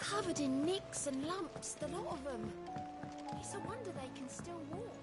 Covered in nicks and lumps, the lot of them. It's a wonder they can still walk.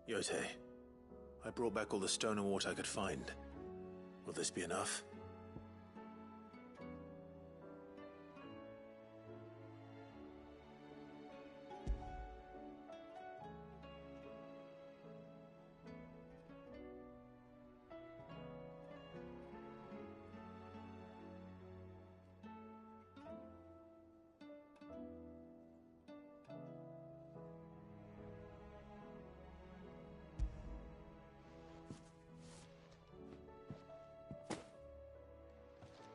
Yote, I brought back all the stone and water I could find. Will this be enough?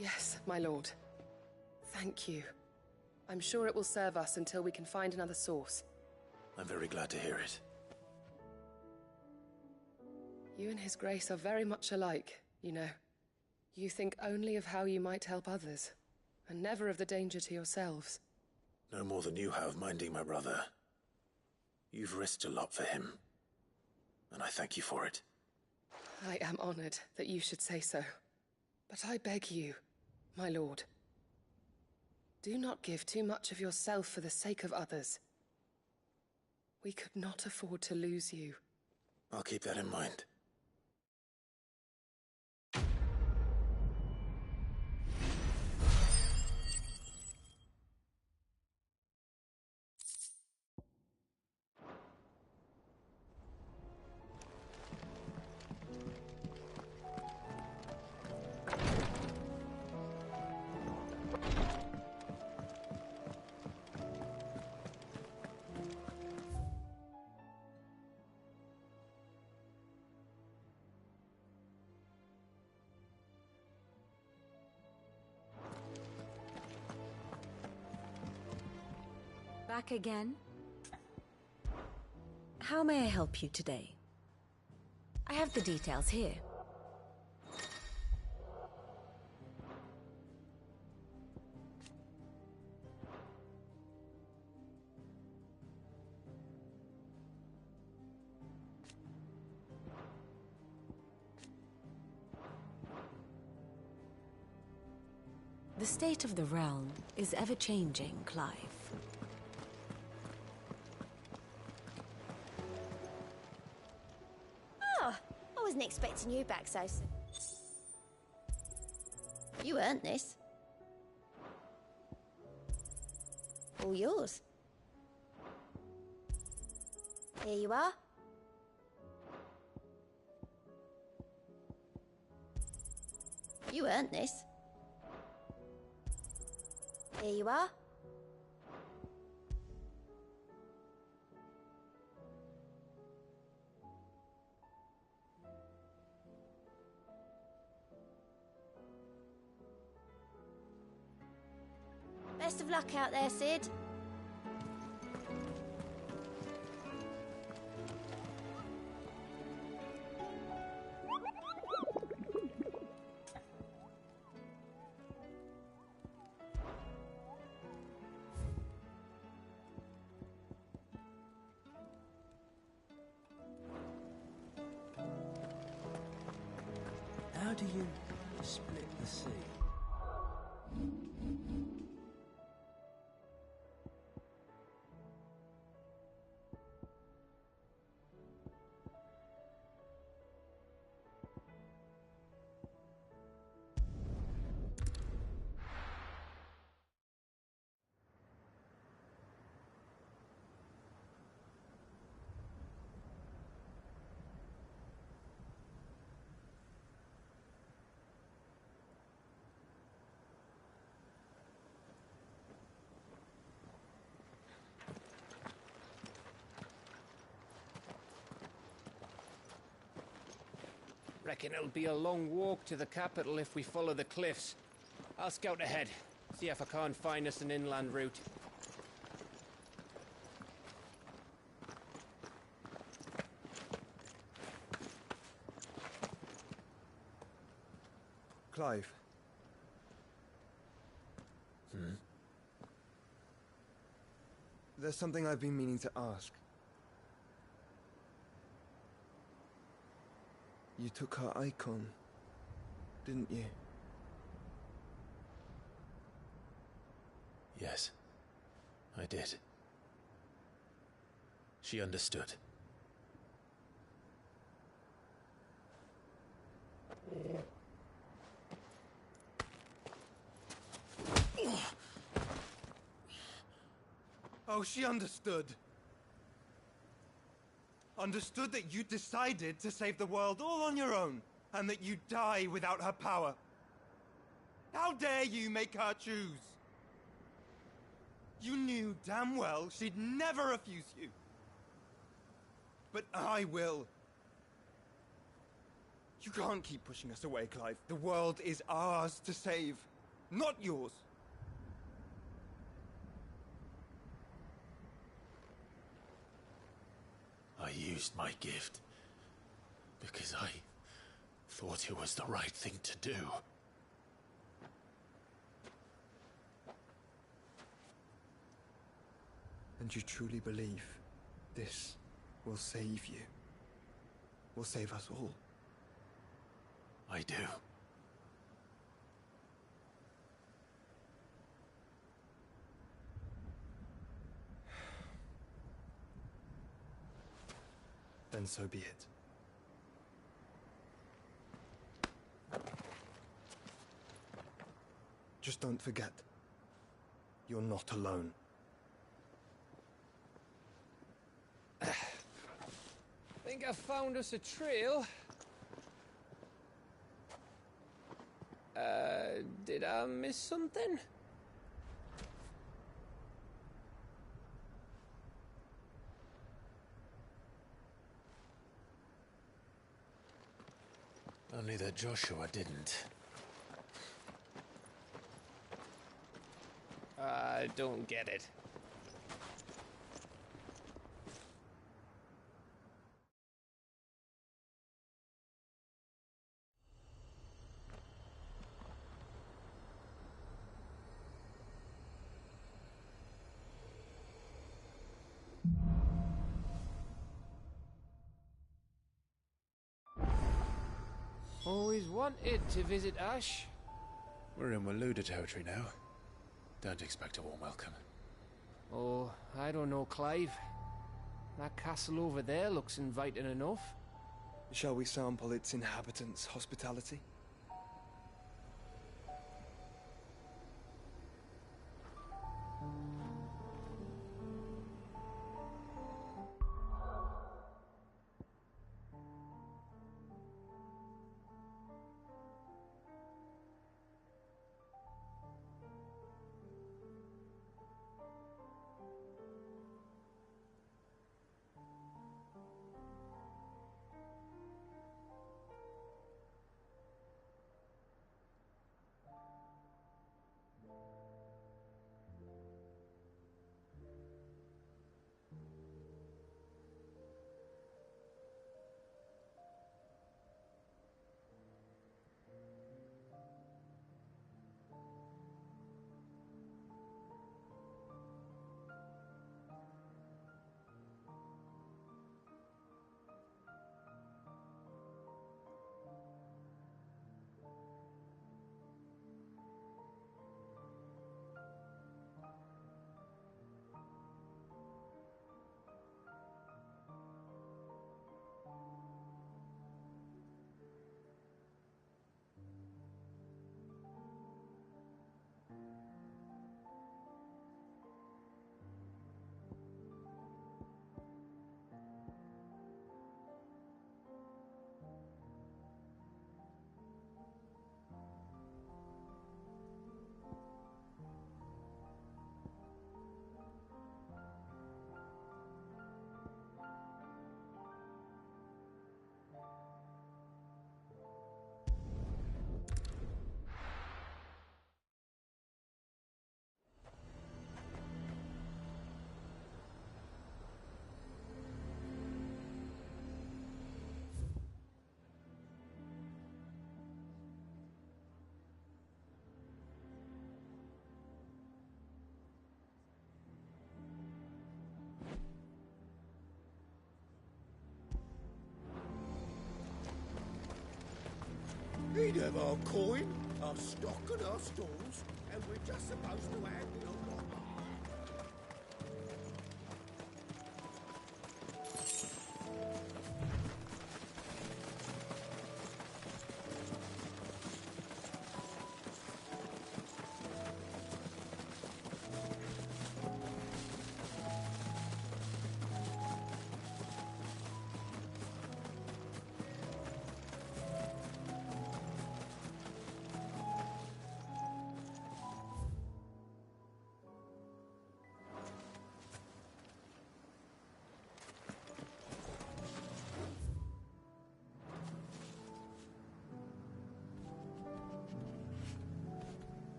Yes, my lord. Thank you. I'm sure it will serve us until we can find another source. I'm very glad to hear it. You and His Grace are very much alike, you know. You think only of how you might help others, and never of the danger to yourselves. No more than you have minding my brother. You've risked a lot for him, and I thank you for it. I am honored that you should say so. But I beg you, my lord, do not give too much of yourself for the sake of others. We could not afford to lose you. I'll keep that in mind. Back again? How may I help you today? I have the details here. The state of the realm is ever-changing, Clive. I wasn't expecting you back so soon. You earned this. All yours. Here you are. You earned this. Here you are. Best of luck out there, Sid. How do you split the sea? Reckon it'll be a long walk to the capital if we follow the cliffs. I'll scout ahead, see if I can't find us an inland route. Clive. There's something I've been meaning to ask. You took her icon, didn't you? Yes, I did. She understood. Oh, she understood. Understood that you decided to save the world all on your own, and that you'd die without her power. How dare you make her choose? You knew damn well she'd never refuse you. But I will. You can't keep pushing us away, Clive. The world is ours to save, not yours. I used my gift because I thought it was the right thing to do. And you truly believe this will save you? Will save us all? I do. Then so be it. Just don't forget, you're not alone. Think I found us a trail. Did I miss something? Only that Joshua didn't. I don't get it. Always wanted to visit Ash. We're in Waluda territory now. Don't expect a warm welcome. Oh, I don't know, Clive. That castle over there looks inviting enough. Shall we sample its inhabitants' hospitality? He'd have our coin, our stock and our stalls, and we're just supposed to add the odd lot.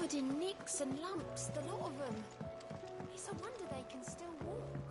covered in nicks and lumps, the lot of them. It's a wonder they can still walk.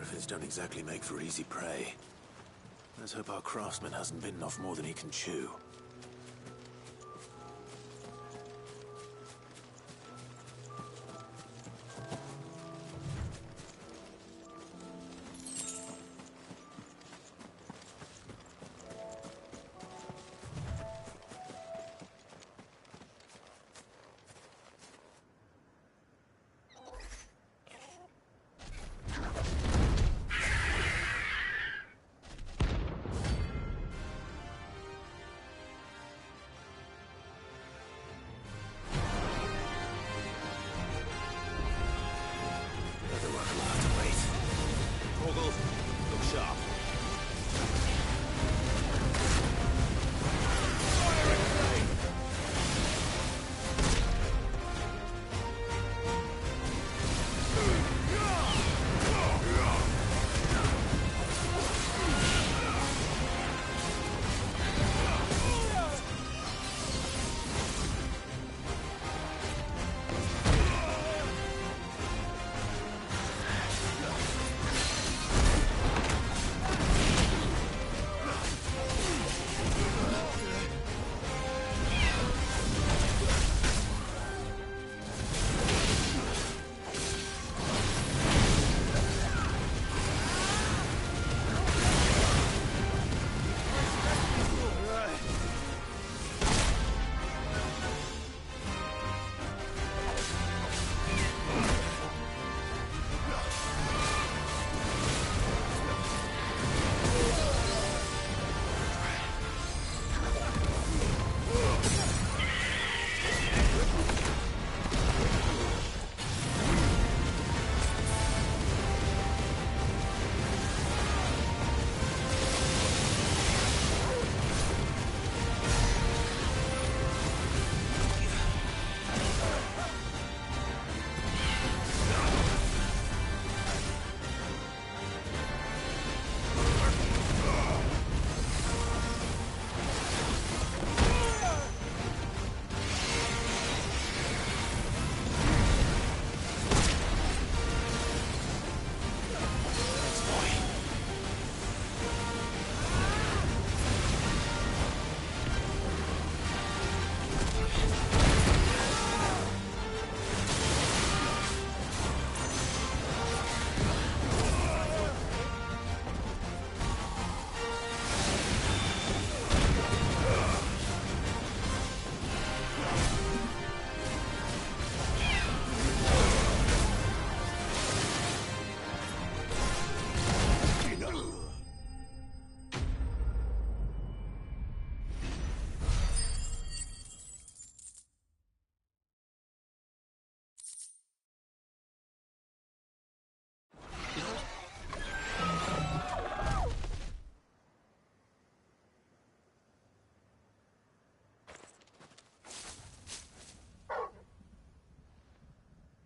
Griffins don't exactly make for easy prey. Let's hope our craftsman hasn't bitten off more than he can chew.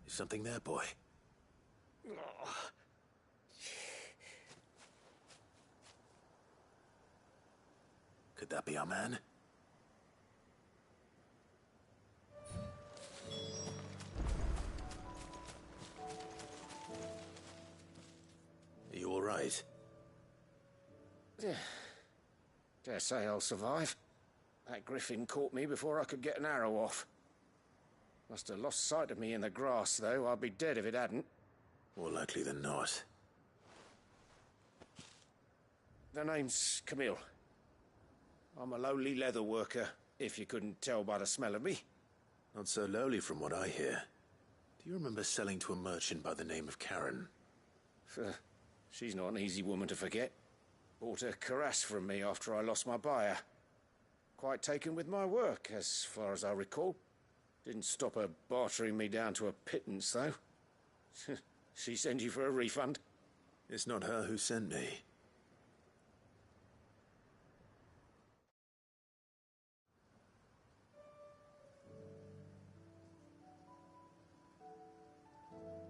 Something there, boy. Could that be our man? Are you all right? Yeah. Dare say I'll survive. That griffin caught me before I could get an arrow off. Must have lost sight of me in the grass, though. I'd be dead if it hadn't. More likely than not. The name's Camille. I'm a lowly leather worker, if you couldn't tell by the smell of me. Not so lowly from what I hear. Do you remember selling to a merchant by the name of Karen? She's not an easy woman to forget. Bought a cuirass from me after I lost my buyer. Quite taken with my work, as far as I recall. Didn't stop her bartering me down to a pittance, though. She sent you for a refund? It's not her who sent me.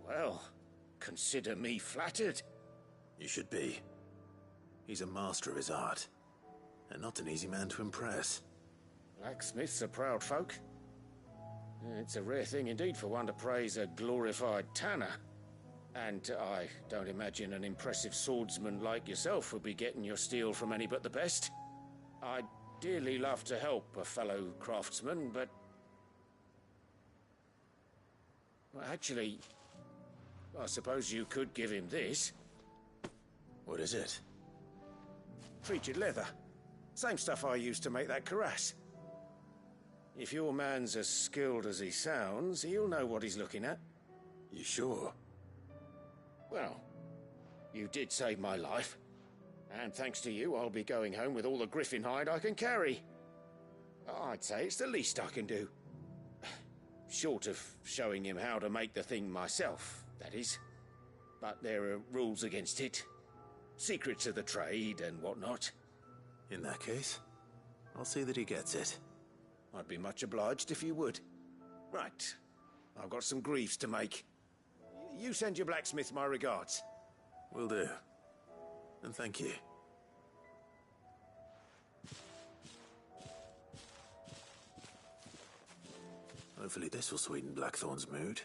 Well, consider me flattered. You should be. He's a master of his art, and not an easy man to impress. Blacksmiths are proud folk. It's a rare thing indeed for one to praise a glorified tanner. And I don't imagine an impressive swordsman like yourself would be getting your steel from any but the best. I'd dearly love to help a fellow craftsman, but... well, actually, I suppose you could give him this. What is it? Treated leather. Same stuff I used to make that cuirass. If your man's as skilled as he sounds, he'll know what he's looking at. You sure? Well, you did save my life. And thanks to you, I'll be going home with all the griffin hide I can carry. I'd say it's the least I can do. Short of showing him how to make the thing myself, that is. But there are rules against it. Secrets of the trade and whatnot. In that case, I'll see that he gets it. I'd be much obliged if you would. Right. I've got some greaves to make. You send your blacksmith my regards. Will do. And thank you. Hopefully this will sweeten Blackthorn's mood.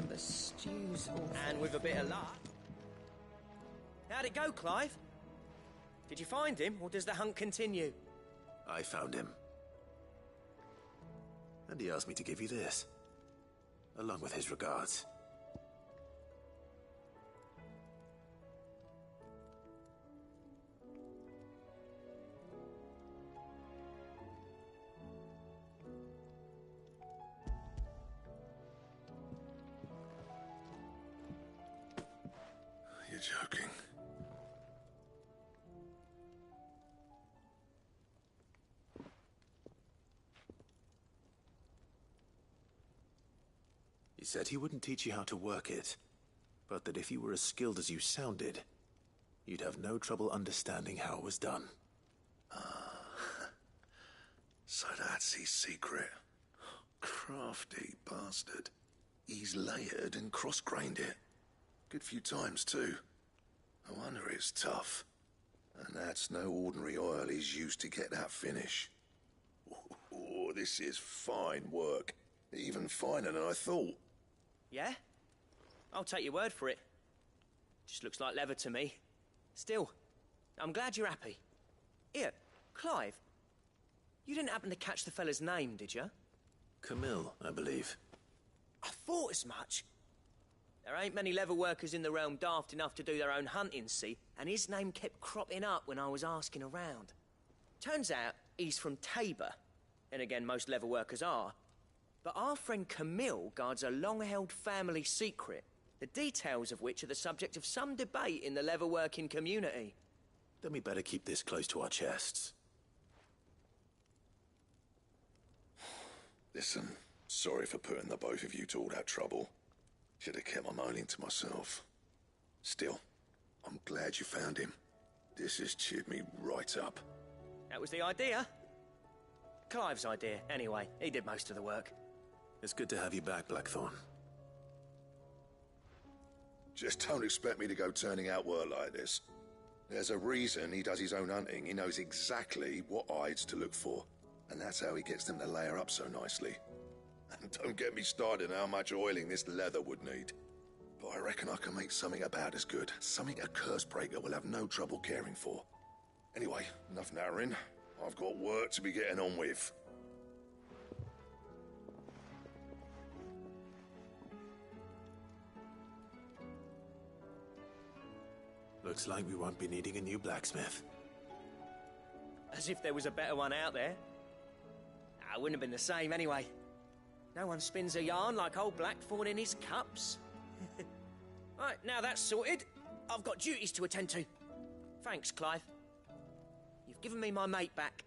The stew's awful. And with a bit of luck. How'd it go, Clive? Did you find him, or does the hunt continue? I found him. And he asked me to give you this, along with his regards. You're joking. He said he wouldn't teach you how to work it, but that if you were as skilled as you sounded, you'd have no trouble understanding how it was done. So that's his secret. Crafty bastard. He's layered and cross-grained it. Good few times, too. No wonder it's tough. And that's no ordinary oil he's used to get that finish. Oh, this is fine work. Even finer than I thought. Yeah? I'll take your word for it. Just looks like leather to me. Still, I'm glad you're happy. Here, Clive. You didn't happen to catch the fella's name, did you? Camille, I believe. I thought as much. There ain't many leather workers in the realm daft enough to do their own hunting, see? And his name kept cropping up when I was asking around. Turns out he's from Tabor. And again, most leather workers are. But our friend Camille guards a long-held family secret, the details of which are the subject of some debate in the leather-working community. Then we better keep this close to our chests. Listen, sorry for putting the both of you to all that trouble. Should have kept my moaning to myself. Still, I'm glad you found him. This has cheered me right up. That was the idea. Clive's idea, anyway. He did most of the work. It's good to have you back, Blackthorn. Just don't expect me to go turning out work like this. There's a reason he does his own hunting. He knows exactly what hides to look for. And that's how he gets them to layer up so nicely. And don't get me started on how much oiling this leather would need. But I reckon I can make something about as good. Something a Cursebreaker will have no trouble caring for. Anyway, enough nattering. I've got work to be getting on with. Looks like we won't be needing a new blacksmith. As if there was a better one out there. It wouldn't have been the same anyway. No one spins a yarn like old Blackthorn in his cups. Right, now that's sorted, I've got duties to attend to. Thanks, Clive. You've given me my mate back.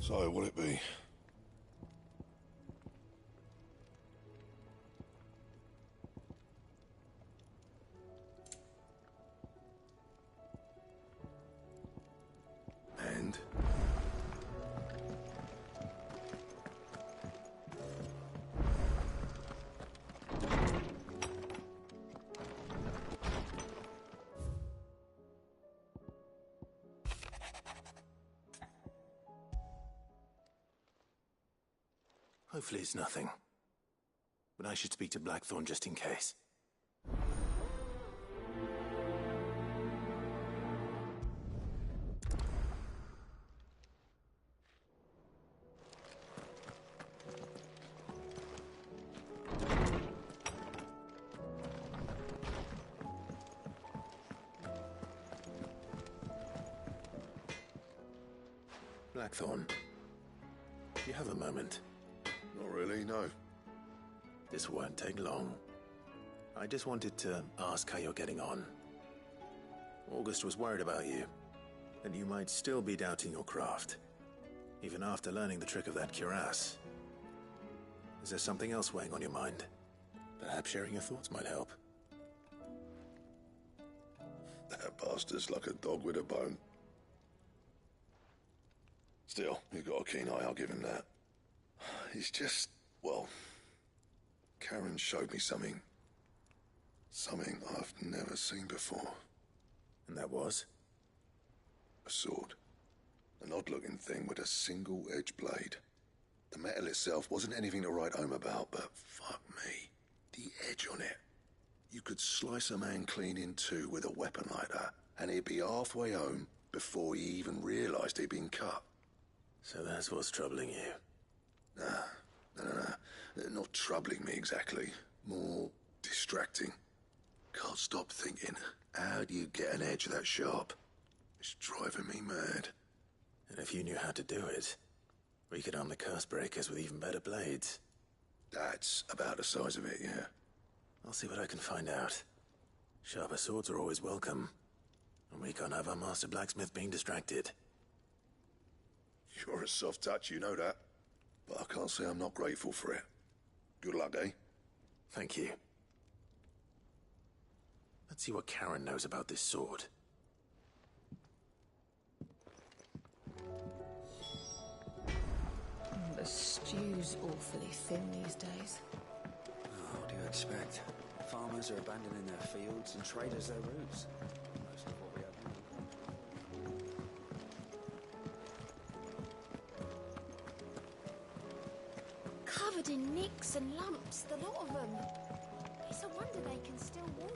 So, what'll it be? And? Hopefully it's nothing. But I should speak to Blackthorn just in case. Blackthorn, do you have a moment? Not really, no. This won't take long. I just wanted to ask how you're getting on. August was worried about you, that you might still be doubting your craft, even after learning the trick of that cuirass. Is there something else weighing on your mind? Perhaps sharing your thoughts might help. That bastard's like a dog with a bone. Still, you've got a keen eye, I'll give him that. He's just, well, Karen showed me something. Something I've never seen before. And that was? A sword. An odd-looking thing with a single-edged blade. The metal itself wasn't anything to write home about, but fuck me, the edge on it. You could slice a man clean in two with a weapon like that, and he'd be halfway home before he even realised he'd been cut. So that's what's troubling you? No. Not troubling me exactly. More distracting. Can't stop thinking, how do you get an edge that sharp? It's driving me mad. And if you knew how to do it, we could arm the Cursebreakers with even better blades. That's about the size of it, yeah. I'll see what I can find out. Sharper swords are always welcome. And we can't have our master blacksmith being distracted. You're a soft touch, you know that. But I can't say I'm not grateful for it. Good luck, eh? Thank you. Let's see what Karen knows about this sword. The stew's awfully thin these days. Oh, what do you expect? Farmers are abandoning their fields and traders their roots. Most of what we have now. Covered in nicks and lumps, the lot of them. It's a wonder they can still walk.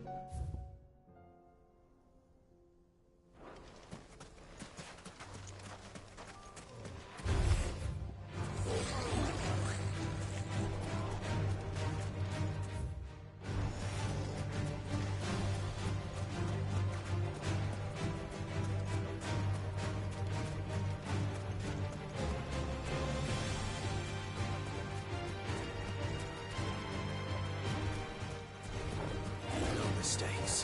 No mistakes.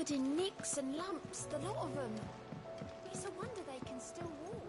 covered in nicks and lumps, the lot of them. It's a wonder they can still walk.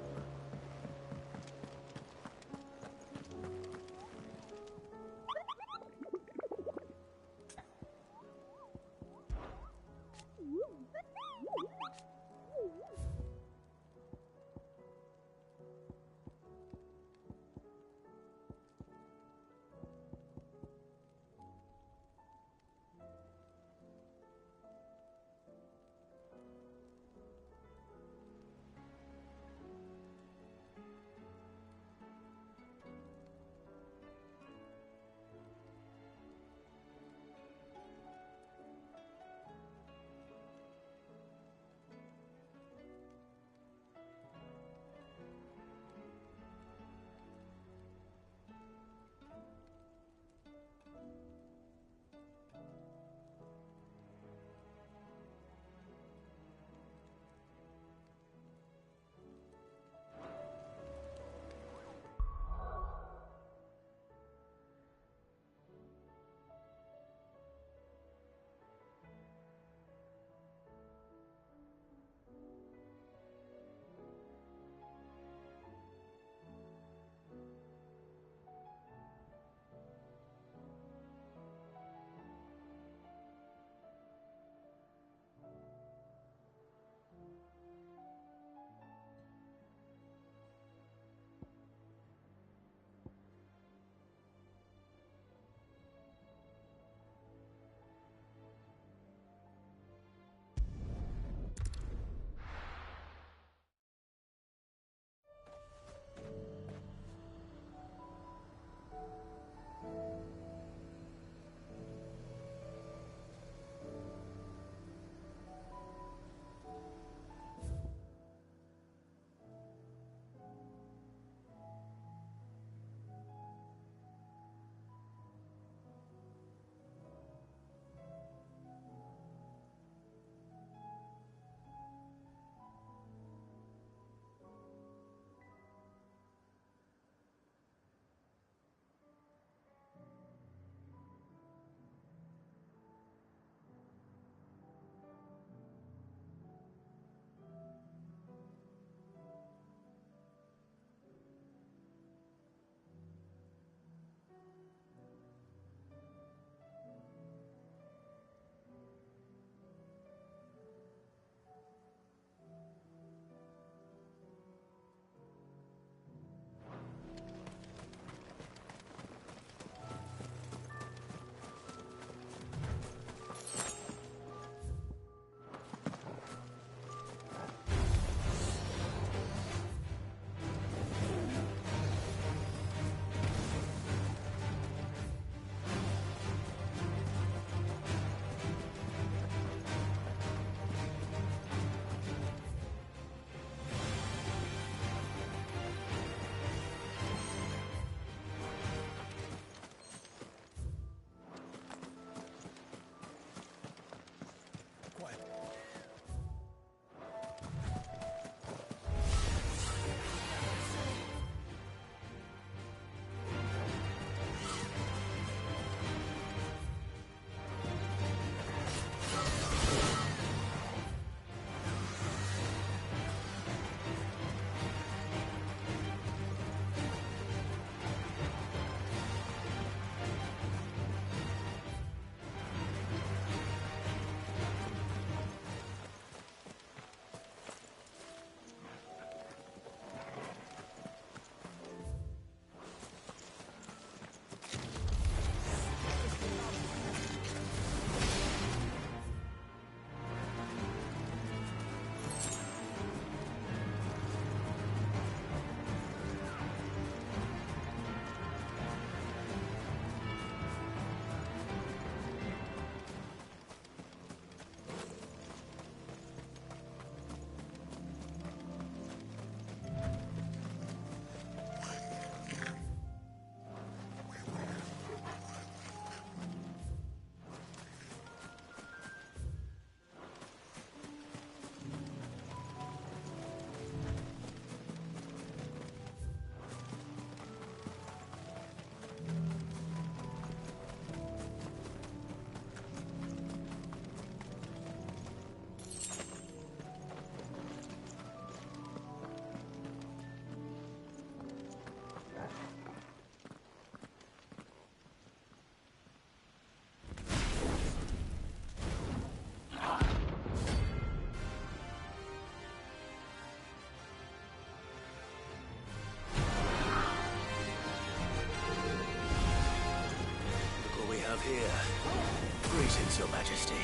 here. Greetings, Your Majesty.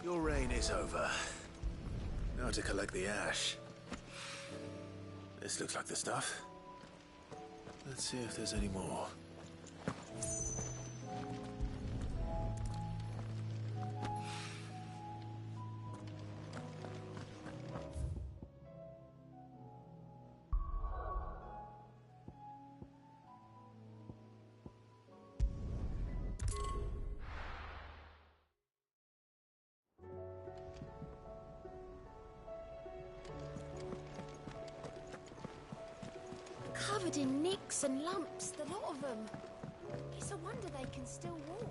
Your reign is over. Now to collect the ash. This looks like the stuff. Let's see if there's any more. Covered in nicks and lumps, the lot of them. It's a wonder they can still walk.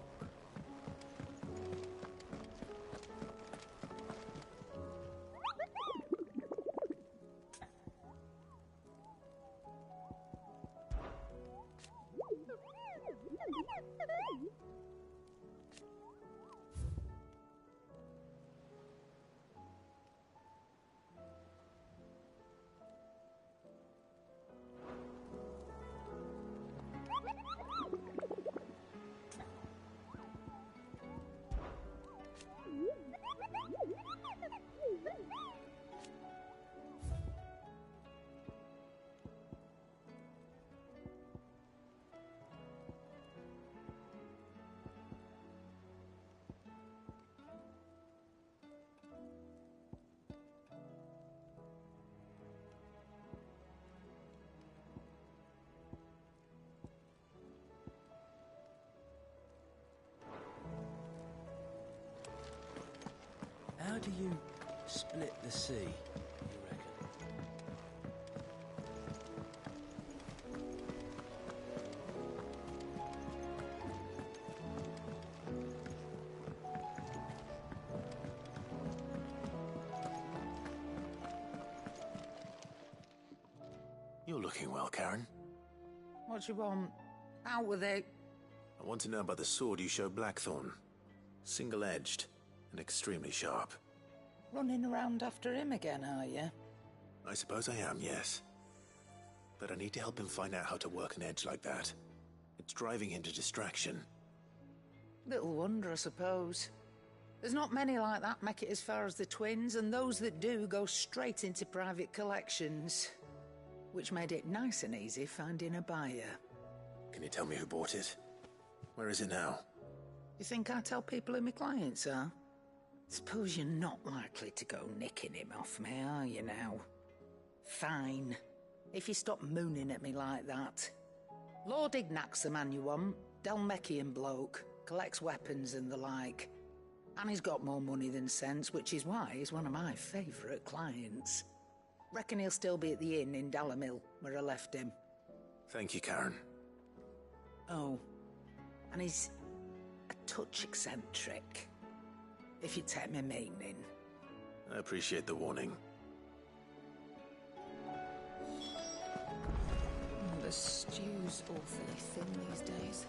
How do you split the sea, you reckon? You're looking well, Karen. What you want? Out with it. I want to know about the sword you showed Blackthorn. Single-edged and extremely sharp. Running around after him again, are you? I suppose I am, yes. But I need to help him find out how to work an edge like that. It's driving him to distraction. Little wonder, I suppose. There's not many like that make it as far as the twins, and those that do go straight into private collections. Which made it nice and easy finding a buyer. Can you tell me who bought it? Where is it now? You think I tell people who my clients are? Suppose you're not likely to go nicking him off me, are you now? Fine. If you stop mooning at me like that. Lord Ignac's the man you want. Dalmekian bloke. Collects weapons and the like. And he's got more money than sense, which is why he's one of my favourite clients. Reckon he'll still be at the inn in Dalamil, where I left him. Thank you, Karen. Oh, and he's a touch eccentric, if you take my meaning. I appreciate the warning. The stew's awfully thin these days.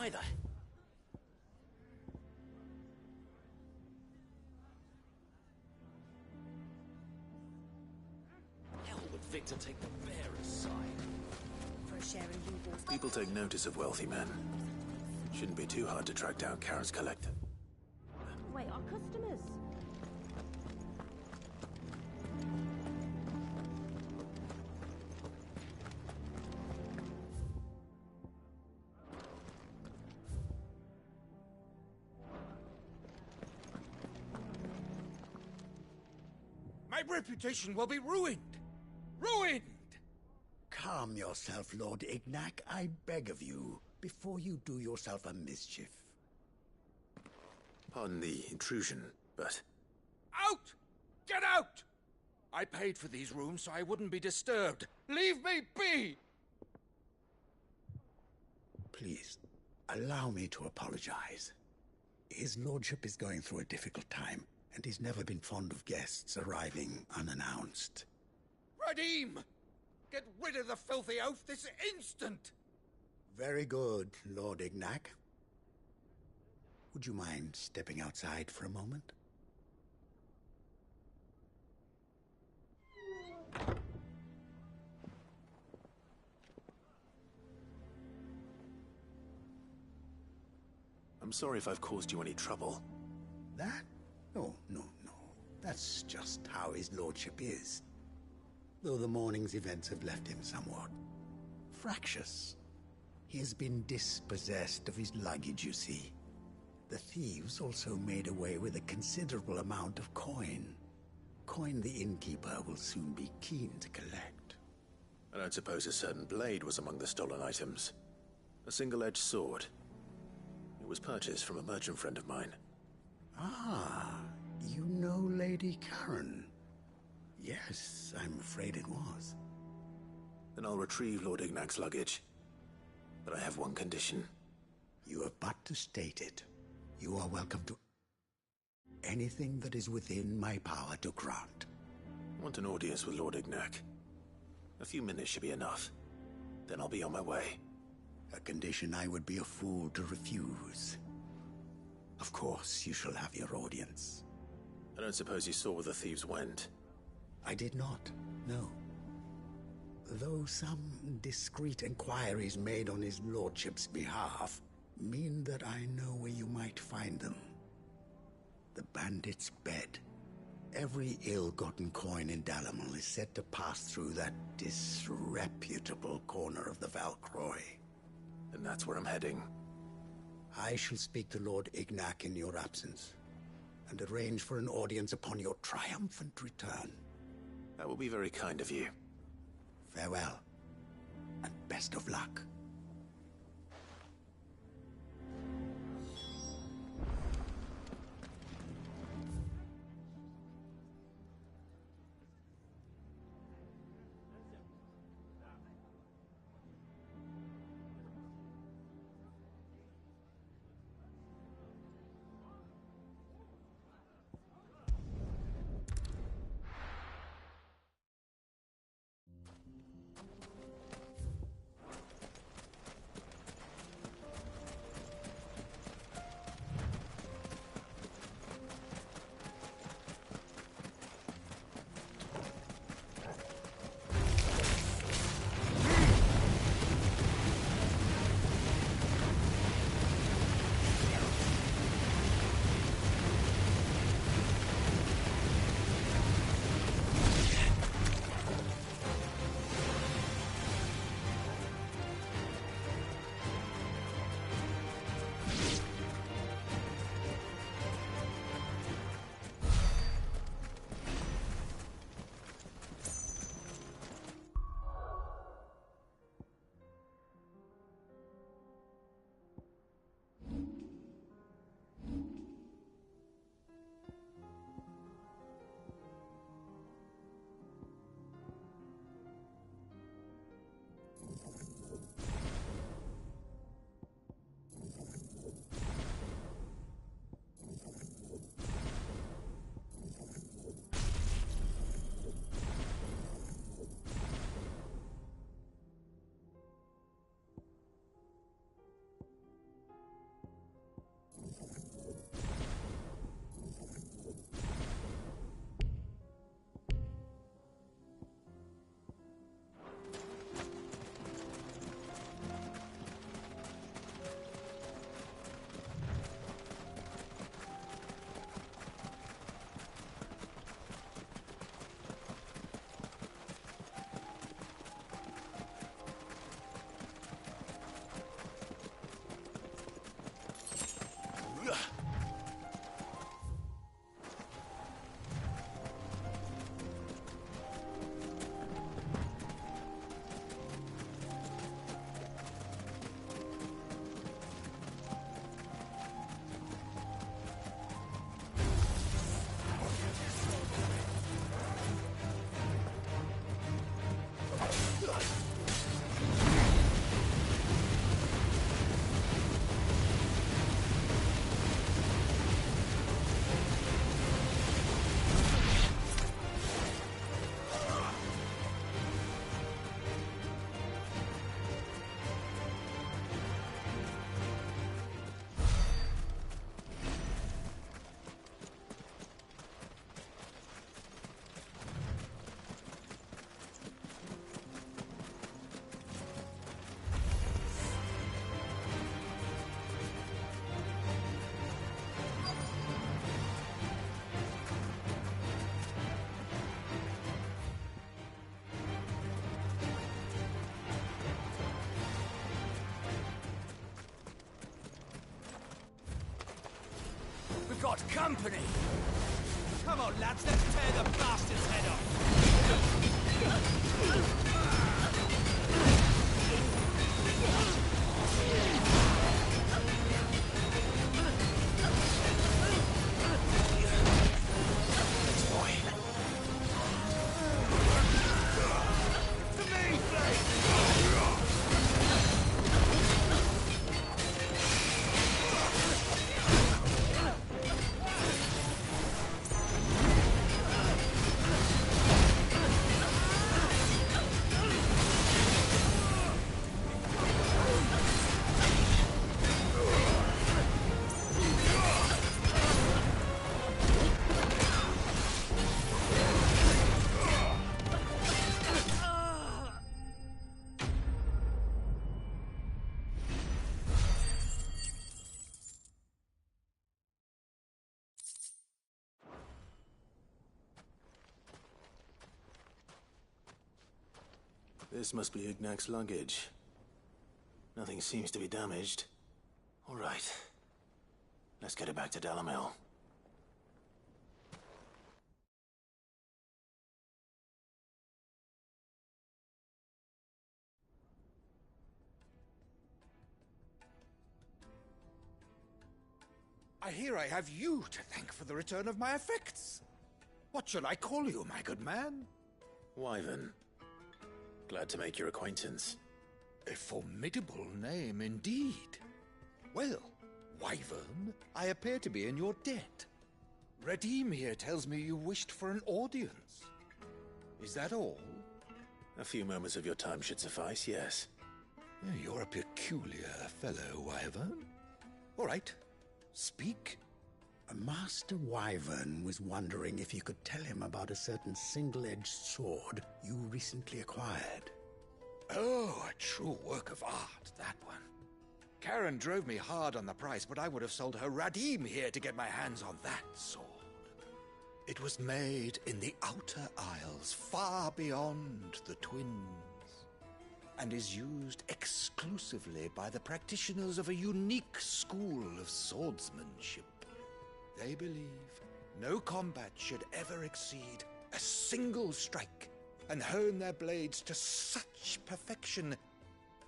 Either. Hell would Victor take the bearer's side? For a share in Hugo's... People take notice of wealthy men. Shouldn't be too hard to track down Karen's collector. Wait, our customers? My reputation will be ruined! Ruined! Calm yourself, Lord Ignac, I beg of you, before you do yourself a mischief. Pardon the intrusion, but... Out! Get out! I paid for these rooms so I wouldn't be disturbed. Leave me be! Please, allow me to apologize. His lordship is going through a difficult time, and he's never been fond of guests arriving unannounced. Radim! Get rid of the filthy oaf this instant! Very good, Lord Ignac. Would you mind stepping outside for a moment? I'm sorry if I've caused you any trouble. That? Oh, no. That's just how his lordship is. Though the morning's events have left him somewhat fractious. He has been dispossessed of his luggage, you see. The thieves also made away with a considerable amount of coin. Coin the innkeeper will soon be keen to collect. I don't suppose a certain blade was among the stolen items. A single-edged sword. It was purchased from a merchant friend of mine. Ah, you know Lady Karen. Yes, I'm afraid it was. Then I'll retrieve Lord Ignac's luggage. But I have one condition. You have but to state it. You are welcome to anything that is within my power to grant. I want an audience with Lord Ignac. A few minutes should be enough. Then I'll be on my way. A condition I would be a fool to refuse. Of course, you shall have your audience. I don't suppose you saw where the thieves went. I did not, no. Though some discreet inquiries made on his lordship's behalf mean that I know where you might find them. The bandit's bed. Every ill-gotten coin in Dalamal is said to pass through that disreputable corner of the Valcroy. And that's where I'm heading. I shall speak to Lord Ignac in your absence, and arrange for an audience upon your triumphant return. That will be very kind of you. Farewell, and best of luck. company! Come on, lads, let's tear the bastard's head off! This must be Ignac's luggage. Nothing seems to be damaged. All right. Let's get it back to Dalamil. I hear I have you to thank for the return of my effects. What shall I call you, my good man? Wyvern. Glad to make your acquaintance. A formidable name indeed. Well, Wyvern, I appear to be in your debt. Redeem here tells me you wished for an audience. Is that all? A few moments of your time should suffice, yes. You're a peculiar fellow, Wyvern. All right, speak. Master Wyvern was wondering if you could tell him about a certain single-edged sword you recently acquired. Oh, a true work of art, that one. Karen drove me hard on the price, but I would have sold her Radim here to get my hands on that sword. It was made in the Outer Isles, far beyond the Twins, and is used exclusively by the practitioners of a unique school of swordsmanship. They believe no combat should ever exceed a single strike, and hone their blades to such perfection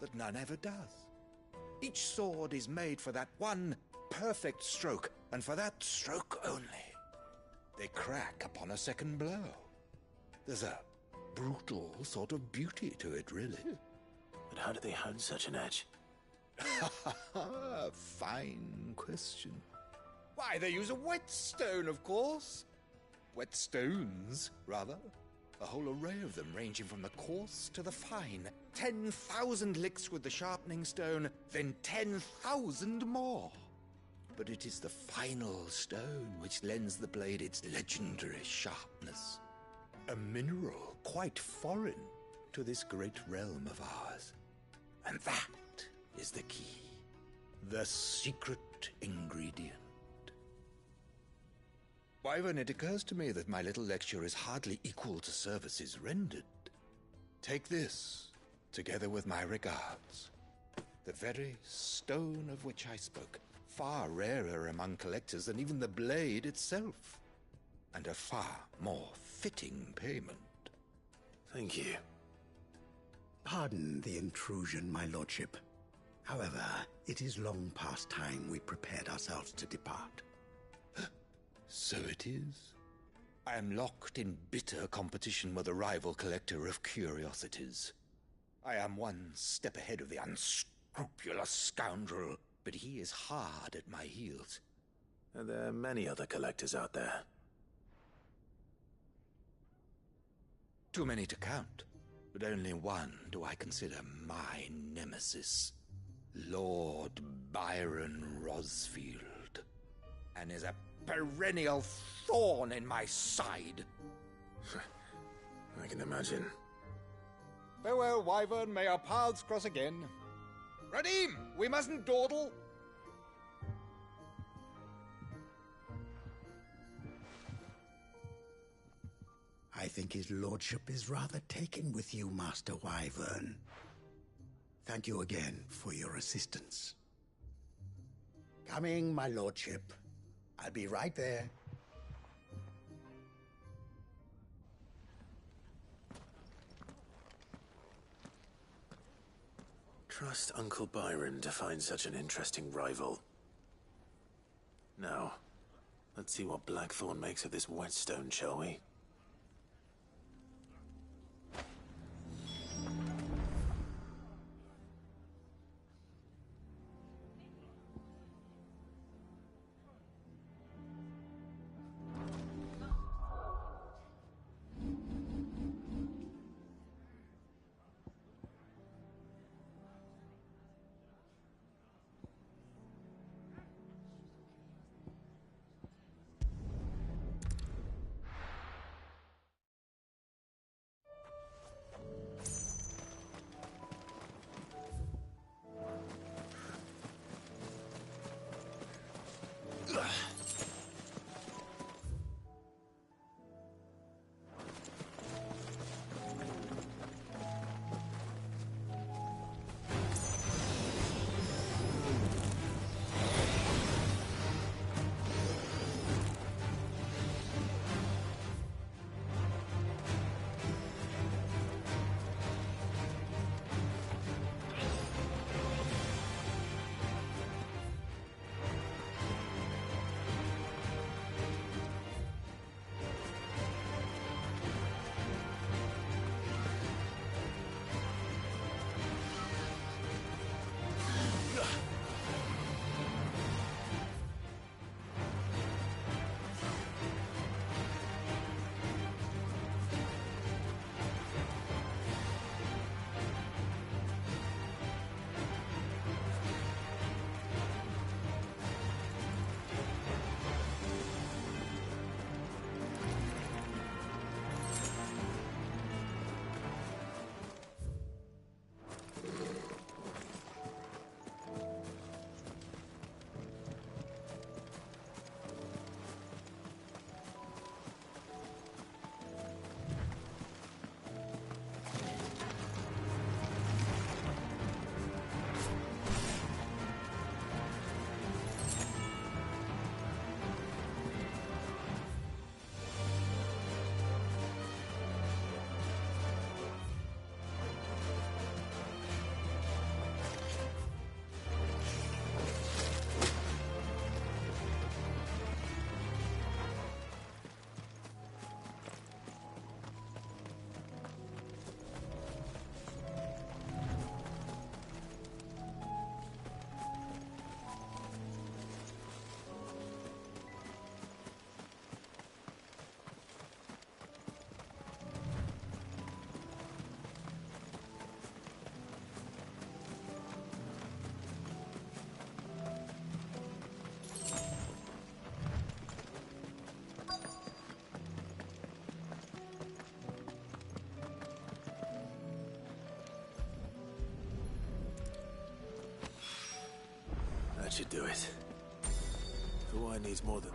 that none ever does. Each sword is made for that one perfect stroke, and for that stroke only. They crack upon a second blow. There's a brutal sort of beauty to it, really. But how do they hone such an edge? Fine question. Why, they use a whetstone, of course. Whetstones, rather. A whole array of them, ranging from the coarse to the fine. 10,000 licks with the sharpening stone, then 10,000 more. But it is the final stone which lends the blade its legendary sharpness. A mineral quite foreign to this great realm of ours. And that is the key. The secret ingredient. Wyvern, it occurs to me that my little lecture is hardly equal to services rendered. Take this, together with my regards. The very stone of which I spoke, far rarer among collectors than even the blade itself, and a far more fitting payment. Thank you. Pardon the intrusion, my lordship. However, it is long past time we prepared ourselves to depart. So it is. I am locked in bitter competition with a rival collector of curiosities. I am one step ahead of the unscrupulous scoundrel, but he is hard at my heels. Are there many other collectors out there? Too many to count, but only one do I consider my nemesis. Lord Byron Rosfield. And is a perennial thorn in my side. I can imagine. Farewell, Wyvern. May our paths cross again. Radim, we mustn't dawdle. I think his lordship is rather taken with you, Master Wyvern. Thank you again for your assistance. Coming, my lordship. I'll be right there. Trust Uncle Byron to find such an interesting rival. Now, let's see what Blackthorn makes of this whetstone, shall we? That should do it. The wine needs more than...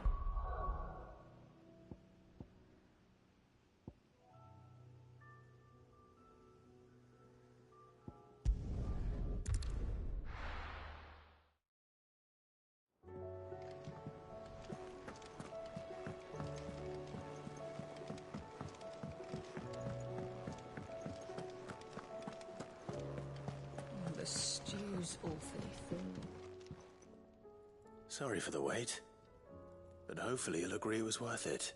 The stew's awfully full. Sorry for the wait, but hopefully you'll agree it was worth it.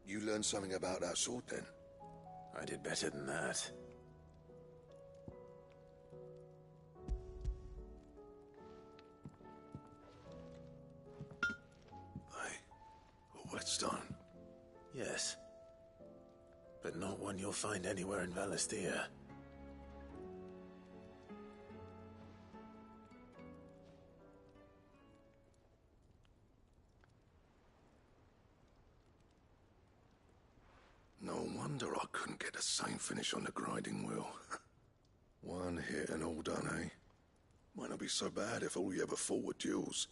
You learned something about that sword, then? I did better than that. A whetstone? Yes. But not one you'll find anywhere in Valisthea. No wonder I couldn't get the same finish on the grinding wheel. One hit and all done, eh? Might not be so bad if all you ever fought were duels.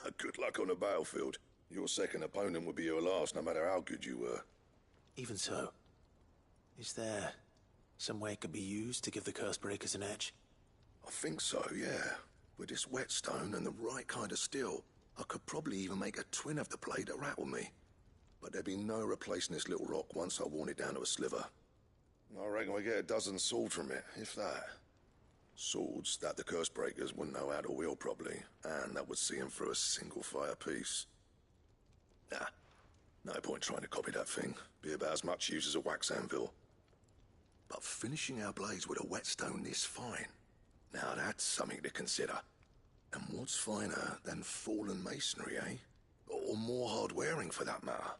But good luck on the battlefield. Your second opponent would be your last, no matter how good you were. Even so, is there some way it could be used to give the curse breakers an edge? I think so, yeah. With this whetstone and the right kind of steel, I could probably even make a twin of the blade that rattled me. But there'd be no replacing this little rock once I worn it down to a sliver. I reckon we get a dozen swords from it, if that. Swords that the curse breakers wouldn't know how to wield properly, and that would see them through a single fire piece. Nah, no point trying to copy that thing. Be about as much use as a wax anvil. But finishing our blades with a whetstone this fine, now that's something to consider. And what's finer than fallen masonry, eh? Or more hard-wearing, for that matter.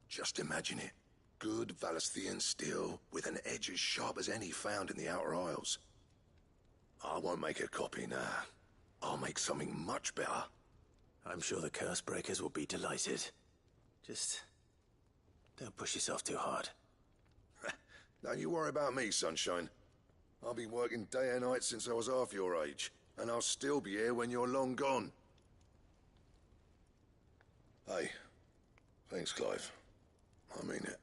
Just imagine it. Good Valisthian steel with an edge as sharp as any found in the Outer Isles. I won't make a copy, nah. I'll make something much better. I'm sure the curse breakers will be delighted. Just don't push yourself too hard. Don't you worry about me, sunshine. I'll be working day and night since I was half your age, and I'll still be here when you're long gone. Hey, thanks, Clive. I mean it.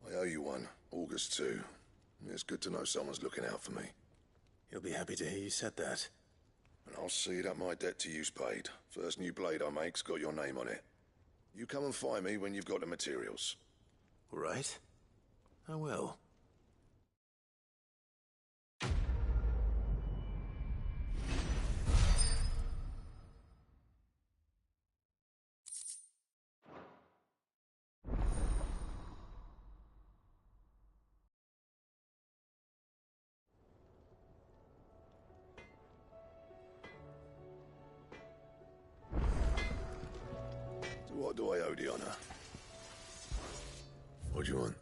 I owe you one, August too. It's good to know someone's looking out for me. He'll be happy to hear you said that. And I'll see that my debt to you's paid. First new blade I make's got your name on it. You come and find me when you've got the materials. All right. I will. What do I owe the honor? What do you want?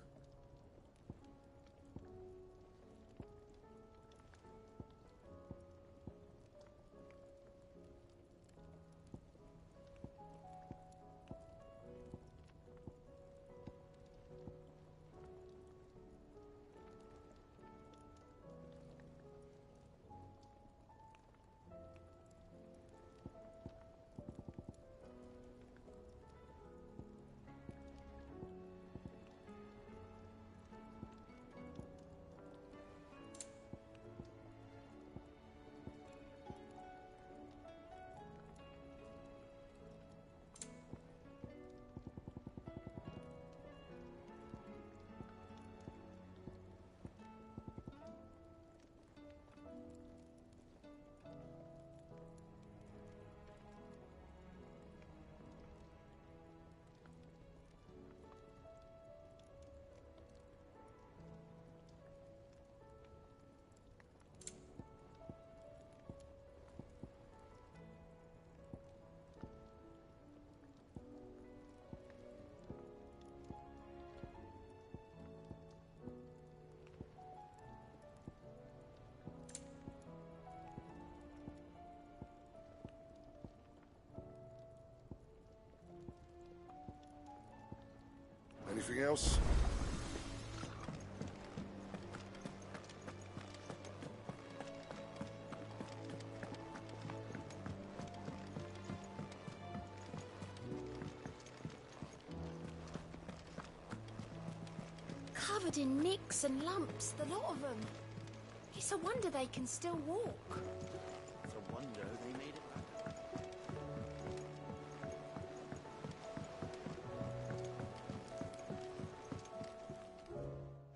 Anything else? Covered in nicks and lumps, the lot of them. It's a wonder they can still walk. It's a wonder they made it back.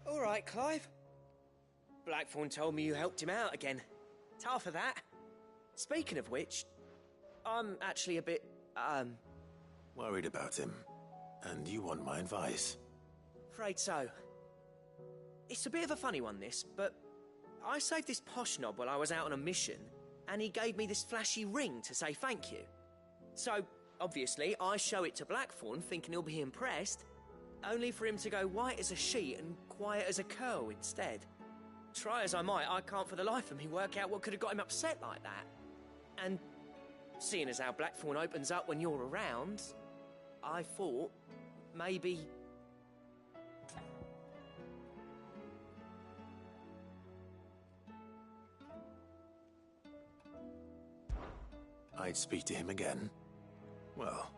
All right, Clive. Blackthorn told me you helped him out again. Tough for that. Speaking of which, I'm actually a bit, Worried about him. And you want my advice? afraid so. It's a bit of a funny one, this, but I saved this posh knob while I was out on a mission, and he gave me this flashy ring to say thank you. So, obviously, I show it to Blackthorn, thinking he'll be impressed, only for him to go white as a sheet and quiet as a curl instead. Try as I might, I can't for the life of me work out what could have got him upset like that. And seeing as how Blackthorn opens up when you're around, I thought maybe... I'd speak to him again. Well,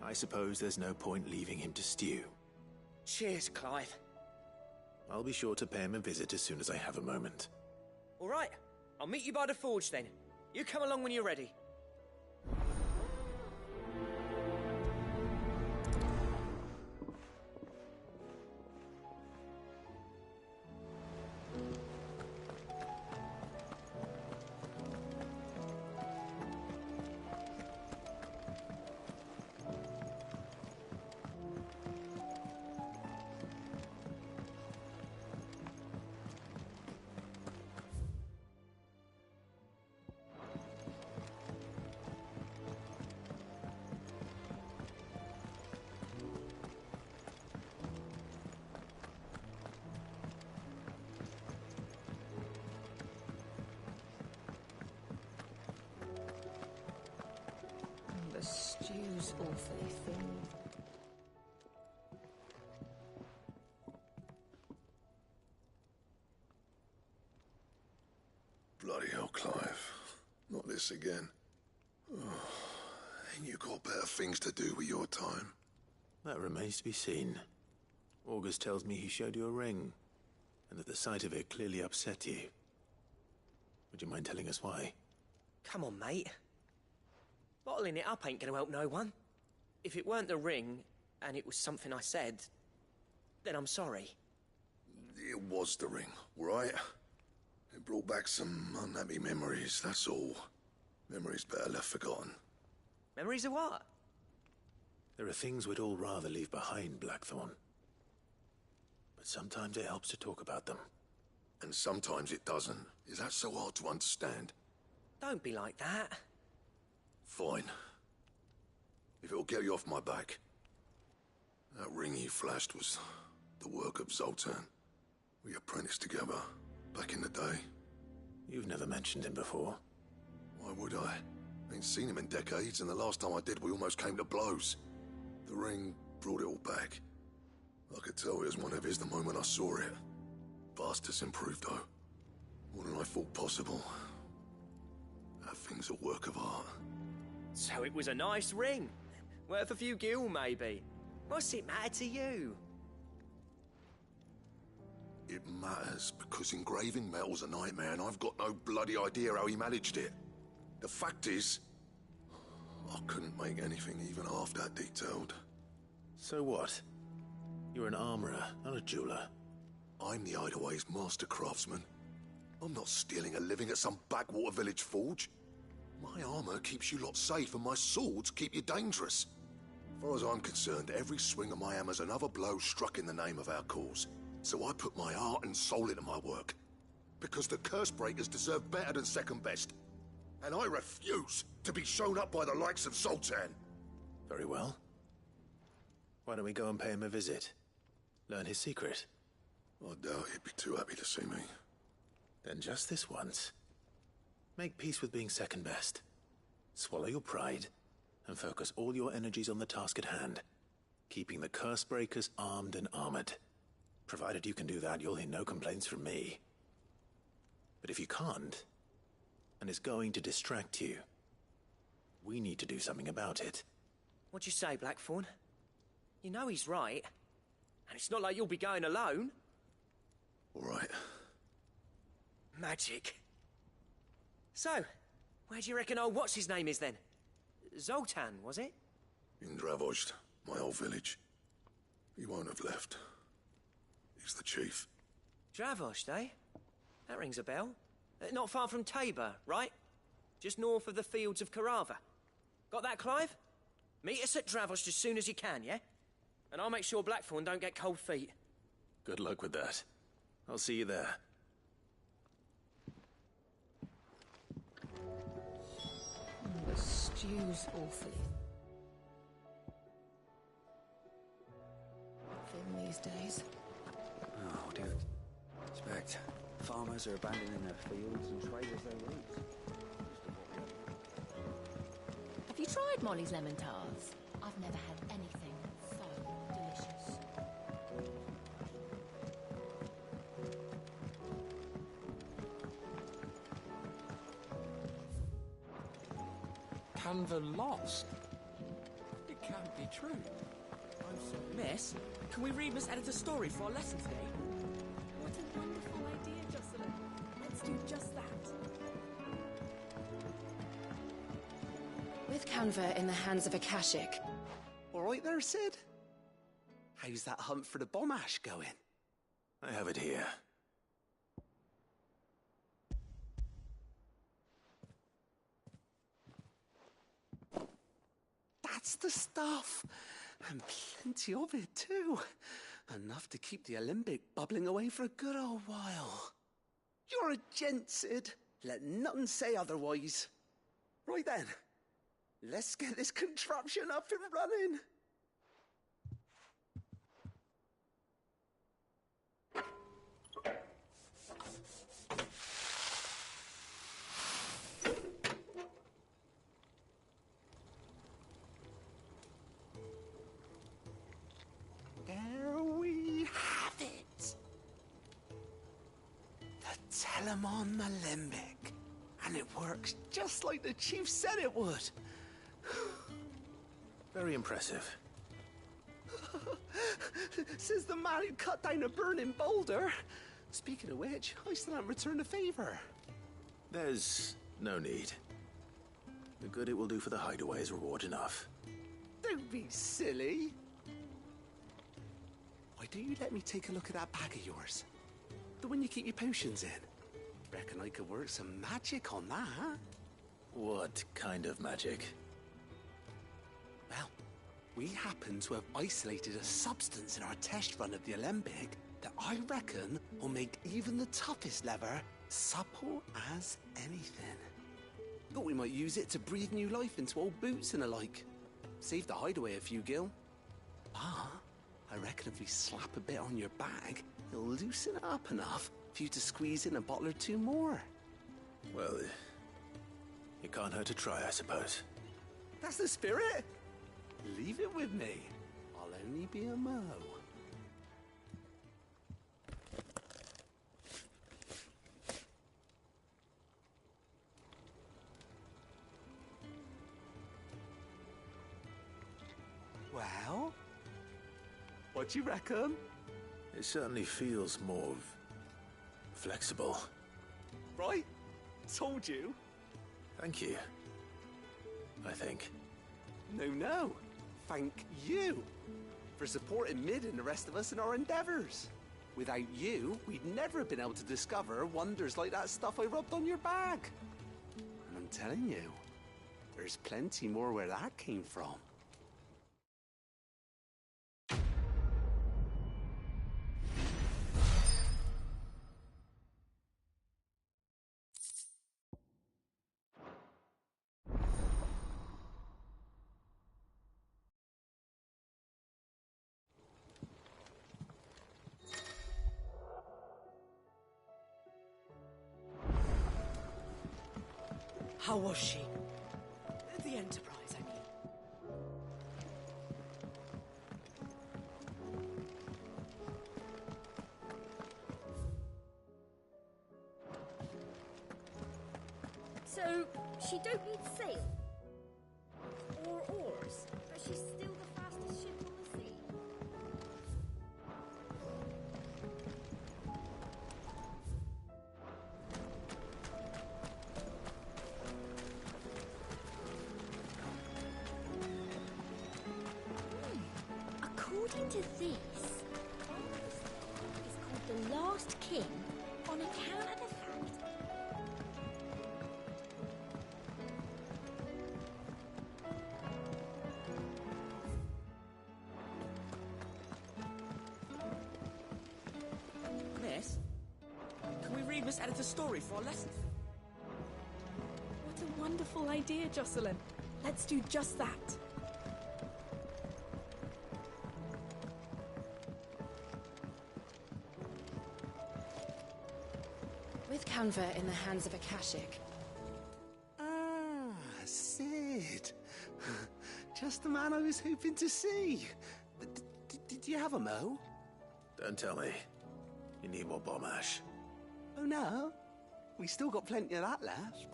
I suppose there's no point leaving him to stew. Cheers, Clive. I'll be sure to pay him a visit as soon as I have a moment. All right, I'll meet you by the forge then. You come along when you're ready. awfully thin. Bloody hell, Clive. Not this again. Oh, ain't you got better things to do with your time? That remains to be seen. August tells me he showed you a ring, and that the sight of it clearly upset you. Would you mind telling us why? Come on, mate. Bottling it up ain't gonna help no one. If it weren't the ring, and it was something I said, then I'm sorry. It was the ring, right? It brought back some unhappy memories, that's all. Memories better left forgotten. Memories of what? There are things we'd all rather leave behind, Blackthorn. But sometimes it helps to talk about them. And sometimes it doesn't. Is that so hard to understand? Don't be like that. Fine. If it'll get you off my back. That ring you flashed was the work of Zoltan. We apprenticed together, back in the day. You've never mentioned him before. Why would I? Ain't seen him in decades, and the last time I did, we almost came to blows. The ring brought it all back. I could tell it was one of his the moment I saw it. Vast has improved, though. More than I thought possible. That thing's a work of art. So it was a nice ring. Worth a few gil, maybe. What's it matter to you? It matters because engraving metal's a nightmare, and I've got no bloody idea how he managed it. The fact is, I couldn't make anything even half that detailed. So what? You're an armorer, not a jeweler. I'm the Hideaway's master craftsman. I'm not stealing a living at some backwater village forge. My armor keeps you lot safe, and my swords keep you dangerous. As far as I'm concerned, every swing of my hammer's another blow struck in the name of our cause. So I put my heart and soul into my work. Because the curse breakers deserve better than second best. And I refuse to be shown up by the likes of Zoltan. Very well. Why don't we go and pay him a visit? Learn his secret. I doubt he'd be too happy to see me. Then just this once. Make peace with being second best. Swallow your pride, and focus all your energies on the task at hand. Keeping the curse breakers armed and armored. Provided you can do that, you'll hear no complaints from me. But if you can't, and it's going to distract you, we need to do something about it. What'd you say, Blackthorn? You know he's right. And it's not like you'll be going alone. All right. Magic. So, where do you reckon old what's-his-name is then? Zoltan, was it? In Dravozd, my old village. He won't have left. He's the chief. Dravozd, eh? That rings a bell. Not far from Tabor, right? Just north of the fields of Carava. Got that, Clive? Meet us at Dravozd as soon as you can, yeah? And I'll make sure Blackthorn don't get cold feet. Good luck with that. I'll see you there. The stew's awfully thin these days. Oh, do you expect farmers are abandoning their fields and traders their roots? Have you tried Molly's lemon tarts? I've never had anything so delicious. Canva lost? It can't be true. Miss, can we read Miss Editor's story for our lesson today? What a wonderful idea, Jocelyn. Let's do just that. With Canva in the hands of Akashic. All right there, Sid. How's that hunt for the bomb ash going? I have it here. That's the stuff. And plenty of it, too. Enough to keep the Olympic bubbling away for a good old while. You're a gent, Sid. Let nothing say otherwise. Right then. Let's get this contraption up and running. Telemon Malembic. And it works just like the chief said it would. Very impressive. Says the man who cut down a burning boulder. Speaking of which, I still haven't returned the favor. There's no need. The good it will do for the hideaway is reward enough. Don't be silly. Why don't you let me take a look at that bag of yours? The one you keep your potions in. Reckon I could work some magic on that. What kind of magic? Well, we happen to have isolated a substance in our test run of the Alembic that I reckon will make even the toughest lever supple as anything. Thought we might use it to breathe new life into old boots and the like. Save the hideaway a few gil. Ah, I reckon if we slap a bit on your bag, it'll loosen it up enough for you to squeeze in a bottle or two more. Well, it can't hurt to try, I suppose. That's the spirit. Leave it with me. I'll only be a mo. Well, what do you reckon? It certainly feels more flexible. Right? Told you. Thank you. I think. No. Thank you for supporting Mid and the rest of us in our endeavors. Without you, we'd never have been able to discover wonders like that stuff I rubbed on your bag. And I'm telling you, there's plenty more where that came from. How was she? The Enterprise, I mean. So, she don't need sail or oars, but she's still the fastest ship on the sea. According to this, is called the Last King on account of the fact Miss, can we read Miss Editor's story for our lesson? What a wonderful idea, Jocelyn. Let's do just that. With Canva in the hands of Akashic. Ah, Sid. Just the man I was hoping to see. Did you have a mo? Don't tell me. You need more bomb ash. Oh no, we still got plenty of that left.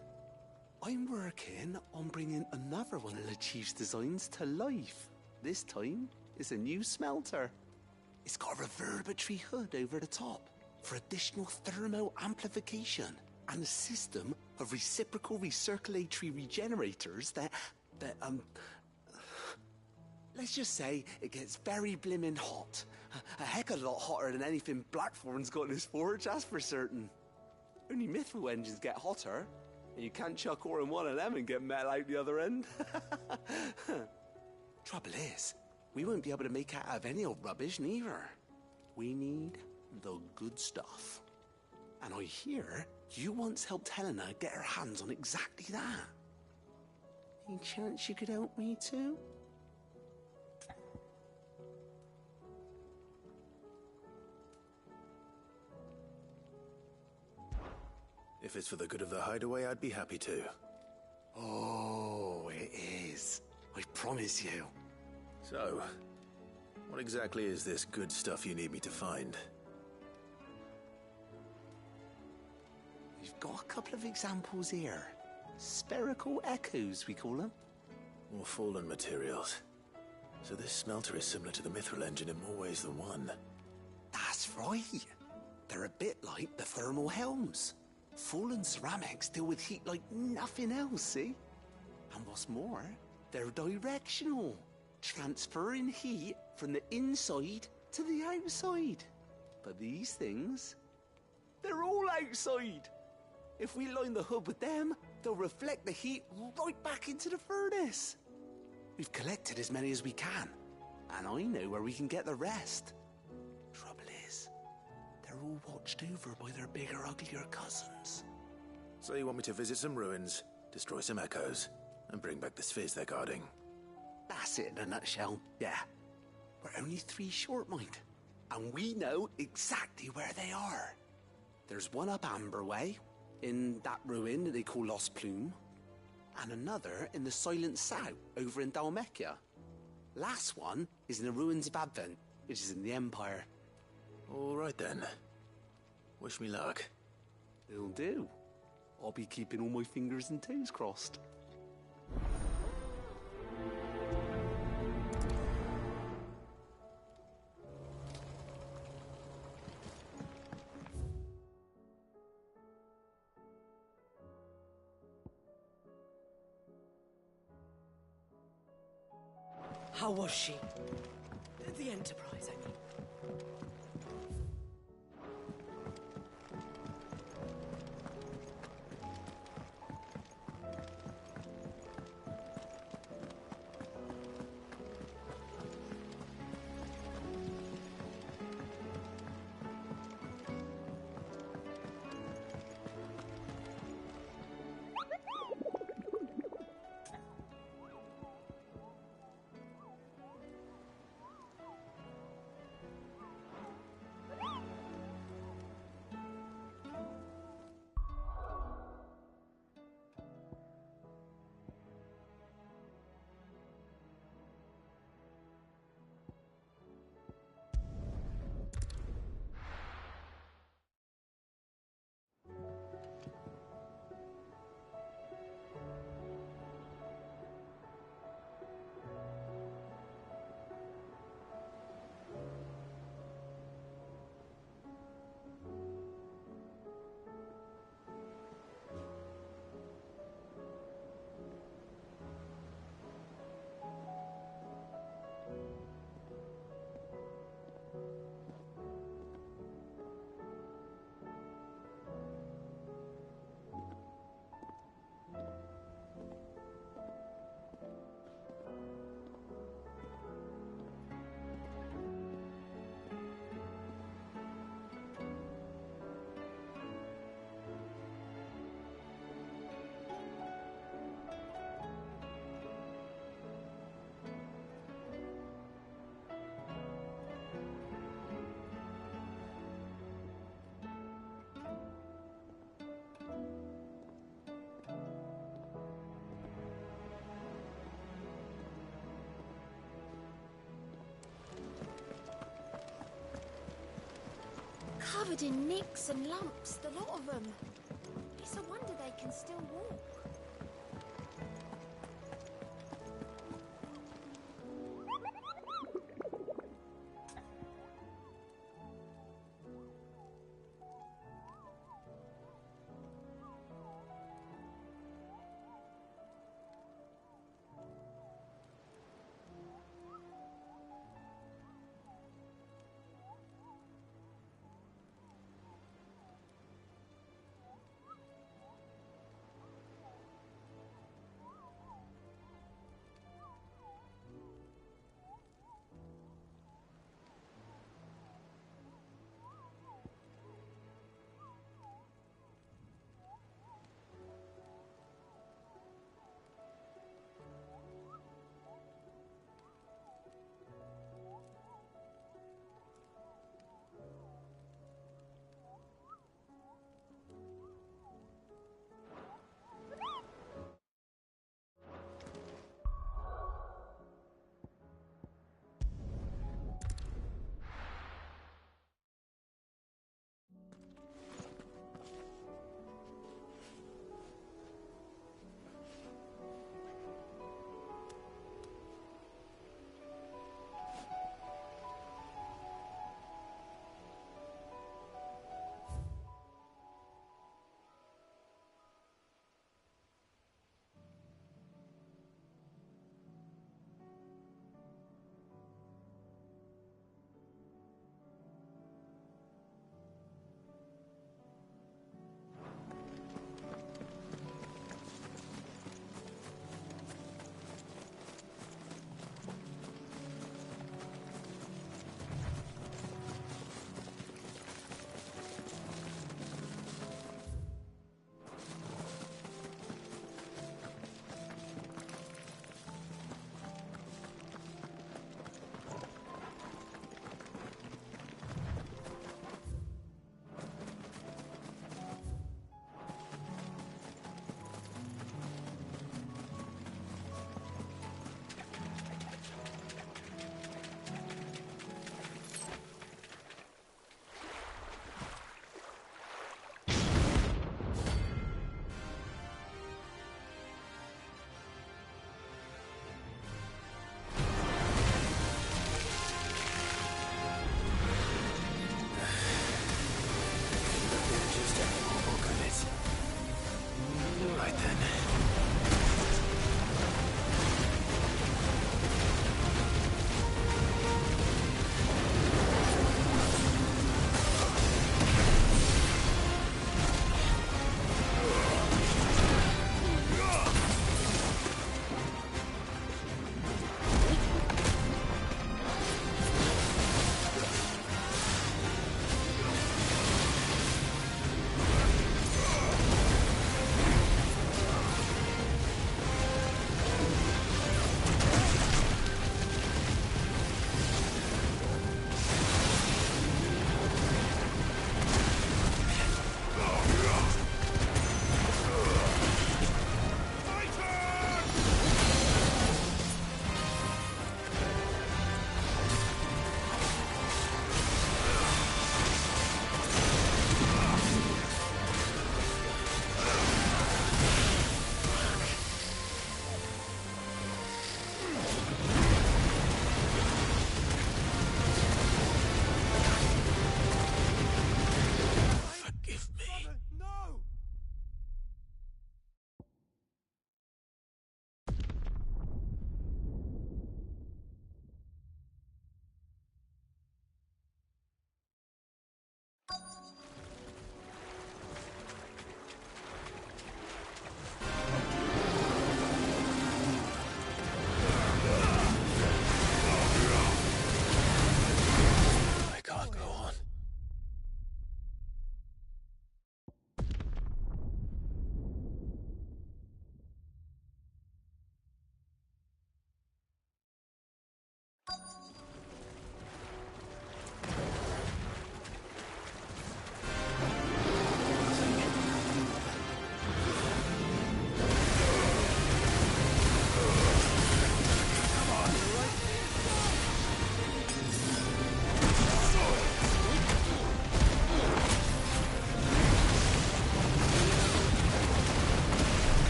I'm working on bringing another one of the Chief's designs to life. This time, it's a new smelter. It's got a reverberatory hood over the top for additional thermo amplification and a system of reciprocal recirculatory regenerators that let's just say it gets very blimmin' hot. A heck of a lot hotter than anything Blackthorn's got in his forge, that's for certain. Only mithril engines get hotter, and you can't chuck ore in one of them and get metal out the other end. Trouble is, we won't be able to make out of any old rubbish neither. We need the good stuff. And I hear you once helped Helena get her hands on exactly that. Any chance you could help me too? If it's for the good of the hideaway, I'd be happy to. Oh, it is. I promise you. So, what exactly is this good stuff you need me to find? We've got a couple of examples here. Spherical echoes, we call them. More fallen materials. So this smelter is similar to the mithril engine in more ways than one. That's right. They're a bit like the thermal helms. Fallen ceramics deal with heat like nothing else, see? And what's more, they're directional, transferring heat from the inside to the outside. But these things, they're all outside. If we line the hood with them, they'll reflect the heat right back into the furnace. We've collected as many as we can, and I know where we can get the rest. Trouble is, they're all watched over by their bigger, uglier cousins. So you want me to visit some ruins, destroy some echoes, and bring back the spheres they're guarding? That's it in a nutshell, yeah. We're only 3 short, mind, and we know exactly where they are. There's one up Amber Way, in that ruin that they call Lost Plume, and another in the Silent South, over in Dalmekia. Last one is in the ruins of Advent, which is in the Empire. All right then. Wish me luck. It'll do. I'll be keeping all my fingers and toes crossed. How was she? The Enterprise, I mean. Covered in nicks and lumps, the lot of them. It's a wonder they can still walk.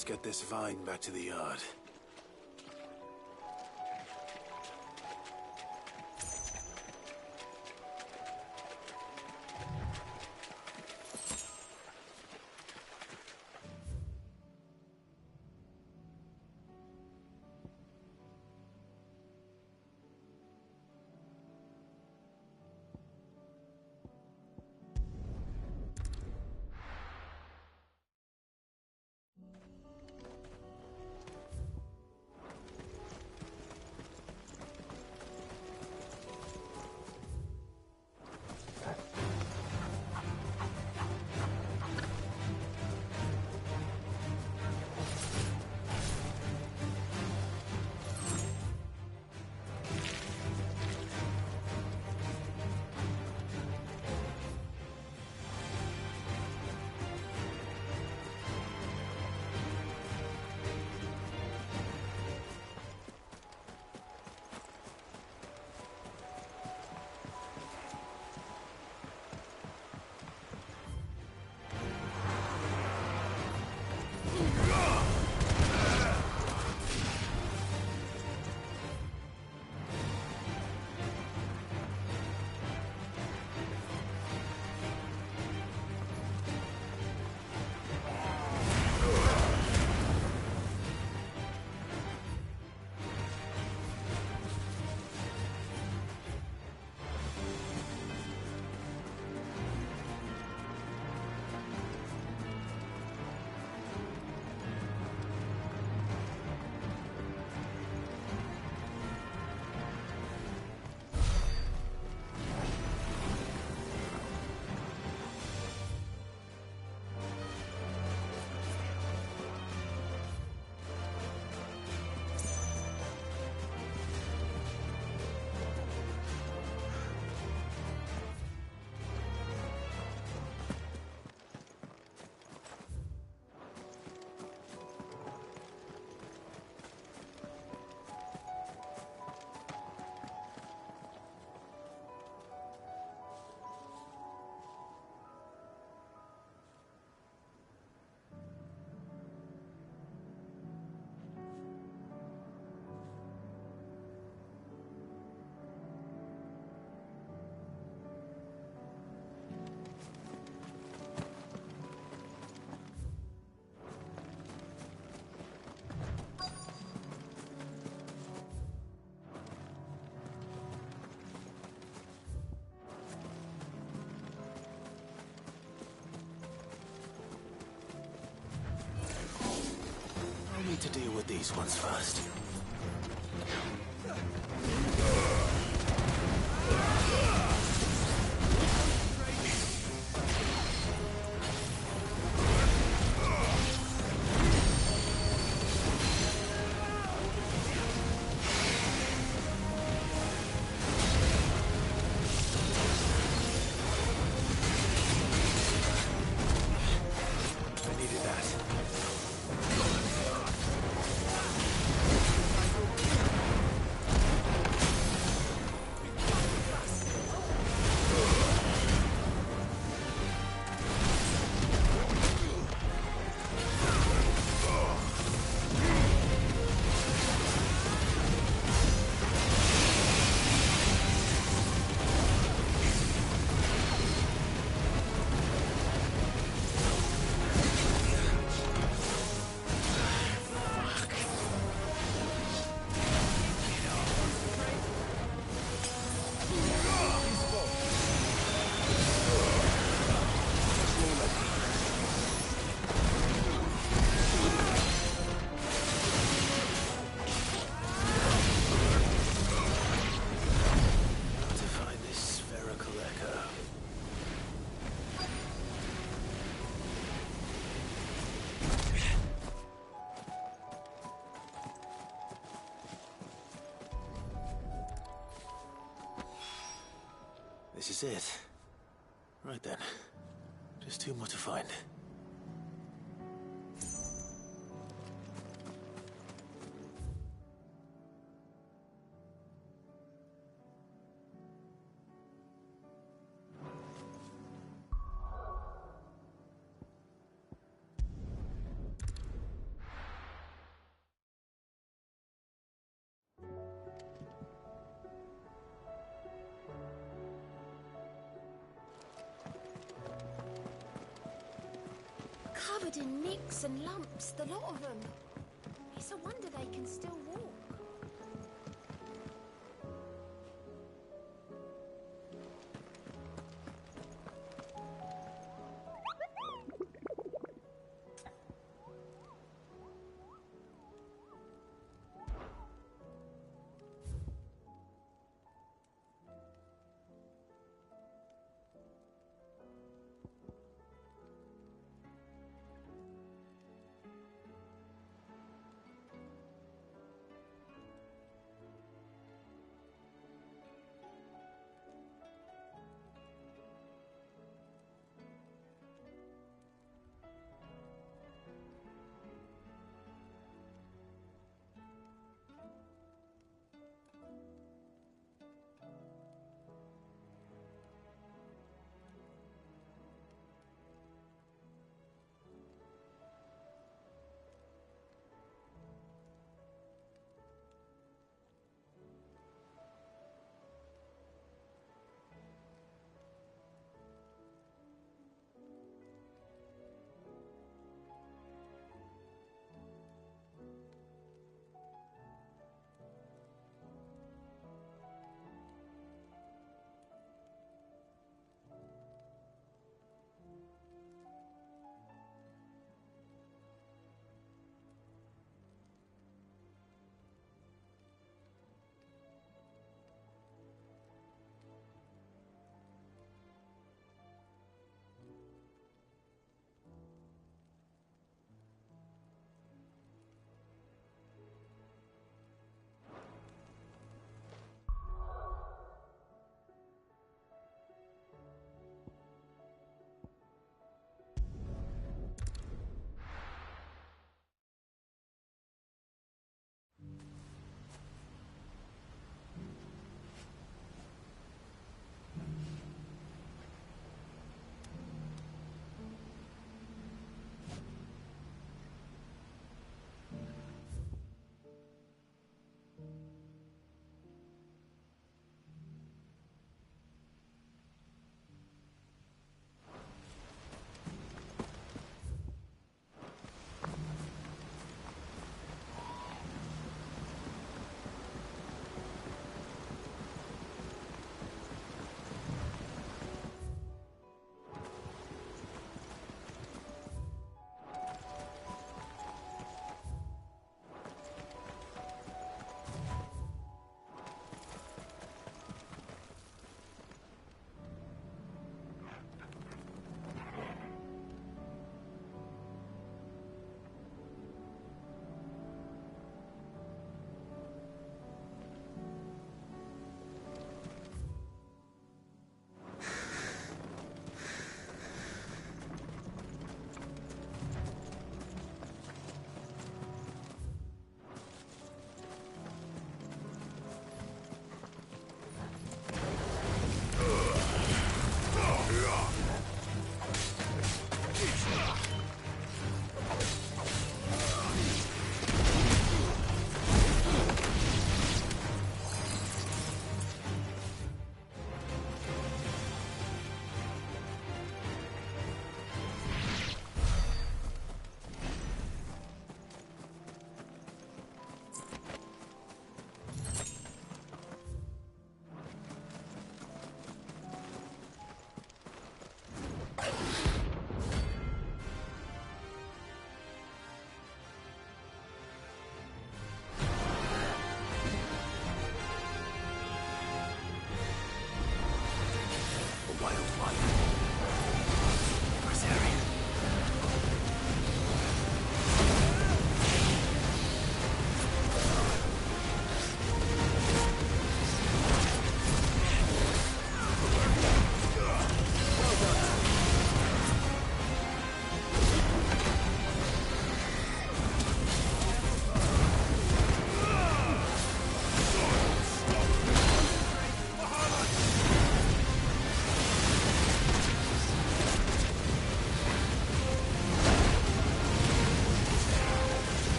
Let's get this vine back to the yard. I need to deal with these ones first. This is it. Right then. Just two more to find. covered in nicks and lumps, the lot of them. It's a wonder they can still walk.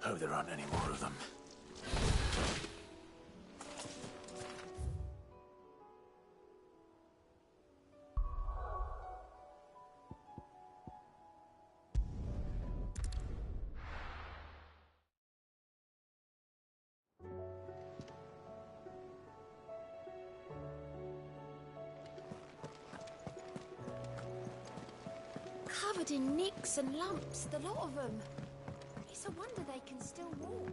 Hope there aren't any more of them. Covered in nicks and lumps, the lot of them. It's a wonder they can still walk.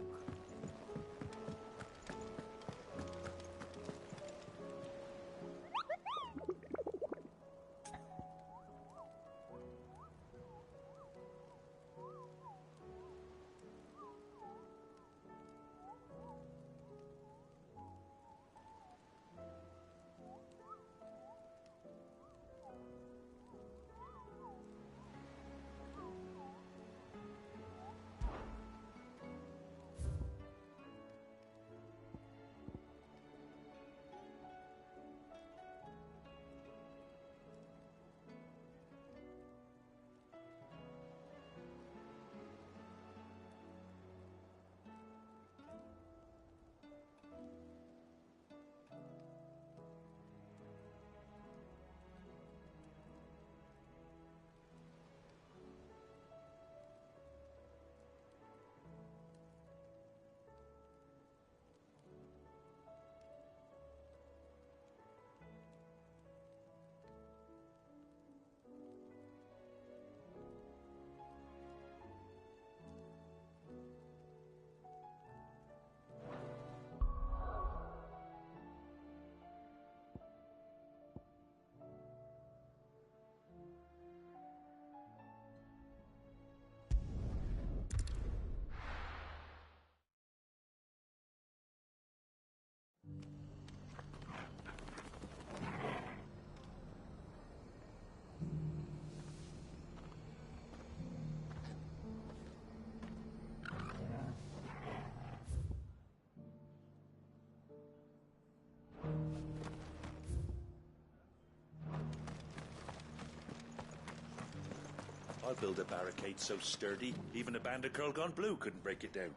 I'll build a barricade so sturdy, even a band of Curl Gone Blue couldn't break it down.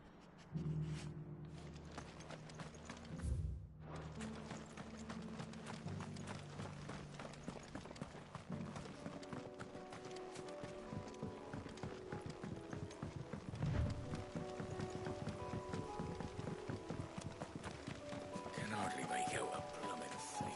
Can hardly make out a blooming thing.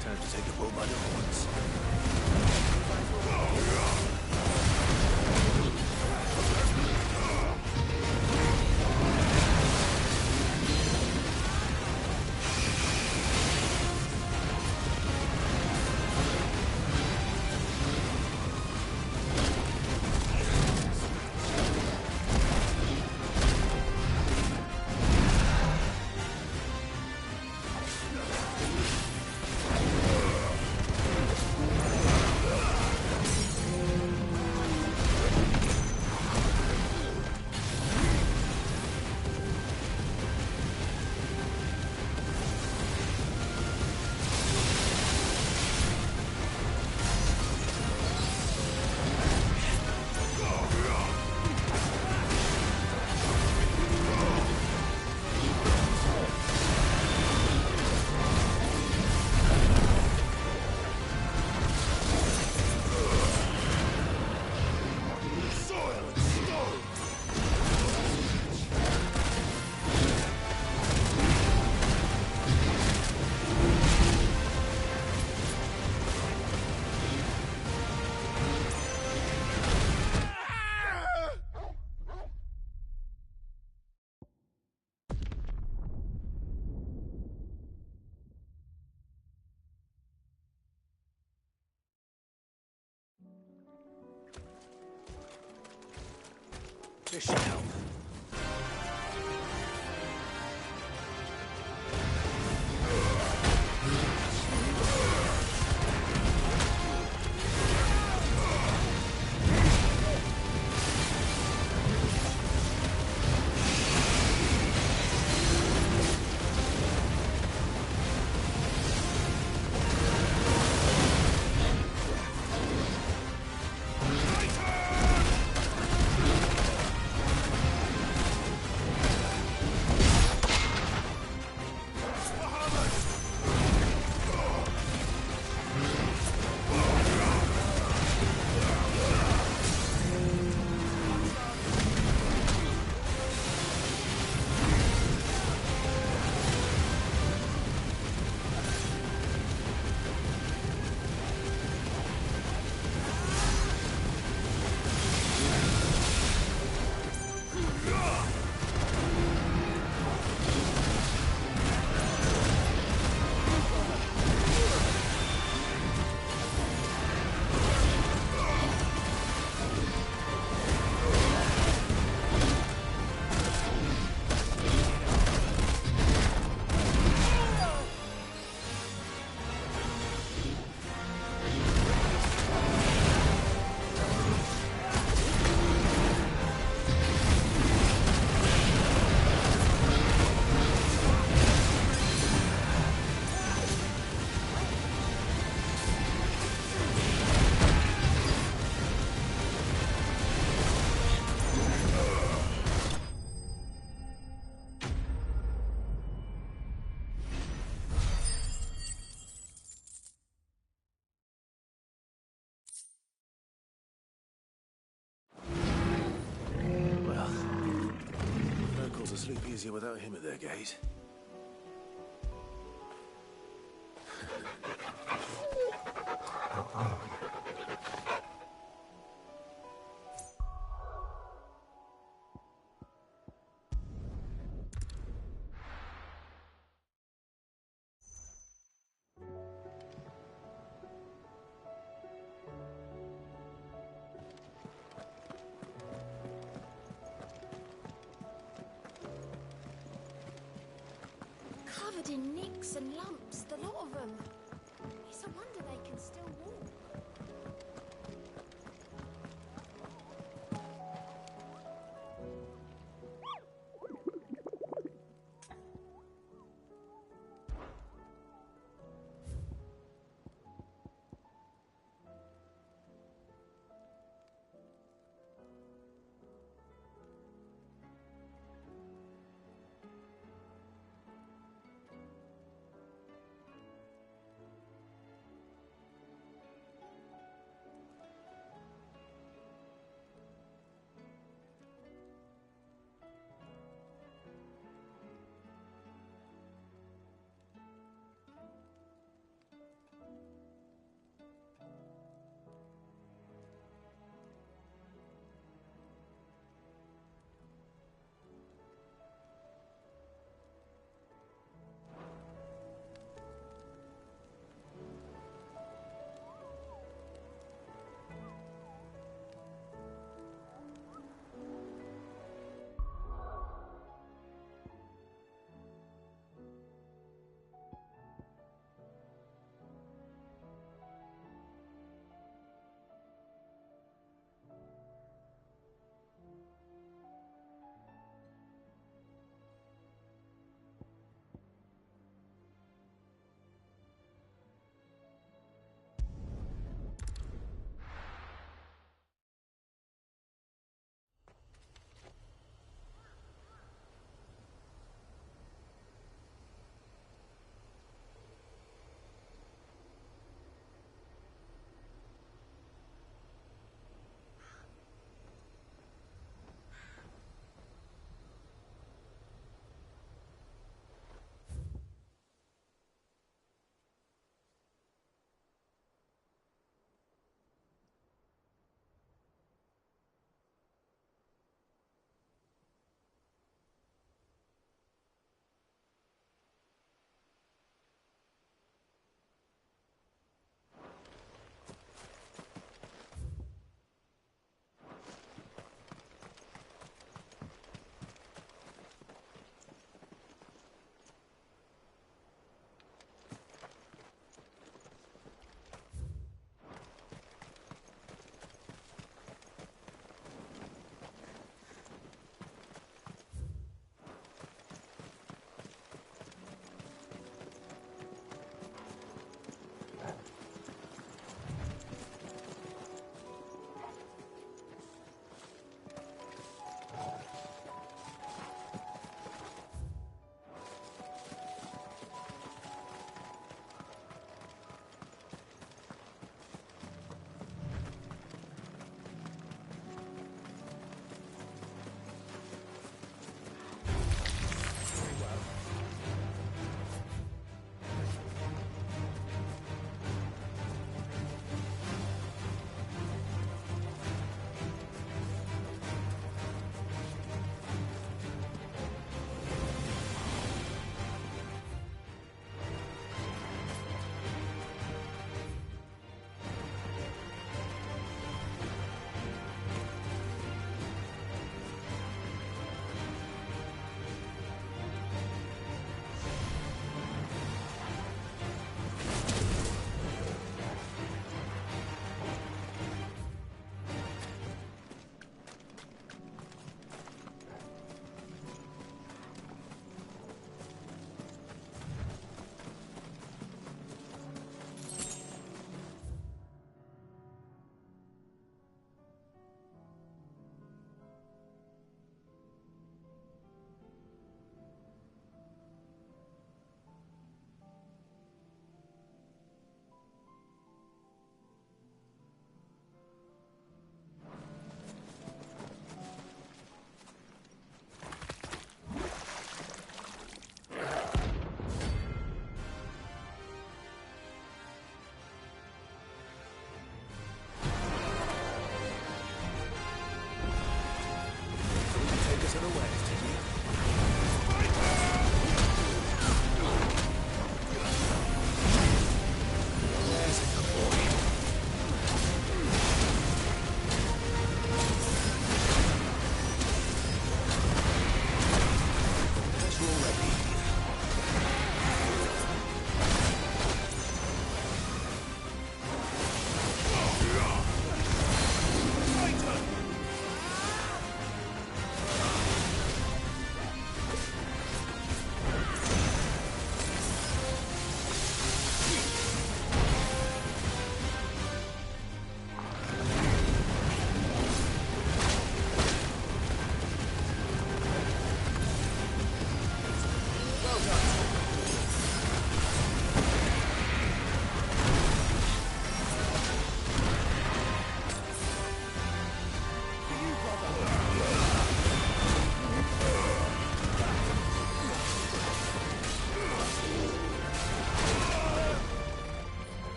Time to take the bull by the horns. This should help. Sleep easier without him at their gate. Covered in nicks and lumps, the lot of them. It's a wonder they can still walk.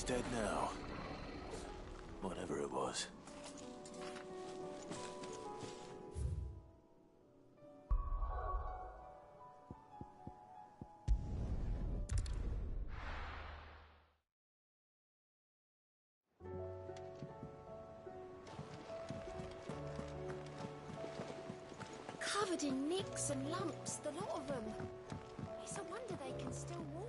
It's dead now. Whatever it was. Covered in nicks and lumps, the lot of them. It's a wonder they can still walk.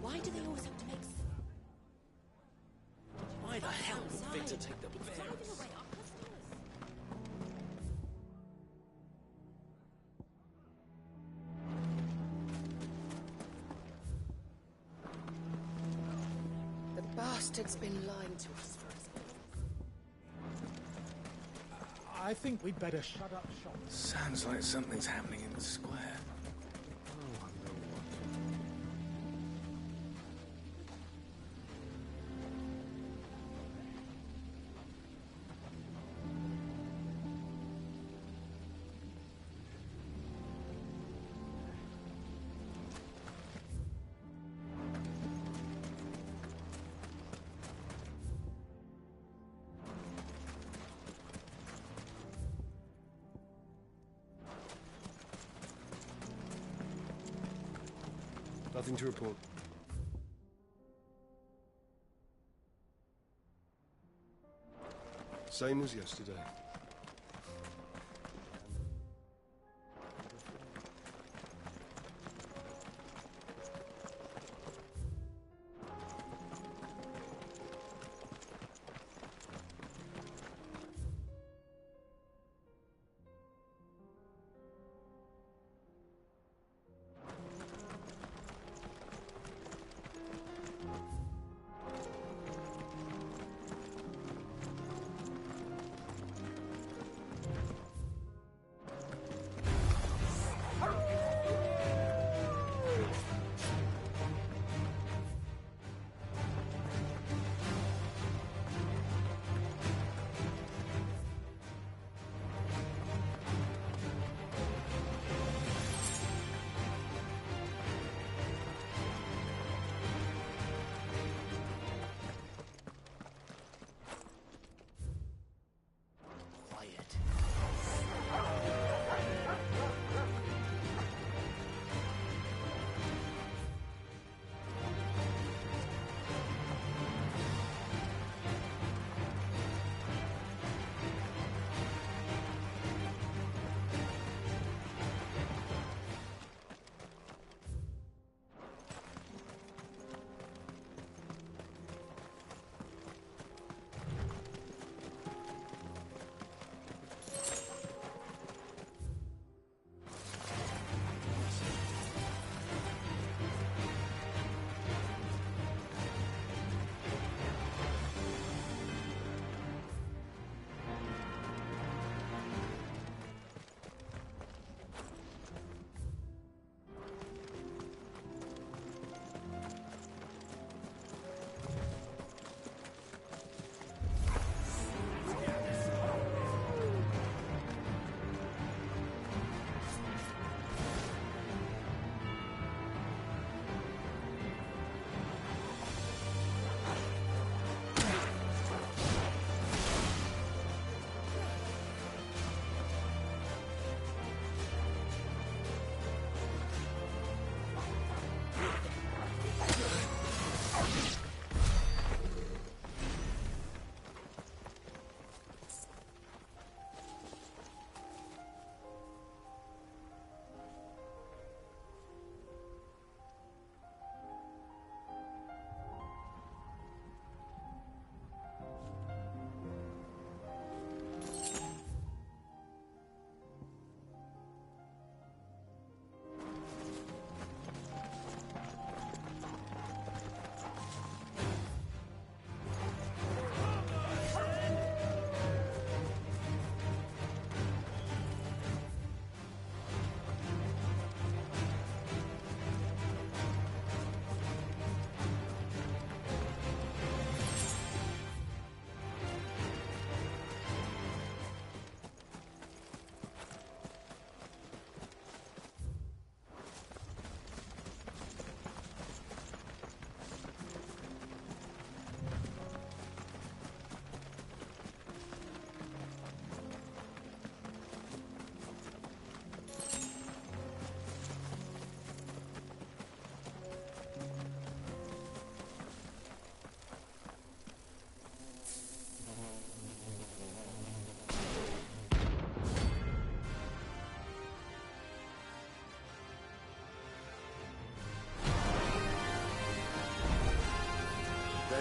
Why do they always have to make... Why the hell would Victor take them there? The bastard's been lying to us for us. I think we'd better shut up shop. Sounds like something's happening in the square. Nothing to report. Same as yesterday.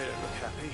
They don't look happy.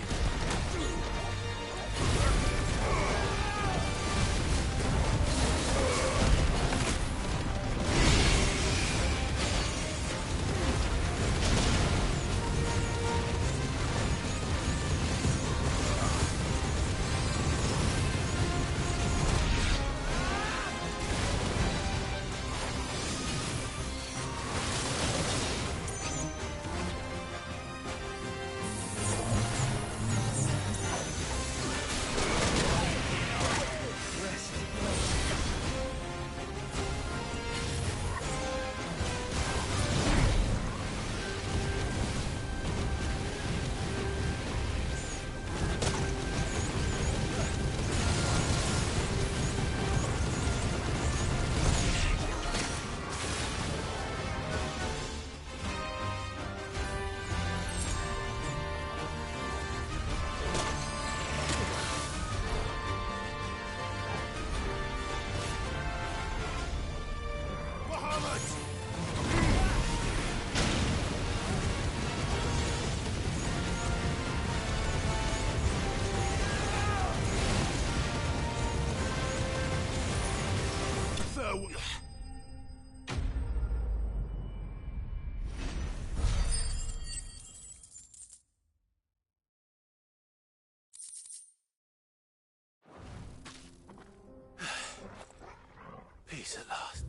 Peace at last.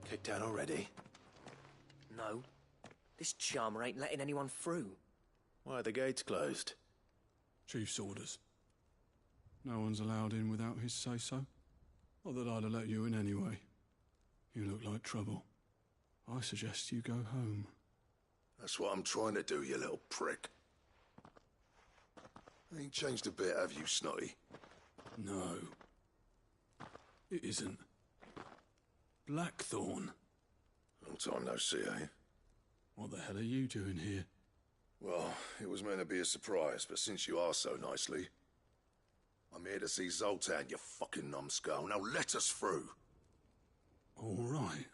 Kicked down already? No. This charmer ain't letting anyone through. Why are the gates closed? Chief's orders. No one's allowed in without his say-so. Not that I'd have let you in anyway. You look like trouble. I suggest you go home. That's what I'm trying to do, you little prick. Ain't changed a bit, have you, Snotty? No. It isn't. Blackthorn. Long time no see, eh? What the hell are you doing here? Well, it was meant to be a surprise, but since you asked so nicely, I'm here to see Zoltan, you fucking numbskull. Now let us through. All right.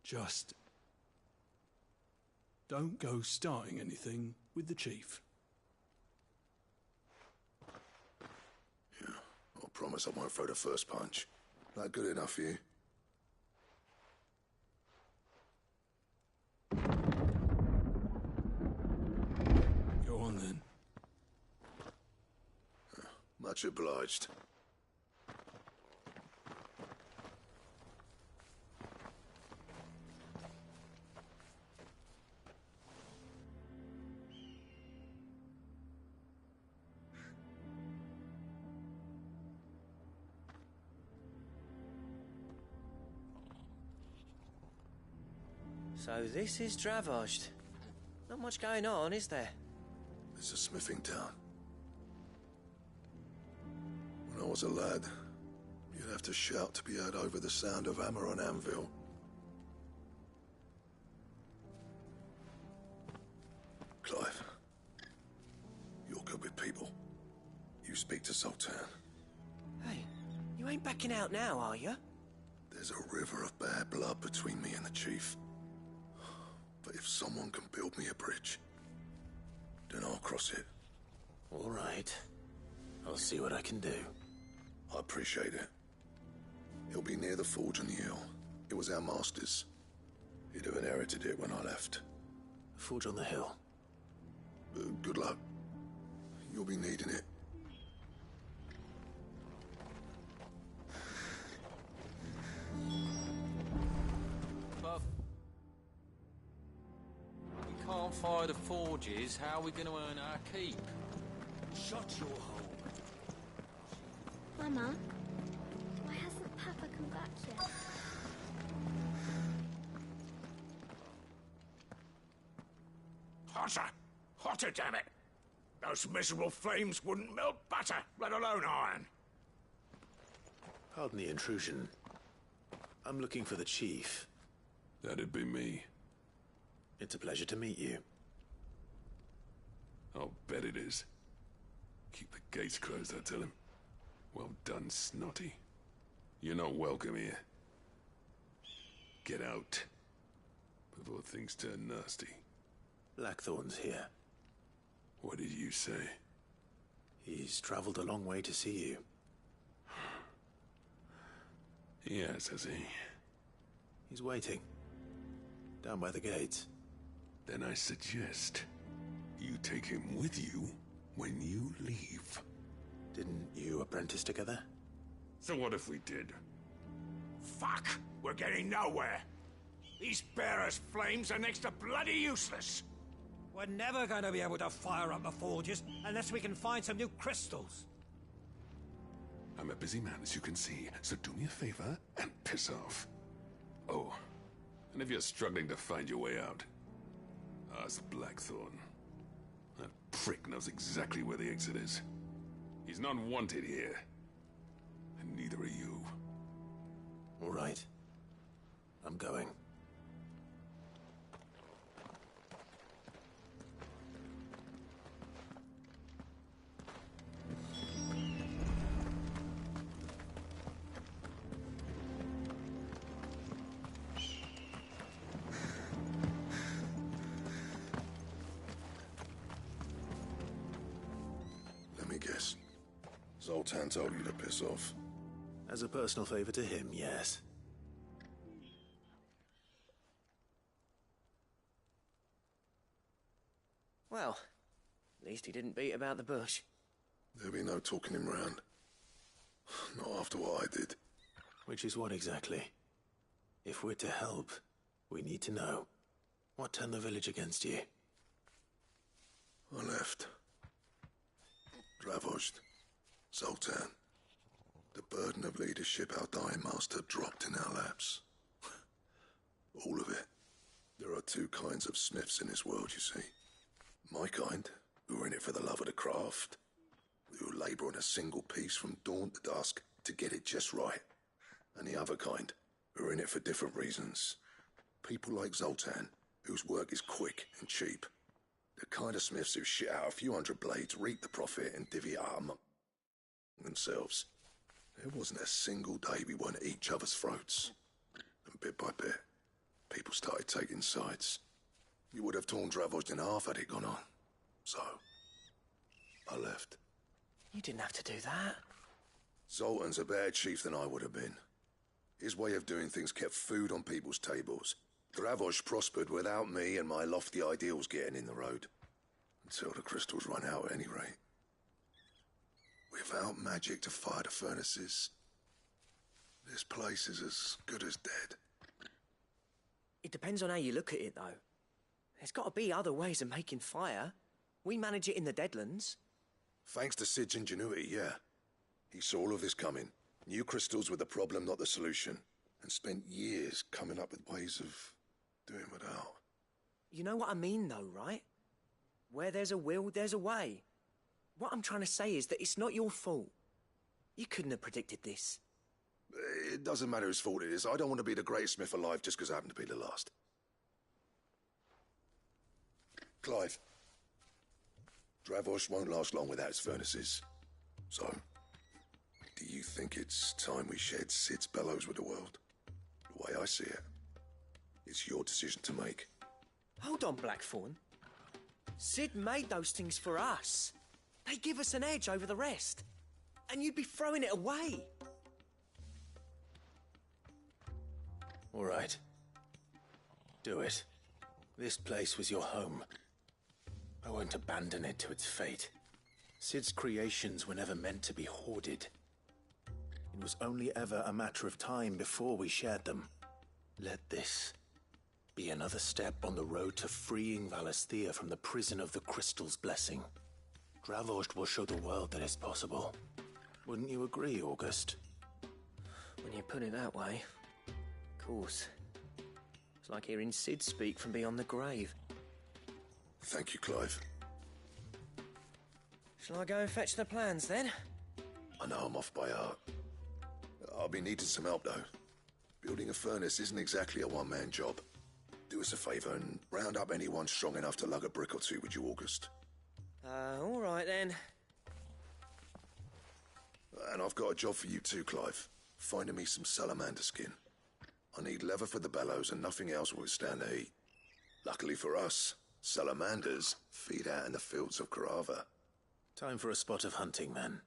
Just don't go starting anything with the chief. Yeah, I promise I won't throw the first punch. That good enough for you? Go on then. Much obliged. So this is Dravozd. Not much going on, is there? It's a smithing town. When I was a lad, you'd have to shout to be heard over the sound of hammer on anvil. Clive, you're good with people. You speak to Zoltan. Hey, you ain't backing out now, are you? There's a river of bad blood between me and the chief. But if someone can build me a bridge, then I'll cross it. All right. I'll see what I can do. I appreciate it. It'll be near the forge on the hill. It was our master's. He'd have inherited it when I left. The forge on the hill? Good luck. You'll be needing it. can't fire the forges, how are we going to earn our keep? Shut your hole. Mama, why hasn't Papa come back yet? Hotter! Hotter, damn it! Those miserable flames wouldn't melt butter, let alone iron. Pardon the intrusion. I'm looking for the chief. That'd be me. It's a pleasure to meet you. I'll bet it is. Keep the gates closed, I tell him. Well done, Snotty. You're not welcome here. Get out. Before things turn nasty. Blackthorn's here. What did you say? He's traveled a long way to see you. Yes, has he? He's waiting. Down by the gates. Then I suggest you take him with you when you leave. Didn't you apprentice together? So what if we did? Fuck! We're getting nowhere. These bearers' flames are next to bloody useless. We're never going to be able to fire up the forges unless we can find some new crystals. I'm a busy man, as you can see, so do me a favor and piss off. Oh, and if you're struggling to find your way out, ask Blackthorn. That prick knows exactly where the exit is. He's not wanted here. And neither are you. All right. I'm going. Let me guess. Zoltan told you to piss off. As a personal favor to him, yes. Well, at least he didn't beat about the bush. There'll be no talking him round. Not after what I did. Which is what exactly? If we're to help, we need to know. What turned the village against you? I left. Dravozd. Zoltan. The burden of leadership our dying master dropped in our laps. All of it. There are two kinds of smiths in this world, you see. My kind, who are in it for the love of the craft, who labour on a single piece from dawn to dusk to get it just right. And the other kind, who are in it for different reasons. People like Zoltan, whose work is quick and cheap. The kind of smiths who shit out a few hundred blades, reap the profit, and divvy it up among themselves. There wasn't a single day we weren't at each other's throats. And bit by bit, people started taking sides. You would have torn Dravozd in half had it gone on. So, I left. You didn't have to do that. Zoltan's a better chief than I would have been. His way of doing things kept food on people's tables. Dravozd prospered without me and my lofty ideals getting in the road. Until the crystals run out at any rate. Without magic to fire the furnaces, this place is as good as dead. It depends on how you look at it, though. There's got to be other ways of making fire. We manage it in the Deadlands. Thanks to Sid's ingenuity, yeah. He saw all of this coming. Knew crystals were the problem, not the solution. And spent years coming up with ways of doing without. You know what I mean, though, right? Where there's a will, there's a way. What I'm trying to say is that it's not your fault. You couldn't have predicted this. It doesn't matter whose fault it is. I don't want to be the greatest smith alive just because I happen to be the last. Clive. Dravozd won't last long without its furnaces. So, do you think it's time we shared Sid's bellows with the world? The way I see it, it's your decision to make. Hold on, Blackthorn. Sid made those things for us. They give us an edge over the rest. And you'd be throwing it away. All right. Do it. This place was your home. I won't abandon it to its fate. Sid's creations were never meant to be hoarded. It was only ever a matter of time before we shared them. Let this be another step on the road to freeing Valisthea from the prison of the Crystal's blessing. Dravost will show the world that it's possible. Wouldn't you agree, August? When you put it that way, of course. It's like hearing Sid speak from beyond the grave. Thank you, Clive. Shall I go and fetch the plans, then? I know I'm off by heart. I'll be needing some help, though. Building a furnace isn't exactly a one-man job. Do us a favour and round up anyone strong enough to lug a brick or two with you, August. All right, then. And I've got a job for you too, Clive. Finding me some salamander skin. I need leather for the bellows and nothing else will withstand the heat. Luckily for us, salamanders feed out in the fields of Carava. Time for a spot of hunting, then.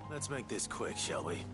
Let's make this quick, shall we?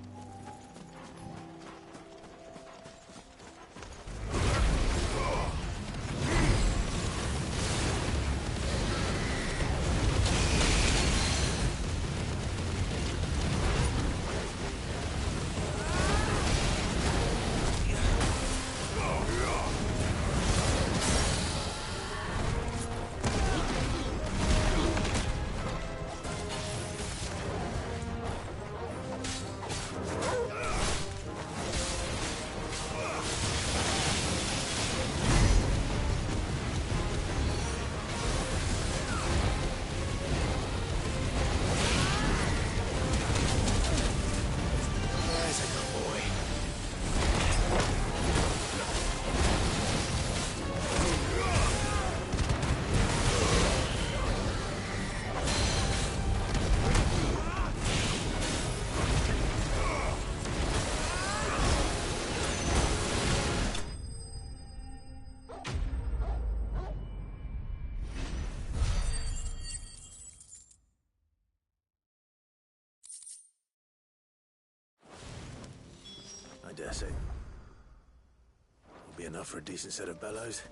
I dare say. Will be enough for a decent set of bellows.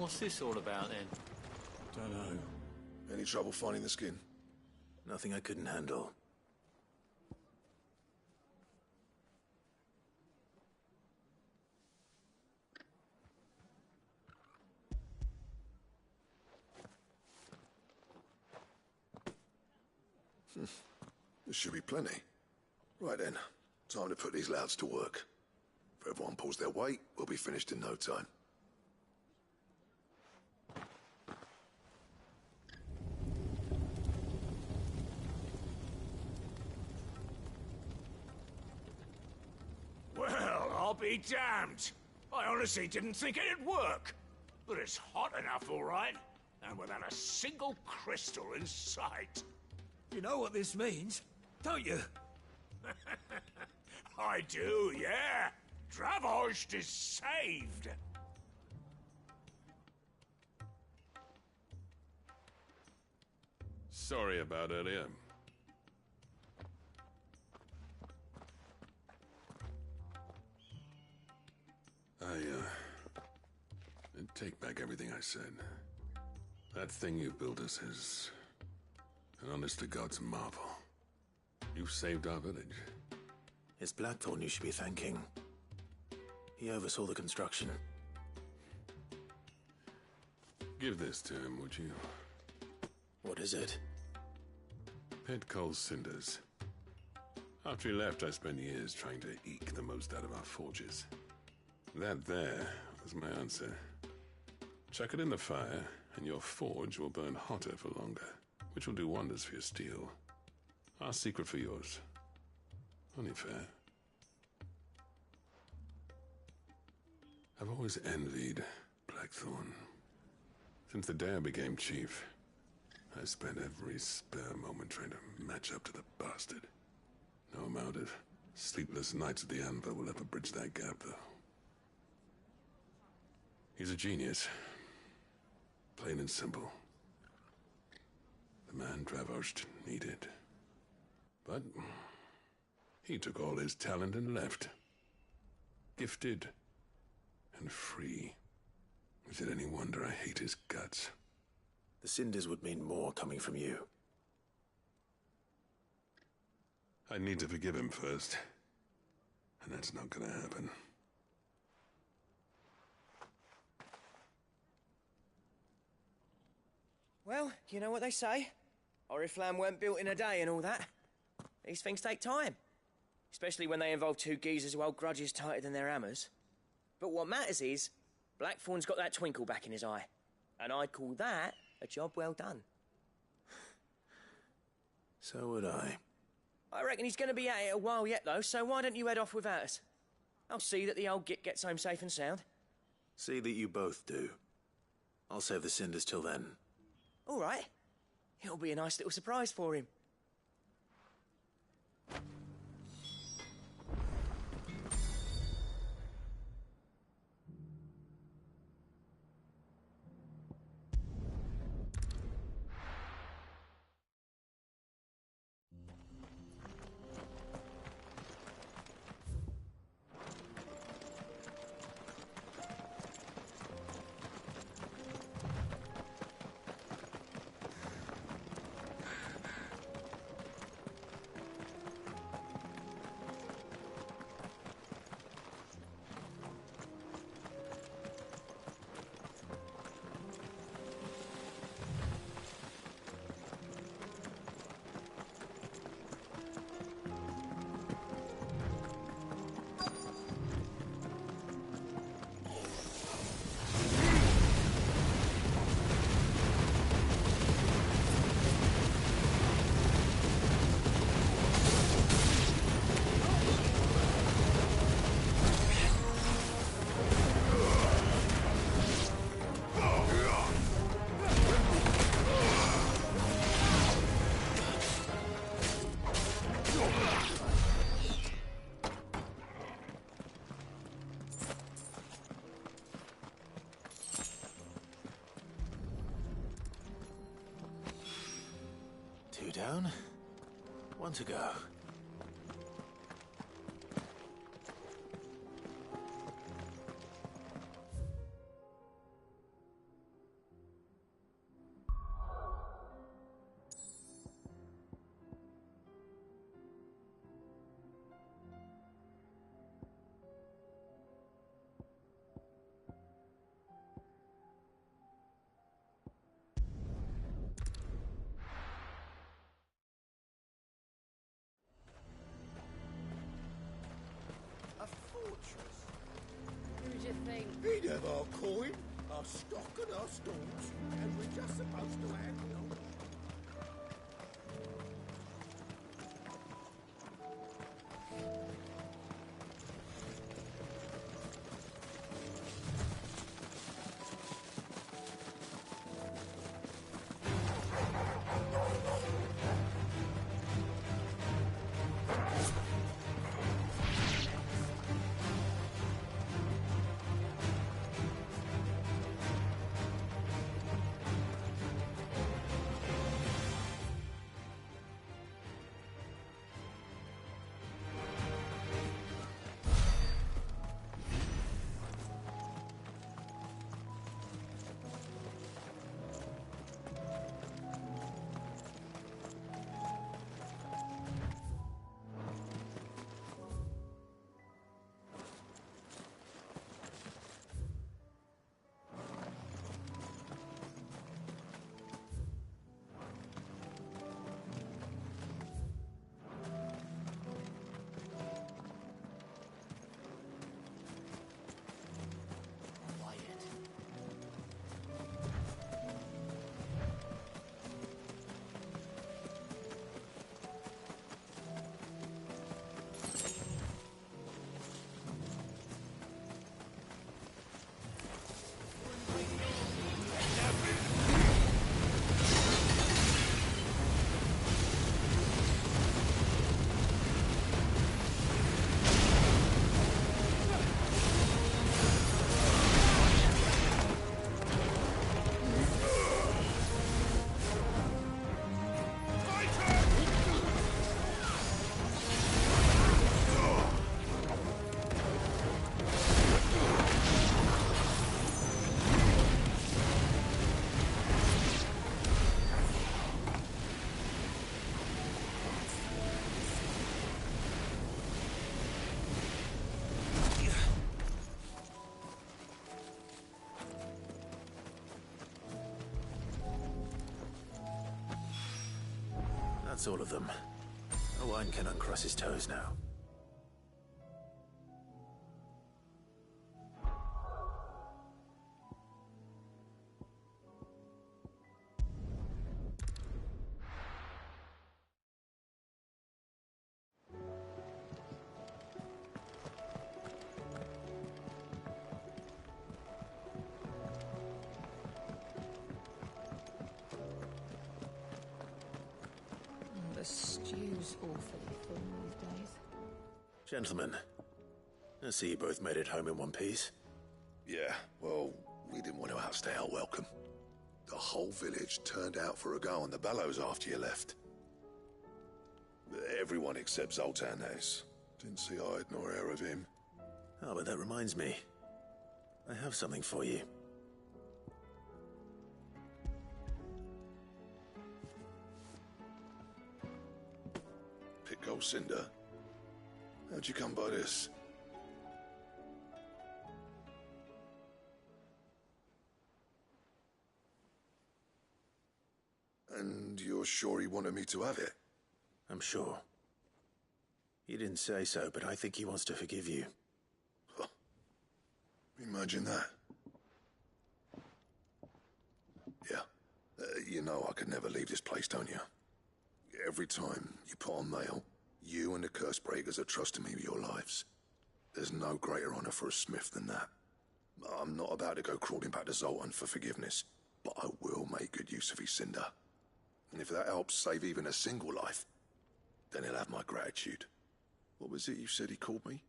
What's this all about, then? Don't know. Any trouble finding the skin? Nothing I couldn't handle. There should be plenty. Right then, time to put these louds to work. If everyone pulls their weight, we'll be finished in no time. Well, I'll be damned. I honestly didn't think it'd work. But it's hot enough, all right. And without a single crystal in sight. You know what this means, don't you? I do, yeah. Dravost is saved. Sorry about earlier. I take back everything I said. That thing you built us is an honest-to-God's marvel. You've saved our village. It's Blackthorn you should be thanking. He oversaw the construction. Give this to him, would you? What is it? Pit Cole's cinders. After he left, I spent years trying to eke the most out of our forges. That there was my answer. Chuck it in the fire, and your forge will burn hotter for longer, which will do wonders for your steel. Our secret for yours. Only fair. I've always envied Blackthorn. Since the day I became chief, I spent every spare moment trying to match up to the bastard. No amount of sleepless nights at the anvil will ever bridge that gap, though. He's a genius. Plain and simple. The man Dravost needed. But he took all his talent and left. Gifted and free. Is it any wonder I hate his guts? The cinders would mean more coming from you. I need to forgive him first. And that's not gonna happen. Well, you know what they say. Oriflamme weren't built in a day and all that. These things take time. Especially when they involve two geezers who hold grudges tighter than their hammers. But what matters is, Blackthorn's got that twinkle back in his eye. And I'd call that a job well done. So would I. I reckon he's going to be at it a while yet, though, so why don't you head off without us? I'll see that the old git gets home safe and sound. See that you both do. I'll save the cinders till then. All right. It'll be a nice little surprise for him. Two down, one to go. our stock and our stores, and we're just supposed to act on. That's all of them. Olny can uncross his toes now. The stew's awfully full these days. Gentlemen, I see you both made it home in one piece. Yeah, well, we didn't want to outstay our welcome. The whole village turned out for a go on the bellows after you left. Everyone except Zoltan, that is. Didn't see hide nor hair of him. Oh, but that reminds me. I have something for you. Pick old Cinder. How'd you come by this? And you're sure he wanted me to have it? I'm sure. He didn't say so, but I think he wants to forgive you. Huh. Imagine that. Yeah. You know I could never leave this place, don't you? Every time you put on mail, you and the curse breakers are trusting me with your lives. There's no greater honor for a smith than that. I'm not about to go crawling back to Zoltan for forgiveness, but I will make good use of his cinder. And if that helps save even a single life, then he'll have my gratitude. What was it you said he called me?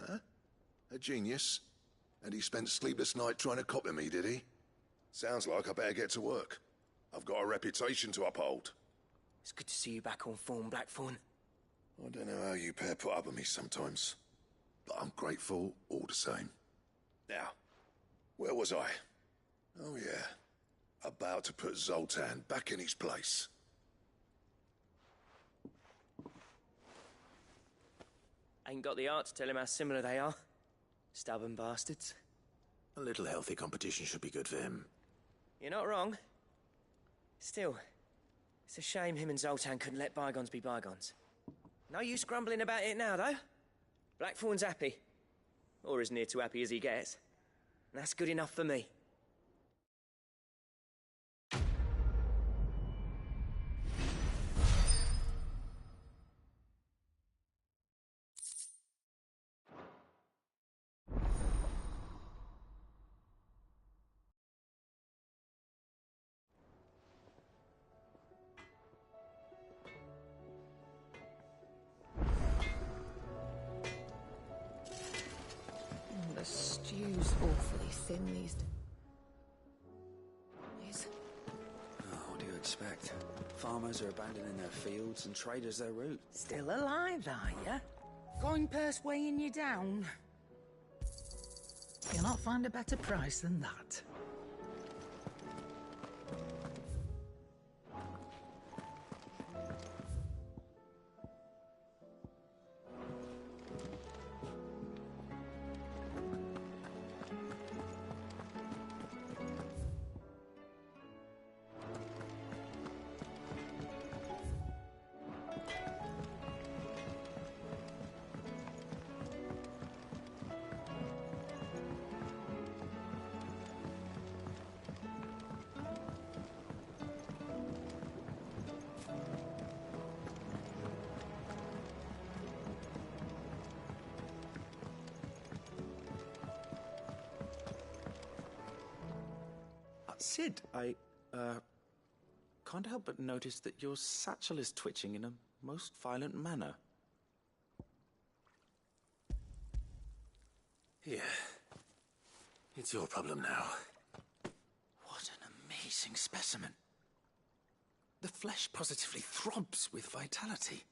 Huh? A genius? And he spent sleepless night trying to copy me, did he? Sounds like I better get to work. I've got a reputation to uphold. It's good to see you back on form, Blackthorn. I don't know how you pair put up with me sometimes, but I'm grateful all the same. Now, where was I? Oh yeah, about to put Zoltan back in his place. Ain't got the art to tell him how similar they are. Stubborn bastards. A little healthy competition should be good for him. You're not wrong. Still, it's a shame him and Zoltan couldn't let bygones be bygones. No use grumbling about it now, though. Blackthorn's happy. Or as near to happy as he gets. And that's good enough for me. Stew's awfully thin these days. Oh, what do you expect? Farmers are abandoning their fields and traders their roots. Still alive, are you? Going purse weighing you down? You'll not find a better price than that. Sid, I can't help but notice that your satchel is twitching in a most violent manner. Here. It's your problem now. What an amazing specimen. The flesh positively throbs with vitality.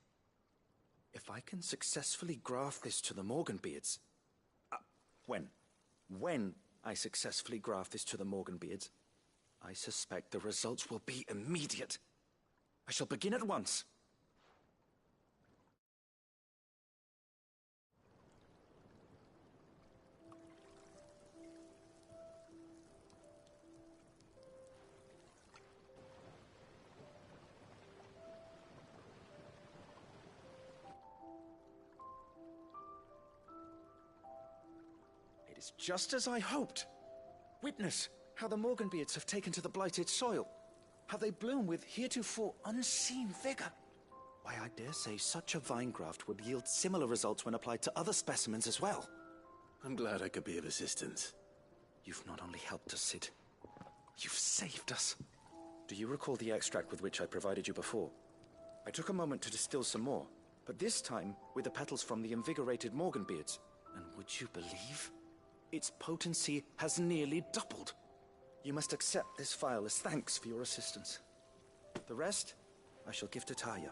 If I can successfully graft this to the Morganbeards... When I successfully graft this to the Morganbeards, I suspect the results will be immediate. I shall begin at once. It is just as I hoped. Witness how the Morganbeards have taken to the blighted soil, how they bloom with heretofore unseen vigor. Why, I dare say such a vine graft would yield similar results when applied to other specimens as well. I'm glad I could be of assistance. You've not only helped us, Sid, you've saved us. Do you recall the extract with which I provided you before? I took a moment to distill some more, but this time with the petals from the invigorated Morganbeards. And would you believe? Its potency has nearly doubled. You must accept this vial as thanks for your assistance. The rest, I shall give to Taya.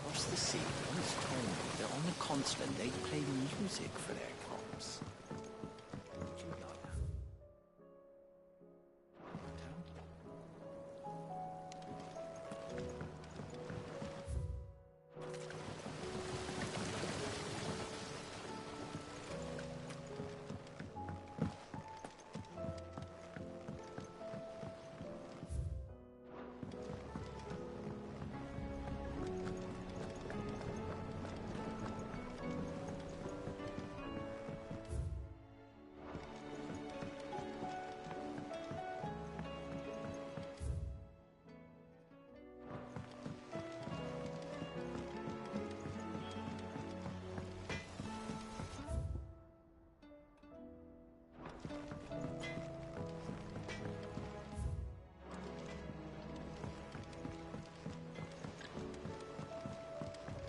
Across the sea, once told me that on the continent they play music for their crops. Would you like that?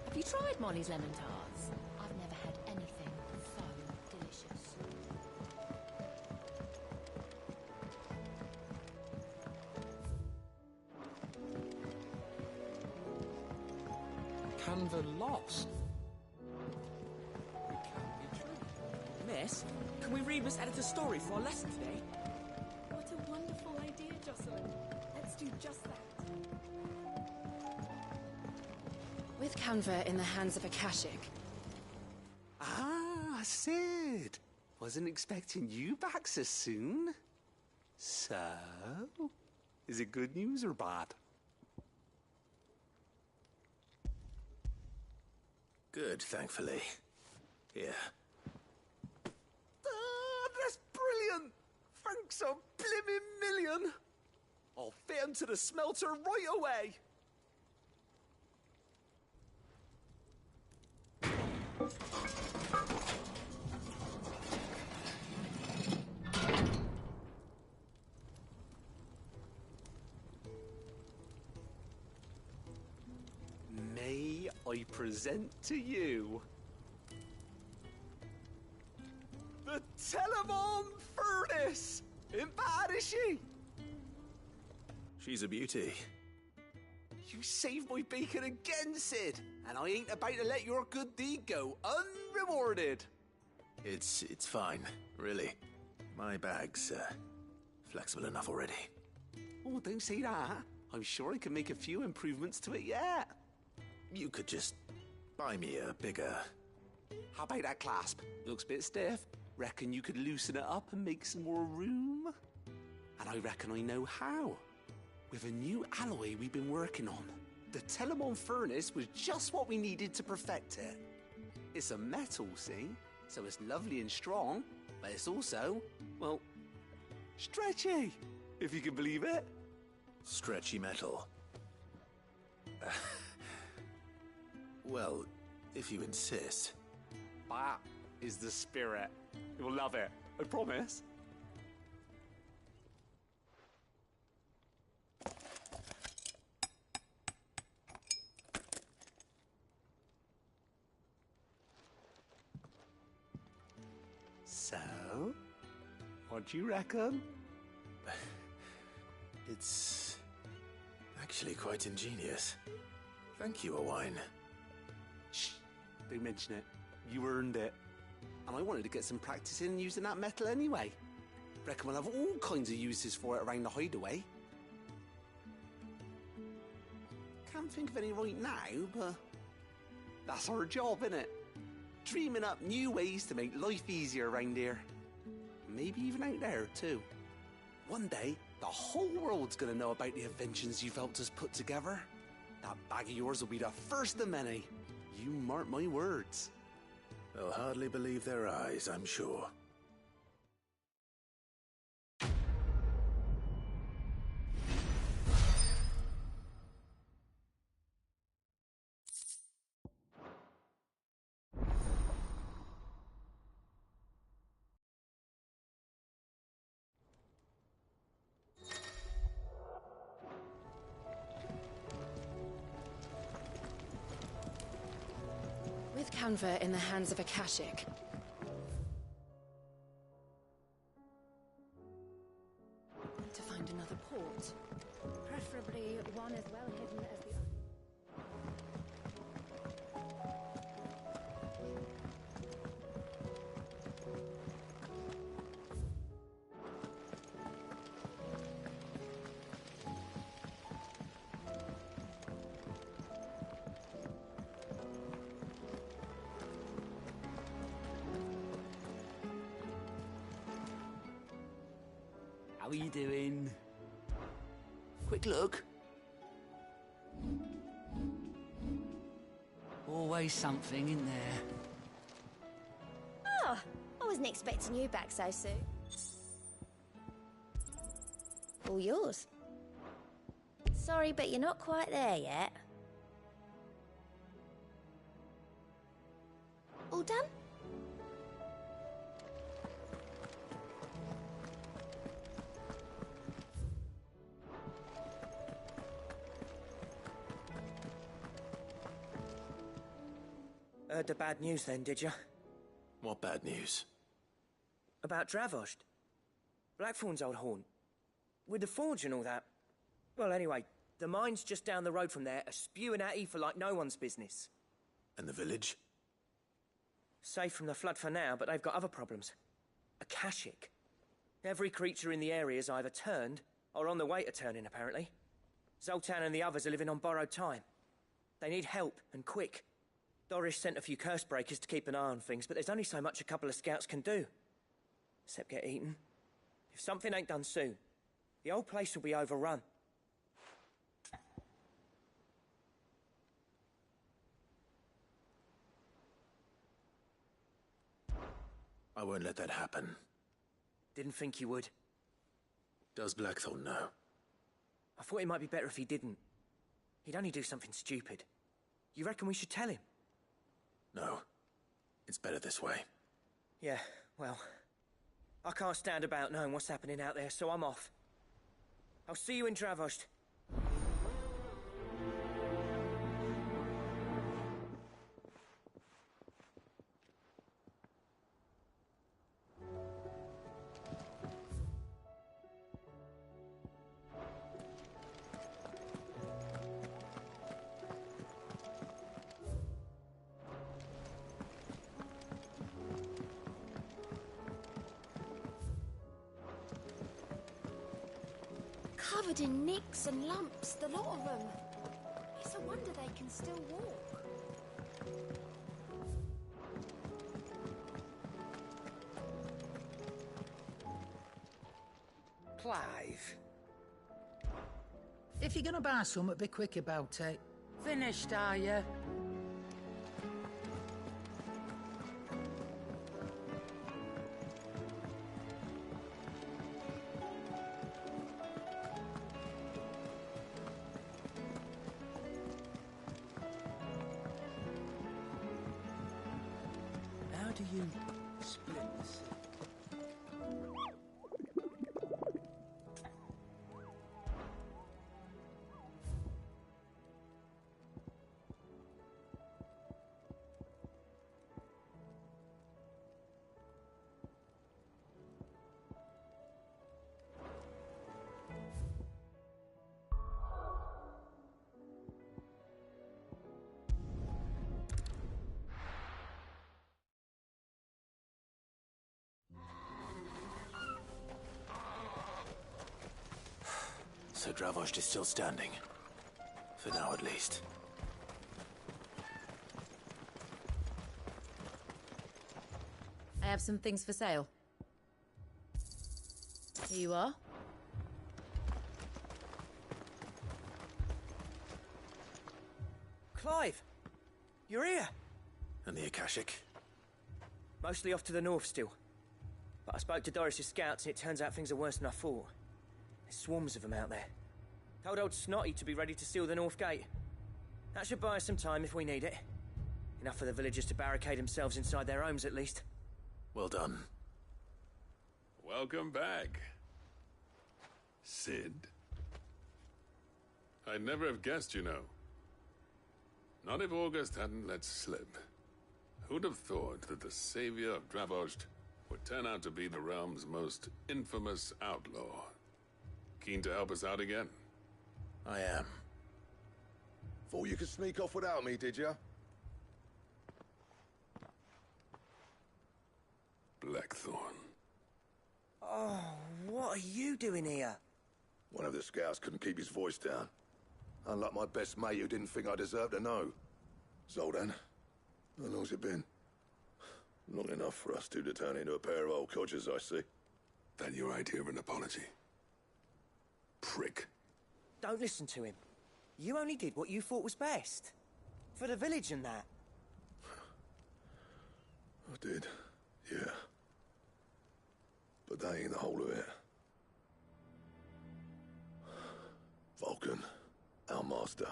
Have you tried Molly's lemon tarts? I've never had anything so delicious. Canva lost. It can't be true. Miss, can we read Miss Editor's story for our lesson today? What a wonderful idea, Jocelyn. Let's do just that. With Canva in the hands of Akashic. Ah, Sid. Wasn't expecting you back so soon. So, is it good news or bad? Good, thankfully. Here, brilliant! Thanks a blimmin' million! I'll fit 'em to the smelter right away! May I present to you the Telemon Furnace! Ain't bad, is she? She's a beauty. You saved my bacon again, Sid, and I ain't about to let your good deed go unrewarded. It's fine, really. My bag's flexible enough already. Oh, don't say that. I'm sure I can make a few improvements to it yet. You could just buy me a bigger... How about that clasp? Looks a bit stiff. Reckon you could loosen it up and make some more room? And I reckon I know how. With a new alloy we've been working on. The Telemon Furnace was just what we needed to perfect it. It's a metal, see? So it's lovely and strong, but it's also, well, stretchy, if you can believe it. Stretchy metal. Well, if you insist. That is the spirit. You'll love it, I promise. So, what do you reckon? It's actually quite ingenious. Thank you, Olny. Shh, don't mention it. You earned it. And I wanted to get some practice in using that metal anyway. Reckon we'll have all kinds of uses for it around the hideaway. Can't think of any right now, but that's our job, innit? Dreaming up new ways to make life easier around here. Maybe even out there, too. One day, the whole world's gonna know about the inventions you've helped us put together. That bag of yours will be the first of many. You mark my words. They'll hardly believe their eyes, I'm sure. With Canva in the hands of a Kashik, need to find another port. Preferably one as well hidden as the other. How are you doing? Quick look. Always something in there. Oh, I wasn't expecting you back so soon. All yours. Sorry, but you're not quite there yet. All done? Heard the bad news then, did you? What bad news? About Dravost. Blackthorn's old haunt. With the forge and all that. Well, anyway, the mine's just down the road from there are spewing out ether like no one's business. And the village? Safe from the flood for now, but they've got other problems. A Kashik. Every creature in the area's either turned or on the way to turning, apparently. Zoltan and the others are living on borrowed time. They need help, and quick. Doris sent a few curse breakers to keep an eye on things, but there's only so much a couple of scouts can do. Except get eaten. If something ain't done soon, the old place will be overrun. I won't let that happen. Didn't think you would. Does Blackthorn know? I thought it might be better if he didn't. He'd only do something stupid. You reckon we should tell him? No. It's better this way. Yeah, well, I can't stand about knowing what's happening out there, so I'm off. I'll see you in Dravost. Covered in nicks and lumps, the lot of them. It's a wonder they can still walk. Clive. If you're gonna buy something, be quick about it. Finished, are you? How do you split this? So Dravost is still standing. For now, at least. I have some things for sale. Here you are. Clive! You're here! And the Akashic? Mostly off to the north still. But I spoke to Doris's scouts and it turns out things are worse than I thought. There's swarms of them out there. Told old Snotty to be ready to seal the north gate. That should buy us some time if we need it. Enough for the villagers to barricade themselves inside their homes at least. Well done. Welcome back, Sid. I'd never have guessed, you know. Not if August hadn't let slip. Who'd have thought that the savior of Dravost would turn out to be the realm's most infamous outlaw? Keen to help us out again? I am. Thought you could sneak off without me, did ya? Blackthorn. Oh, what are you doing here? One of the scouts couldn't keep his voice down. Unlike my best mate who didn't think I deserved to know. Zoldan, how long's it been? Long enough for us two to turn into a pair of old codgers, I see. That your idea of an apology? Prick. Don't listen to him. You only did what you thought was best. For the village and that. I did, yeah. But that ain't the whole of it. Vulcan, our master,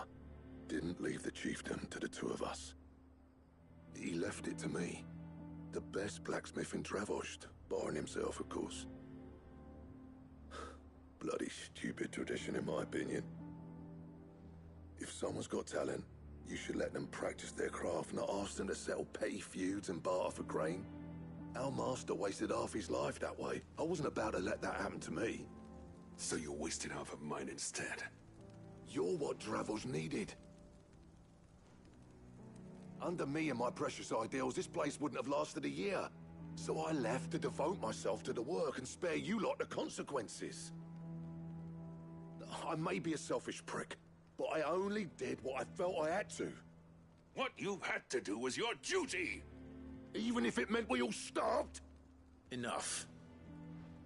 didn't leave the chiefdom to the two of us. He left it to me. The best blacksmith in Dravost, barring himself, of course. Bloody stupid tradition, in my opinion. If someone's got talent, you should let them practice their craft, not ask them to settle petty feuds and barter for grain. Our master wasted half his life that way. I wasn't about to let that happen to me. So you wasted half of mine instead? You're what Dravost needed. Under me and my precious ideals, this place wouldn't have lasted a year. So I left to devote myself to the work and spare you lot the consequences. I may be a selfish prick, but I only did what I felt I had to. What you had to do was your duty! Even if it meant we all starved? Enough.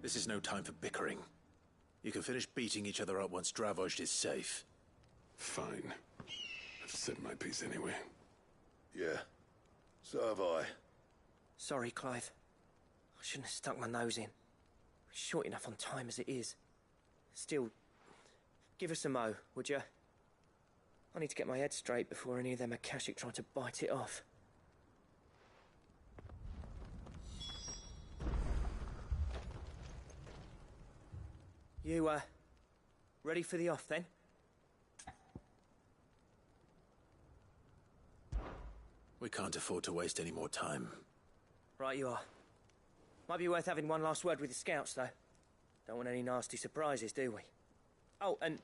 This is no time for bickering. You can finish beating each other up once Dravost is safe. Fine. I've said my piece anyway. Yeah. So have I. Sorry, Clive. I shouldn't have stuck my nose in. short enough on time as it is. Still, give us a mo, would you? I need to get my head straight before any of them Akashic try to bite it off. You, ready for the off, then? We can't afford to waste any more time. Right you are. Might be worth having one last word with the scouts, though. Don't want any nasty surprises, do we? Oh, and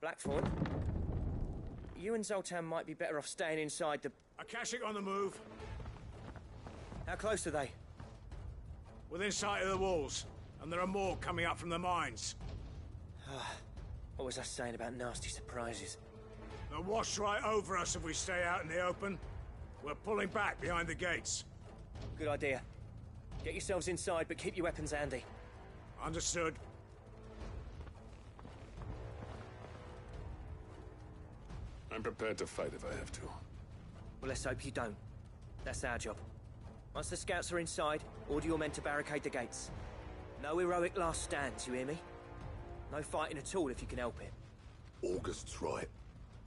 Blackthorn, you and Zoltan might be better off staying inside the... Akashic on the move. How close are they? Within sight of the walls. And there are more coming up from the mines. What was I saying about nasty surprises? They'll wash right over us if we stay out in the open. We're pulling back behind the gates. Good idea. Get yourselves inside, but keep your weapons handy. Understood. I'm prepared to fight if I have to. Well, let's hope you don't. That's our job. Once the scouts are inside, order your men to barricade the gates. No heroic last stands, you hear me? No fighting at all if you can help it. August's right.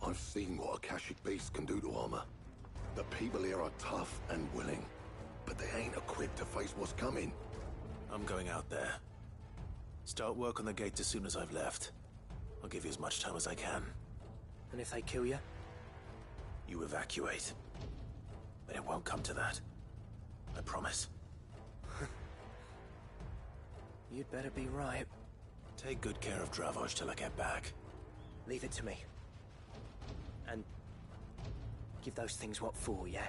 I've seen what Akashic beasts can do to armor. The people here are tough and willing, but they ain't equipped to face what's coming. I'm going out there. Start work on the gate as soon as I've left. I'll give you as much time as I can. And if they kill you? You evacuate. But it won't come to that. I promise. You'd better be right. Take good care of Dravoj till I get back. Leave it to me. And give those things what for, yeah?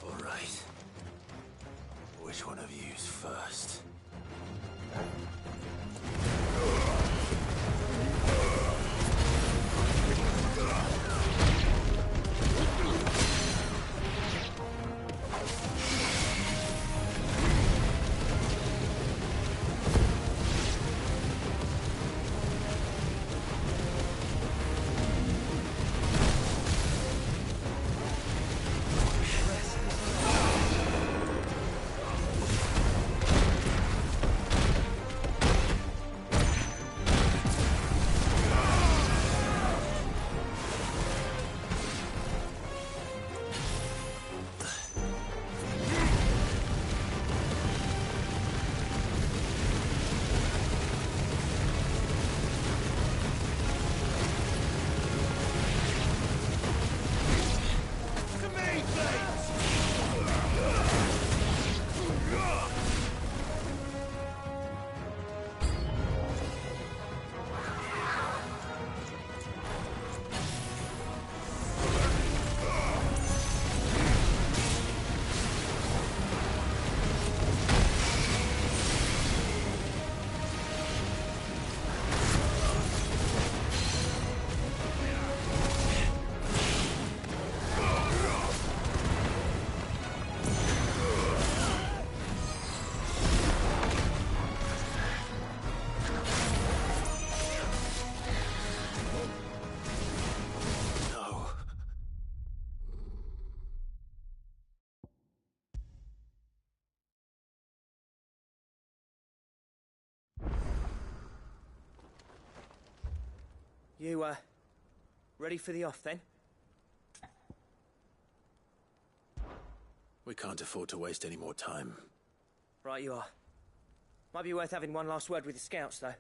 All right. Which one of you's first? You, ready for the off, then? We can't afford to waste any more time. Right you are. Might be worth having one last word with the scouts, though.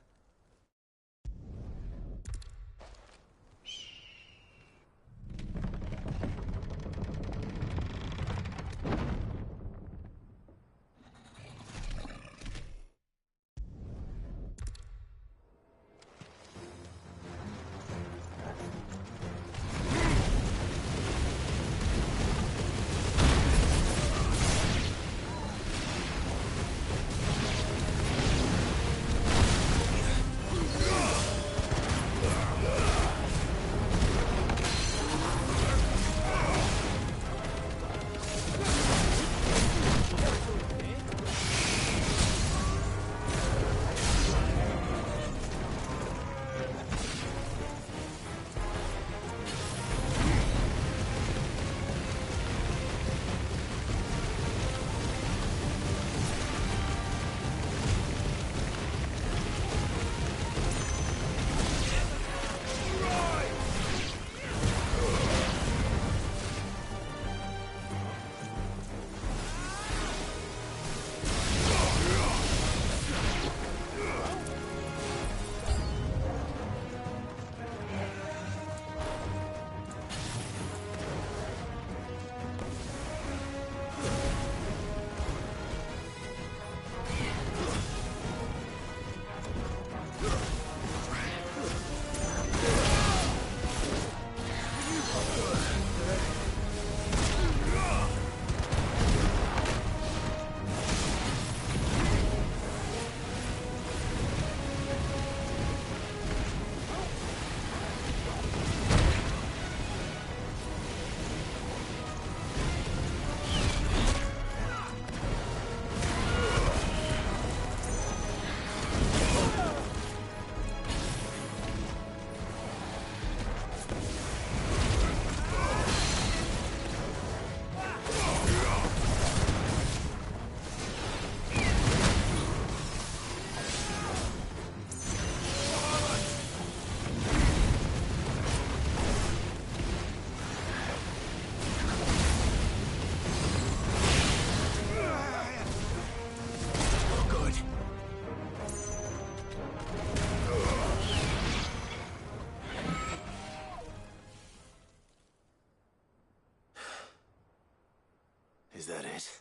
Is that it?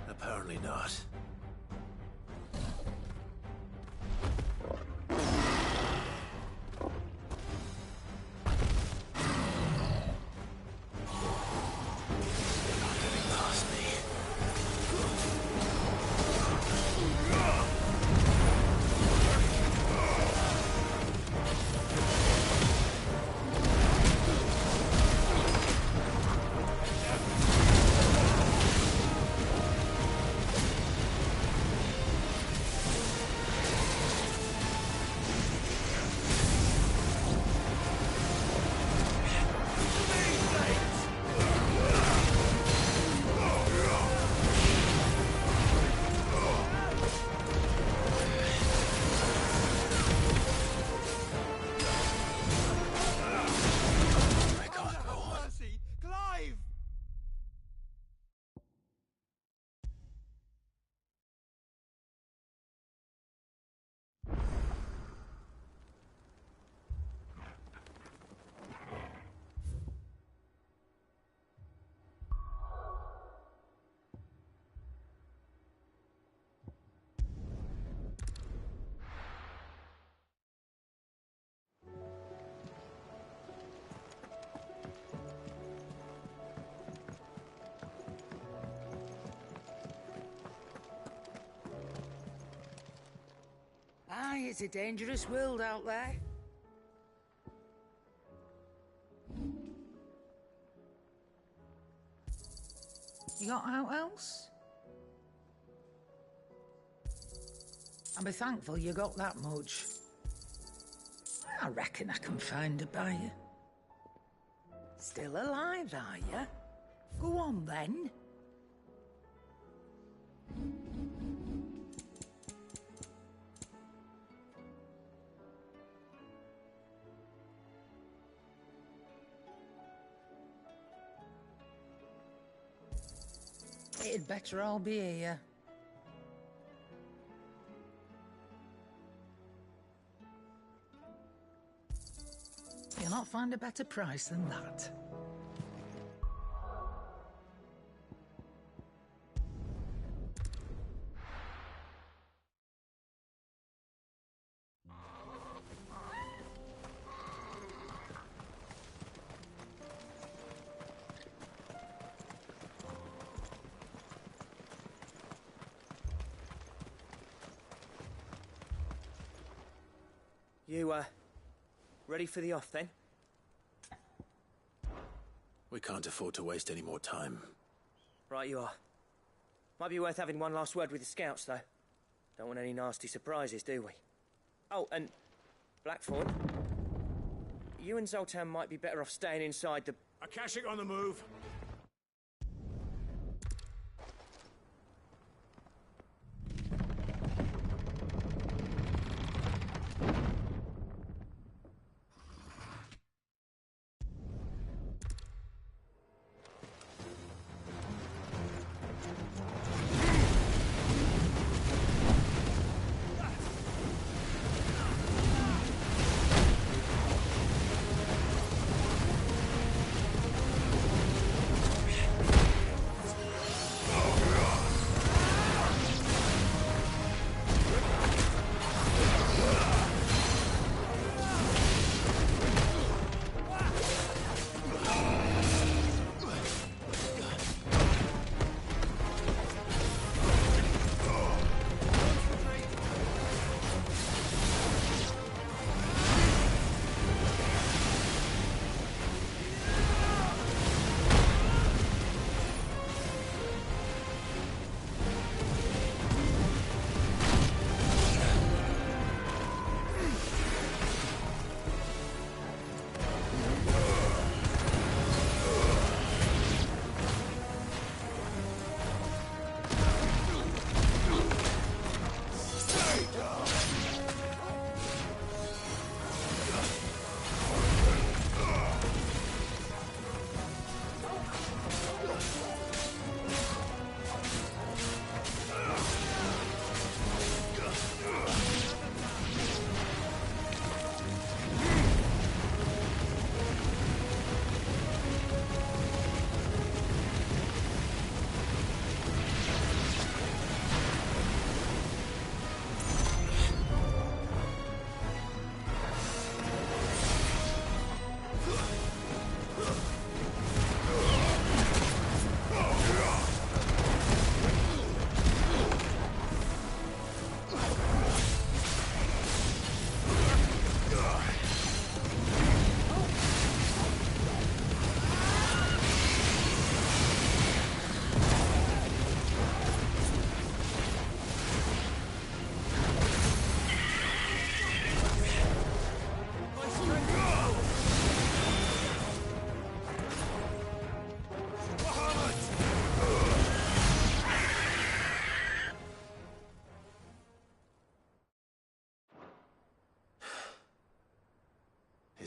Apparently not. Aye, it's a dangerous world out there. You got out else? I'll be thankful you got that much. I reckon I can find a buyer. Still alive, are you? Go on, then. It'd better all be here. You'll not find a better price than that. You, ready for the off, then? We can't afford to waste any more time. Right you are. Might be worth having one last word with the scouts, though. Don't want any nasty surprises, do we? Oh, and Blackthorn, you and Zoltan might be better off staying inside the... Akashic on the move.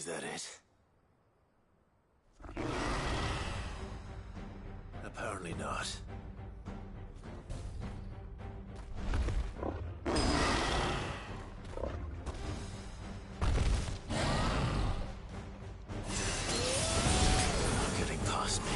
Is that it? Apparently not. Not getting past me.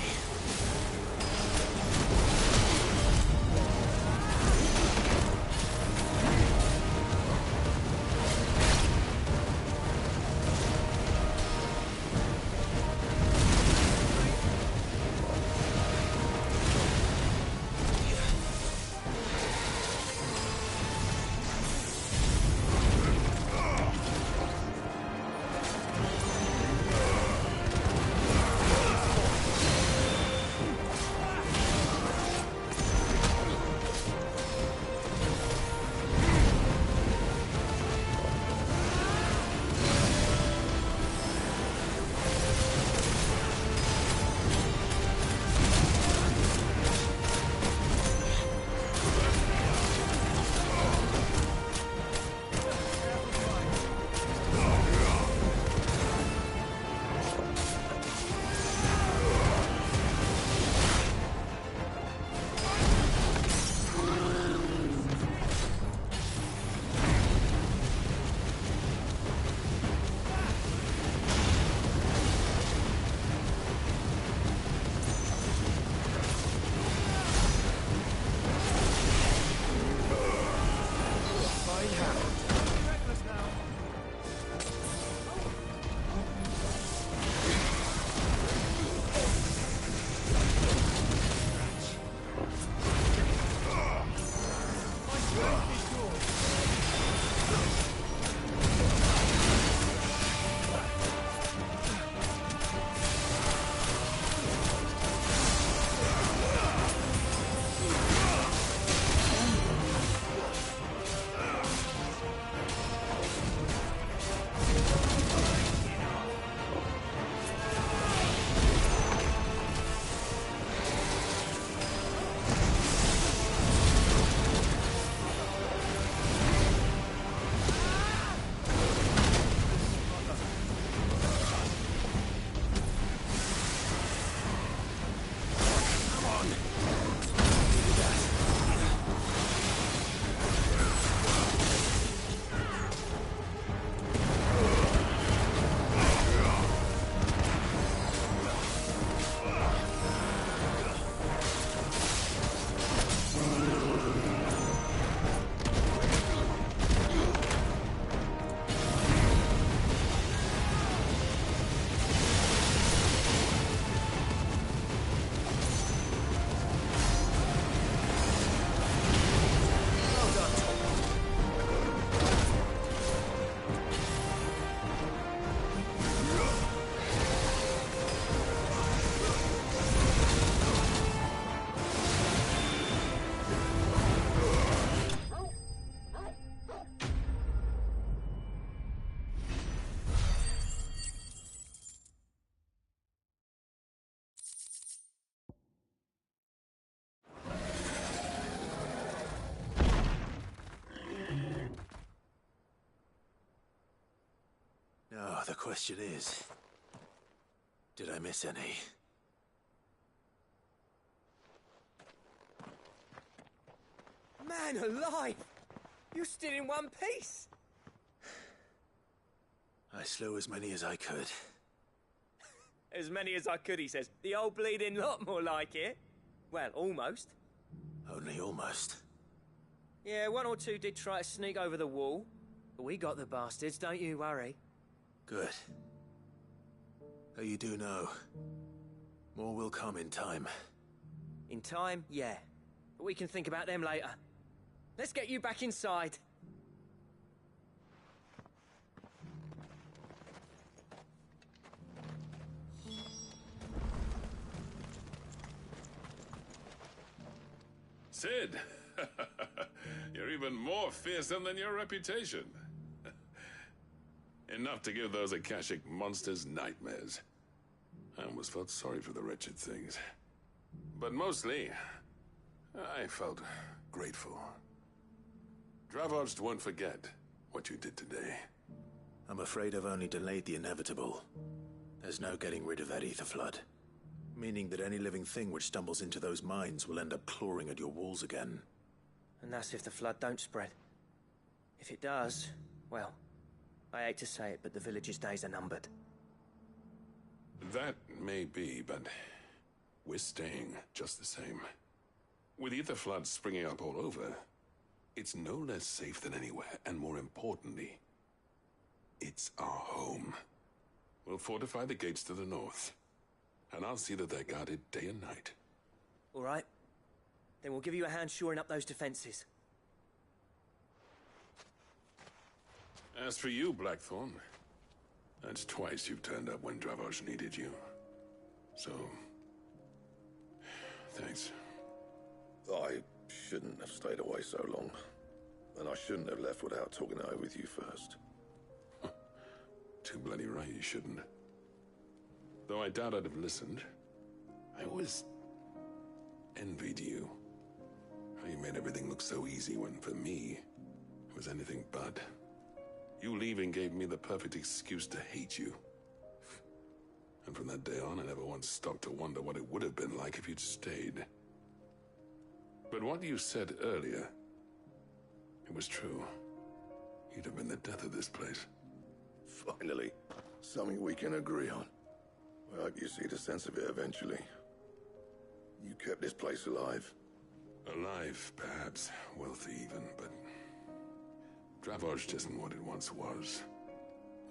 Now, the question is, did I miss any? Man alive! You still in one piece! I slew as many as I could. As many as I could, he says. The old bleeding lot, more like it. Well, almost. Only almost. Yeah, one or two did try to sneak over the wall. But we got the bastards, don't you worry. Good. Though you do know, more will come in time. In time, yeah. But we can think about them later. Let's get you back inside. Sid! You're even more fearsome than your reputation. Enough to give those Akashic monsters nightmares. I almost felt sorry for the wretched things. But mostly, I felt grateful. Dravovst won't forget what you did today. I'm afraid I've only delayed the inevitable. There's no getting rid of that ether flood. Meaning that any living thing which stumbles into those mines will end up clawing at your walls again. And that's if the flood don't spread. If it does, well, I hate to say it, but the village's days are numbered. That may be, but we're staying just the same. With ether floods springing up all over, it's no less safe than anywhere, and more importantly, it's our home. We'll fortify the gates to the north, and I'll see that they're guarded day and night. All right. Then we'll give you a hand shoring up those defenses. As for you, Blackthorn, that's twice you've turned up when Dravos needed you. So, thanks. I shouldn't have stayed away so long. And I shouldn't have left without talking it over with you first. Too bloody right you shouldn't. Though I doubt I'd have listened. I always envied you. How you made everything look so easy when, for me, it was anything but. You leaving gave me the perfect excuse to hate you. And from that day on, I never once stopped to wonder what it would have been like if you'd stayed. But what you said earlier, it was true. You'd have been the death of this place. Finally, something we can agree on. I hope you see the sense of it eventually. You kept this place alive. Alive, perhaps. Wealthy even, but Dravos isn't what it once was.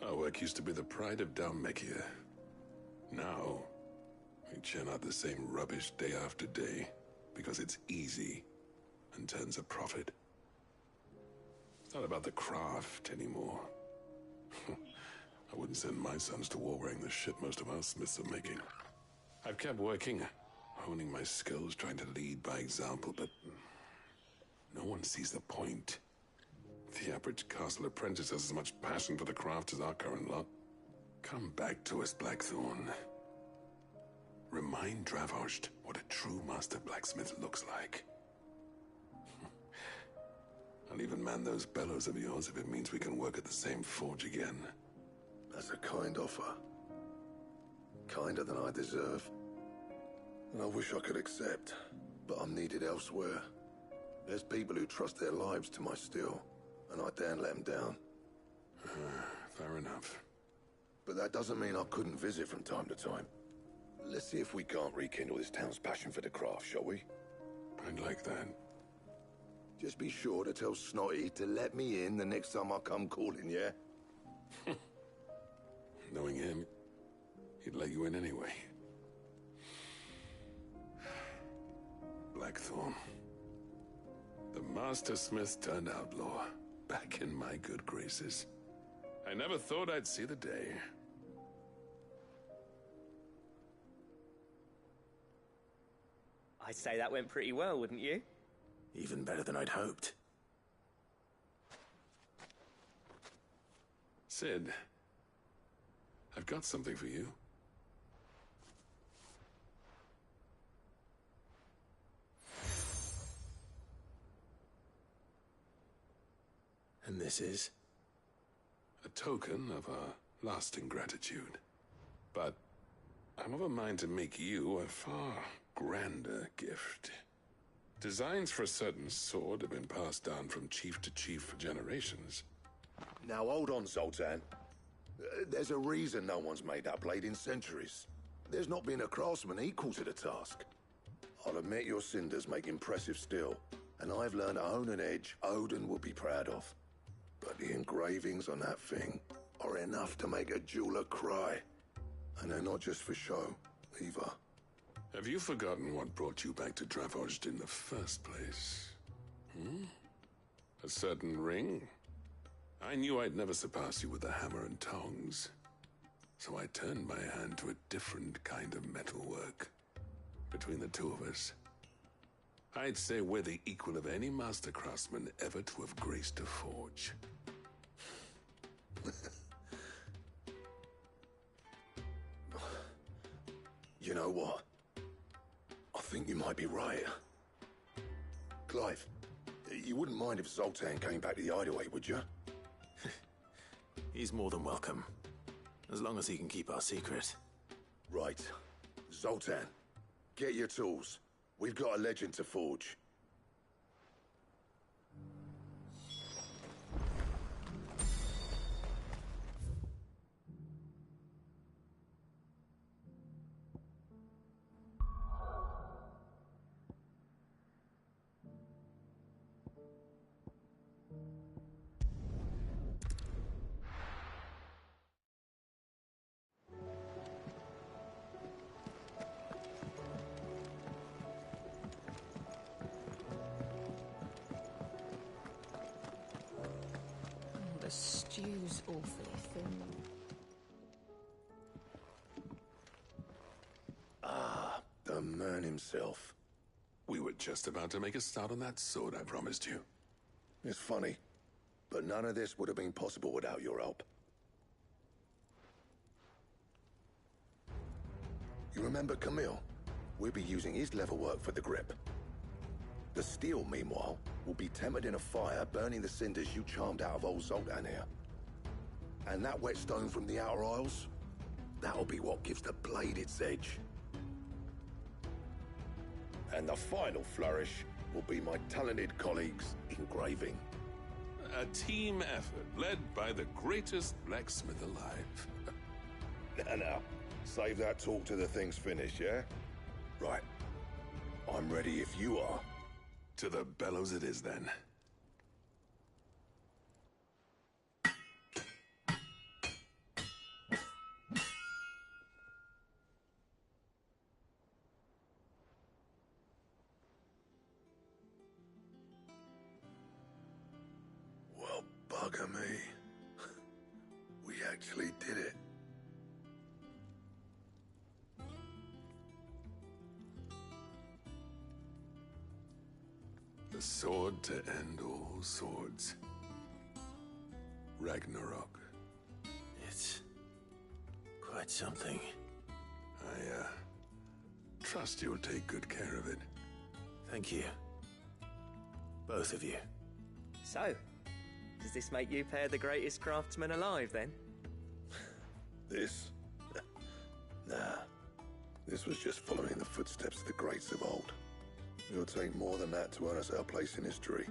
Our work used to be the pride of Dalmekia. Now, we churn out the same rubbish day after day because it's easy and turns a profit. It's not about the craft anymore. I wouldn't send my sons to war wearing the shit most of our smiths are making. I've kept working, honing my skills, trying to lead by example, but no one sees the point. The average castle apprentice has as much passion for the craft as our current lot. Come back to us, Blackthorn. Remind Dravos what a true master blacksmith looks like. I'll even man those bellows of yours if it means we can work at the same forge again. That's a kind offer. Kinder than I deserve. And I wish I could accept, but I'm needed elsewhere. There's people who trust their lives to my steel, and I daren't let them down. Fair enough. But that doesn't mean I couldn't visit from time to time. Let's see if we can't rekindle this town's passion for the craft, shall we? I'd like that. Just be sure to tell Snotty to let me in the next time I come calling, yeah? Knowing him, he'd let you in anyway. Blackthorn. The Master Smith turned outlaw, back in my good graces. I never thought I'd see the day. I'd say that went pretty well, wouldn't you? Even better than I'd hoped. Sid, I've got something for you. And this is? A token of our lasting gratitude. But I'm of a mind to make you a far grander gift. Designs for a certain sword have been passed down from chief to chief for generations. Now hold on, Zoltan. There's a reason no one's made that blade in centuries. There's not been a craftsman equal to the task. I'll admit your cinders make impressive steel, and I've learned to own an edge Odin will be proud of. But the engravings on that thing are enough to make a jeweler cry. And they're not just for show, either. Have you forgotten what brought you back to Dravos in the first place? A certain ring? I knew I'd never surpass you with the hammer and tongs. So I turned my hand to a different kind of metalwork. Between the two of us, I'd say we're the equal of any master craftsman ever to have graced a forge. You know what? I think you might be right. Clive, you wouldn't mind if Zoltan came back to the hideaway, would you? He's more than welcome. As long as he can keep our secret. Right. Zoltan, get your tools. We've got a legend to forge. The stew's awfully thin. Ah, the man himself. We were just about to make a start on that sword I promised you. It's funny, but none of this would have been possible without your help. You remember Camille? We'll be using his leatherwork for the grip. The steel, meanwhile, will be tempered in a fire, burning the cinders you charmed out of old Zoltan here. And that whetstone from the Outer Isles, that'll be what gives the blade its edge. And the final flourish will be my talented colleagues' engraving. A team effort led by the greatest blacksmith alive. Now, save that talk till the thing's finished, yeah? Right. I'm ready if you are. To the bellows it is, then. Well, bugger me. We actually did it. The sword to end all swords. Ragnarok. It's quite something. I, trust you'll take good care of it. Thank you. Both of you. So, does this make you pair the greatest craftsmen alive, then? This? Nah. This was just following the footsteps of the greats of old. It'll take more than that to earn us our place in history.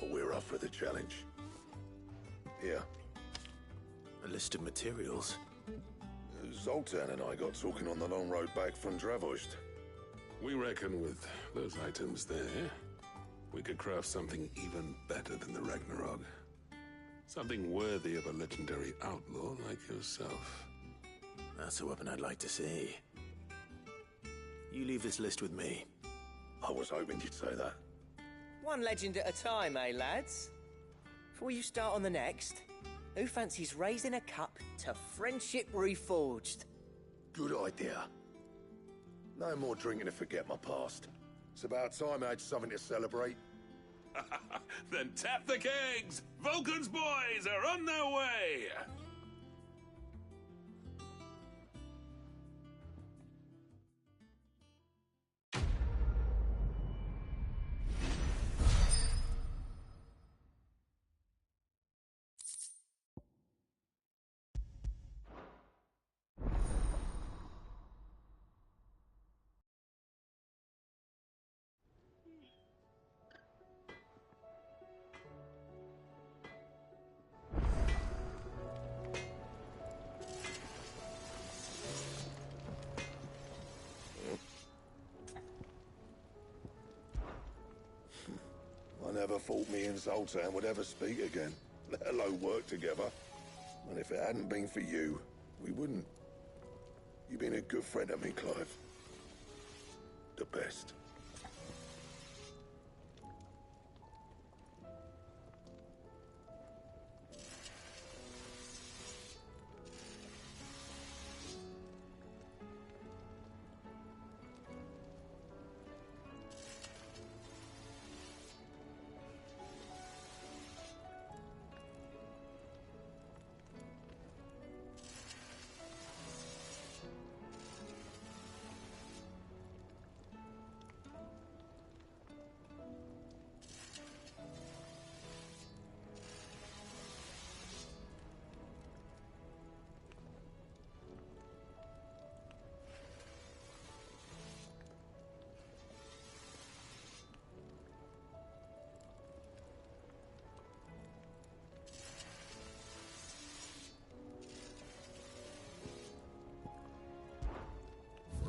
But we're up for the challenge. Here. A list of materials. Zoltan and I got talking on the long road back from Dravost. We reckon with those items there, we could craft something even better than the Ragnarok. Something worthy of a legendary outlaw like yourself. That's a weapon I'd like to see. You leave this list with me. I was hoping you'd say that. One legend at a time, eh, lads? Before you start on the next, who fancies raising a cup to friendship reforged? Good idea. No more drinking to forget my past. It's about time I had something to celebrate. Then tap the kegs! Vulcan's boys are on their way! I never thought me and Zoltan would ever speak again, let alone work together. And if it hadn't been for you, we wouldn't. You've been a good friend to me, Clive. The best.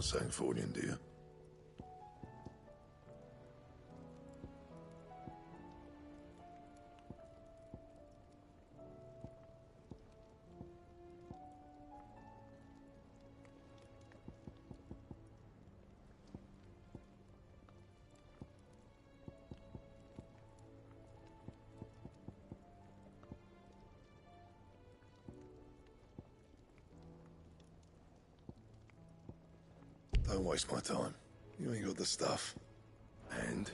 Sangfordian, do you? Don't waste my time. You ain't got the stuff. And?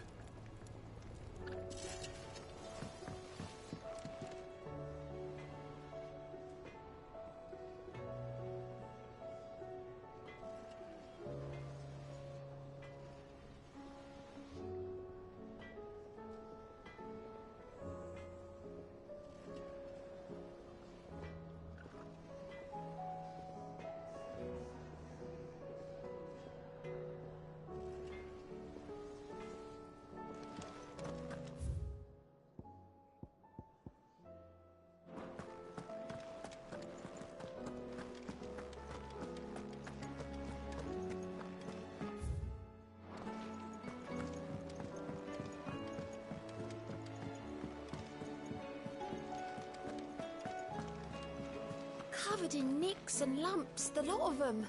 Covered in nicks and lumps, the lot of them.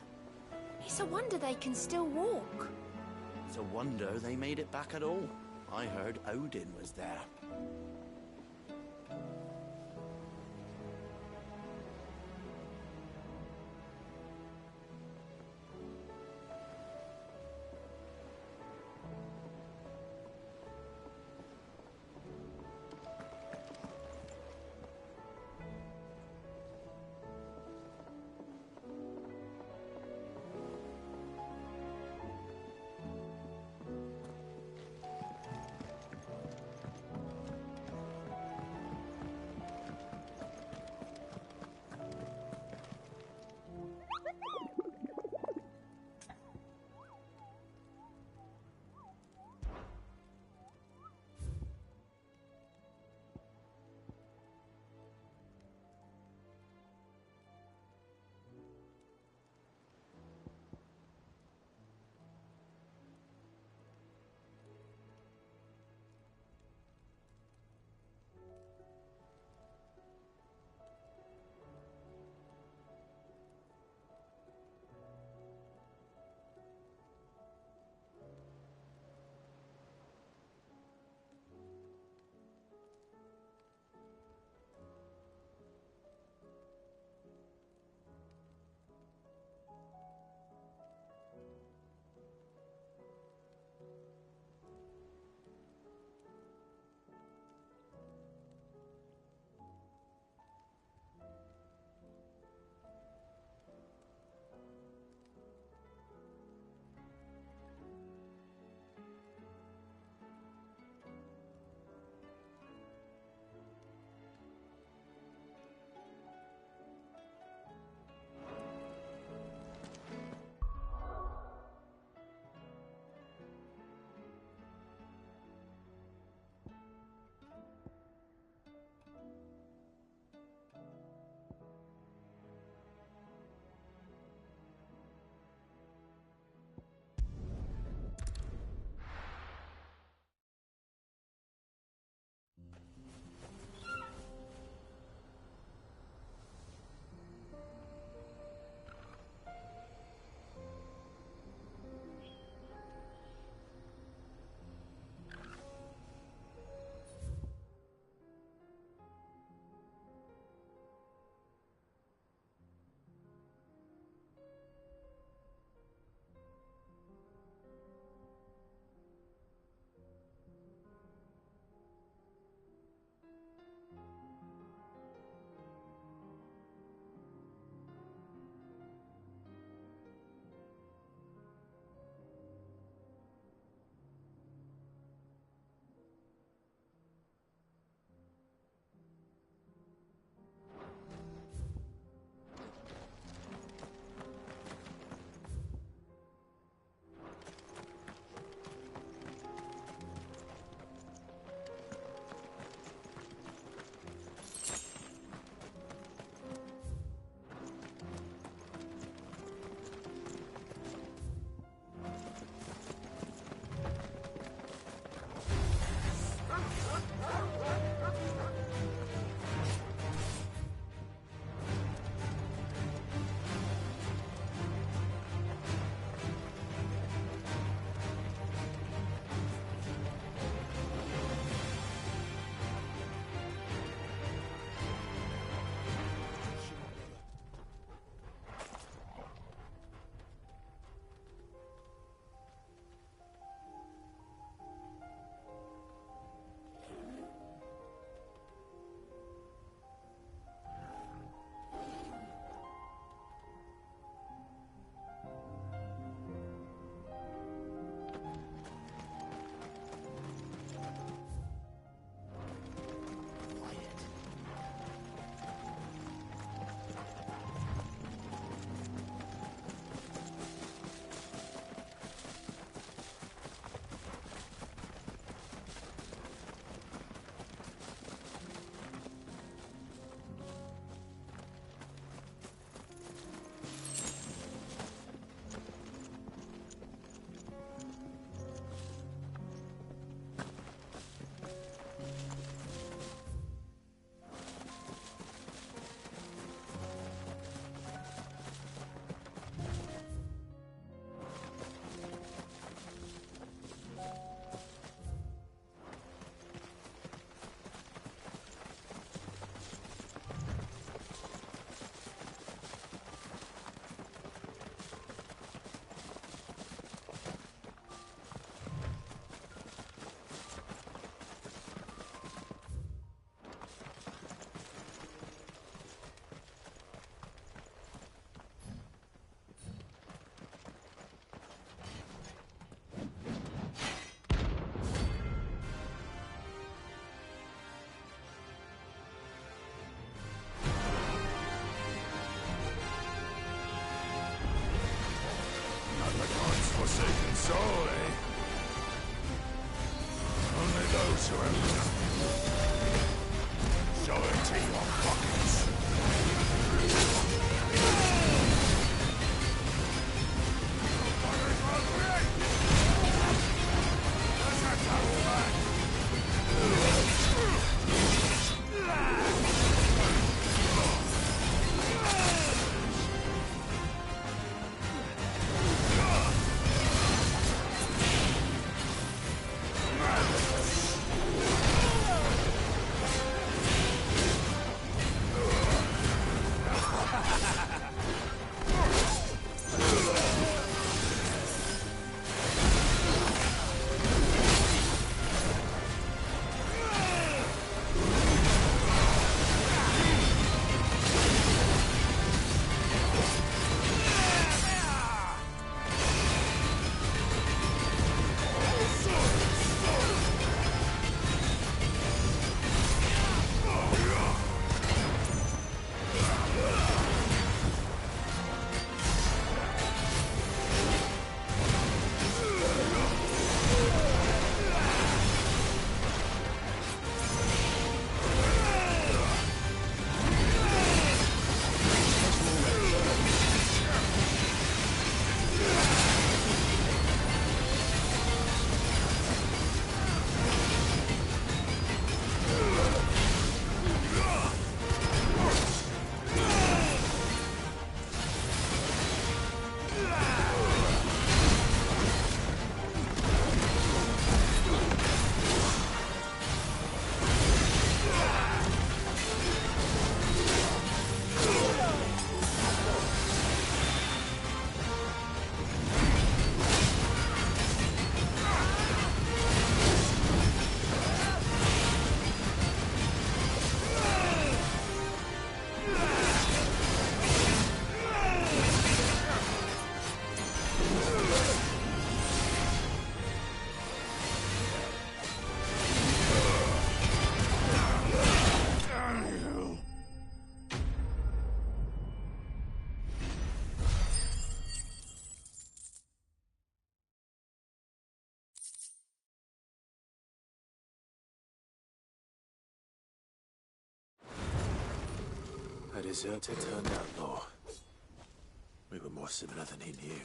It's a wonder they can still walk. It's a wonder they made it back at all. I heard Odin was there. A deserter turned outlaw. We were more similar than he knew.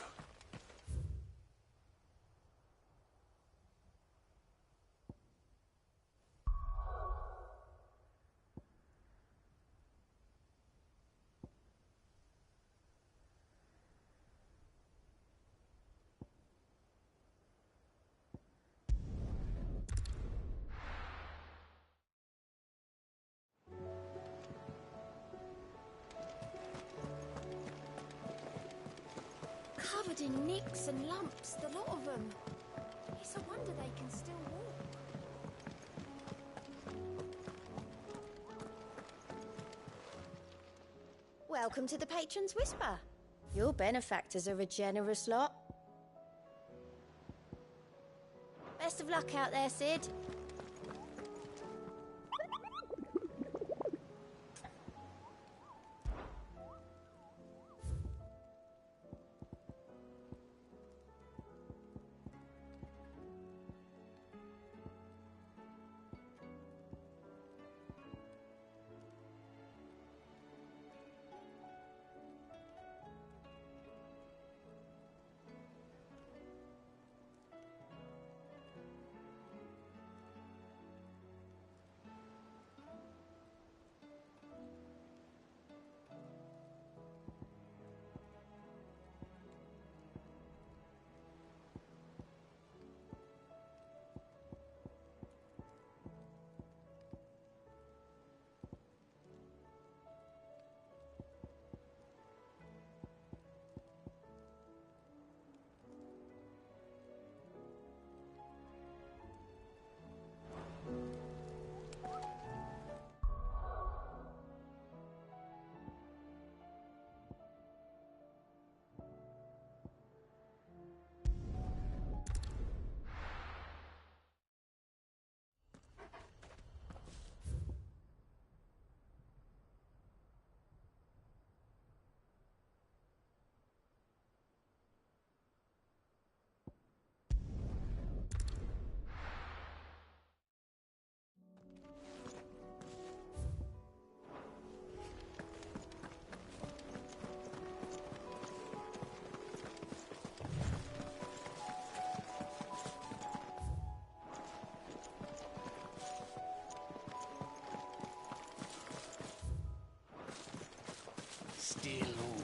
Covered in nicks and lumps, the lot of them. It's a wonder they can still walk. Welcome to the Patron's Whisper. Your benefactors are a generous lot. Best of luck out there, Sid. Still all.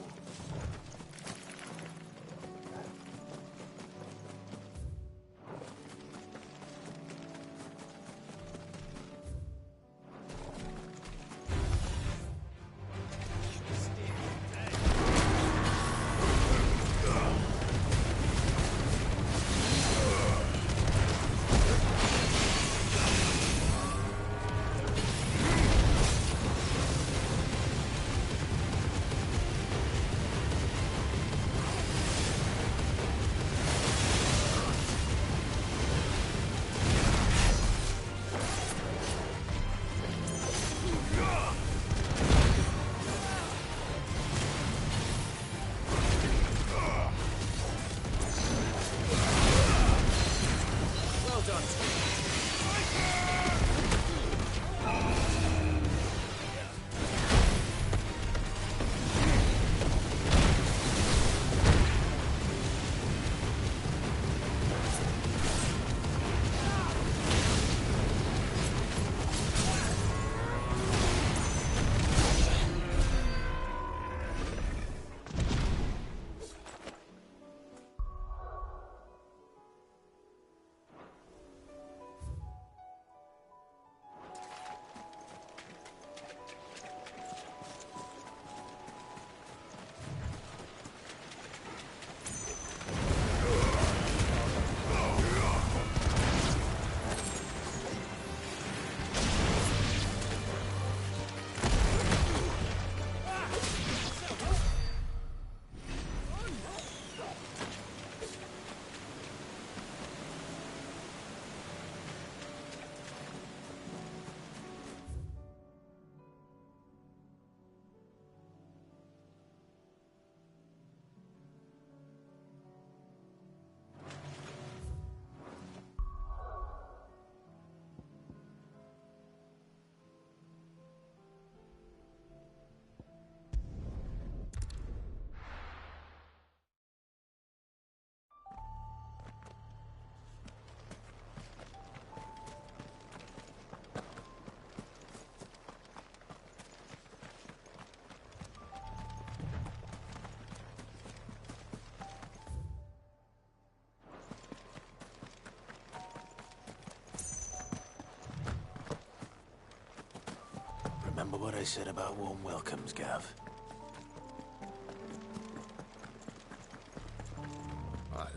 Remember what I said about warm welcomes, Gav?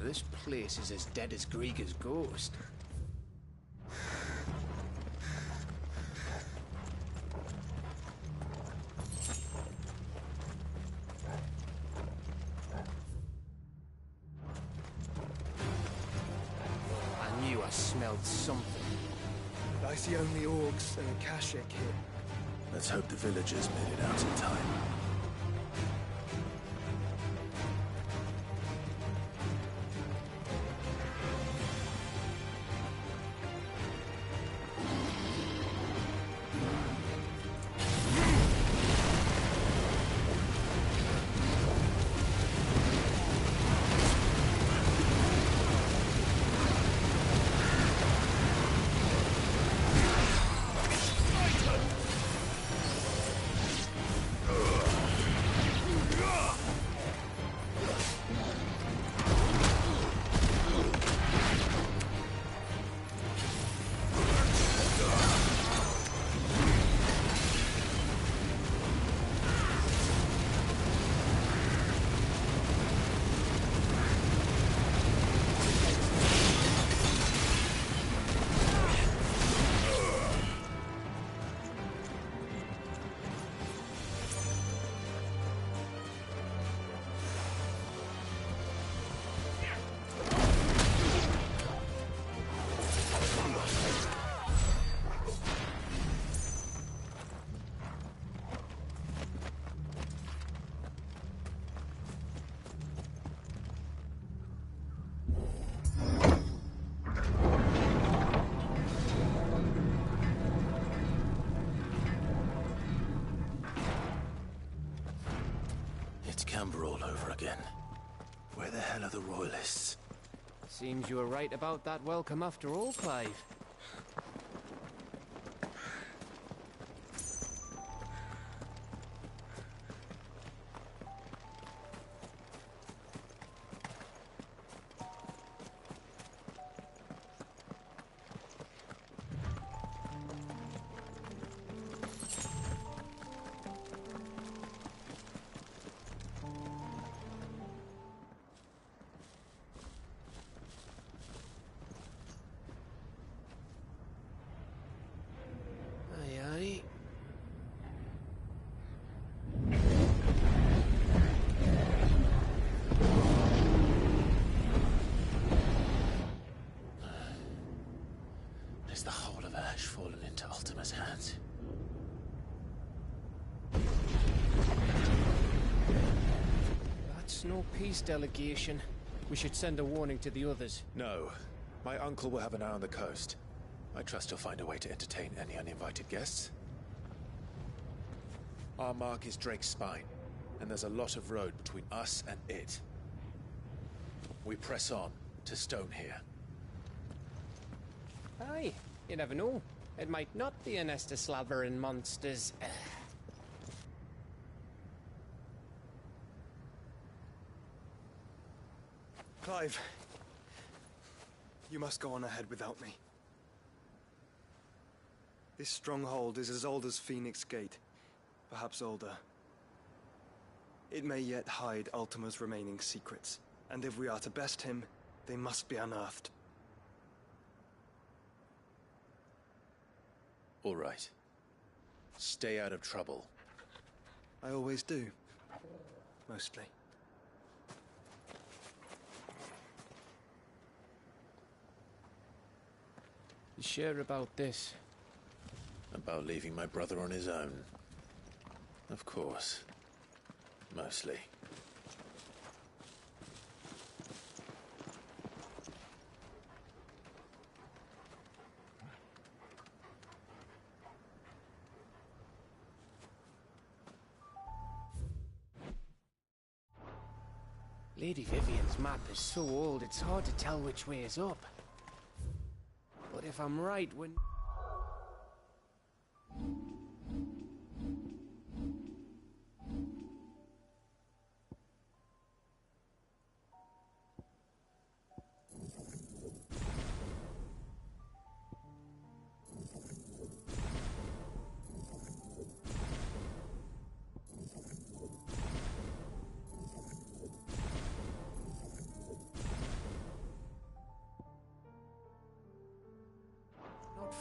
This place is as dead as Grieger's ghost. I knew I smelled something. I see only orcs and Akashic here. Let's hope the villagers made it out in time. Camber all over again. Where the hell are the royalists? Seems you were right about that welcome after all, Clive. Is the whole of Ash fallen into Ultima's hands? That's no peace delegation. We should send a warning to the others. No. My uncle will have an eye on the coast. I trust he'll find a way to entertain any uninvited guests. Our mark is Drake's Spine, and there's a lot of road between us and it. We press on to Stone here. Aye, you never know. It might not be a nest of slavering monsters. Clive, you must go on ahead without me. This stronghold is as old as Phoenix Gate, perhaps older. It may yet hide Ultima's remaining secrets, and if we are to best him, they must be unearthed. All right. Stay out of trouble. I always do. Mostly. You sure about this? About leaving my brother on his own? Of course. Mostly. Lady Vivian's map is so old, it's hard to tell which way is up. But if I'm right, when...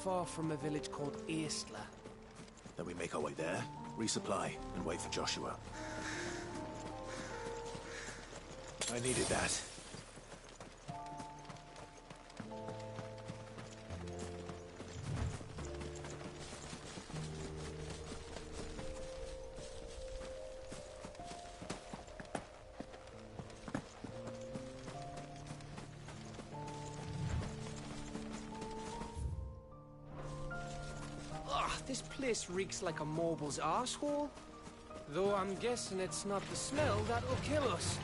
far from a village called Eastla. Then we make our way there, resupply, and wait for Joshua. I needed that. This place reeks like a moble's arsehole. Though I'm guessing it's not the smell that'll kill us.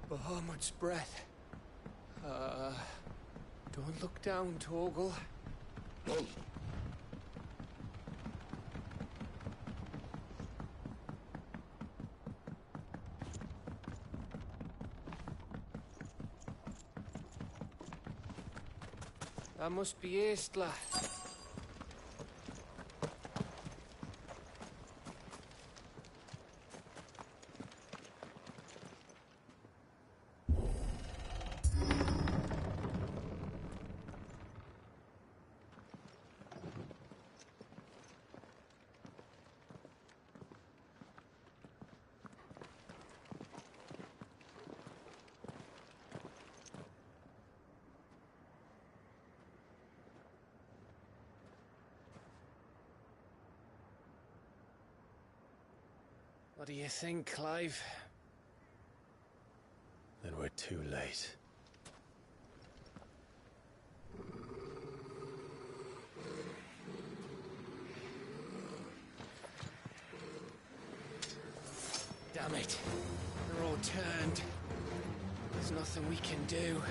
Bahamut's breath. Don't look down, Torgal. That must be Eastla. What do you think, Clive? Then we're too late. Damn it. They're all turned. There's nothing we can do.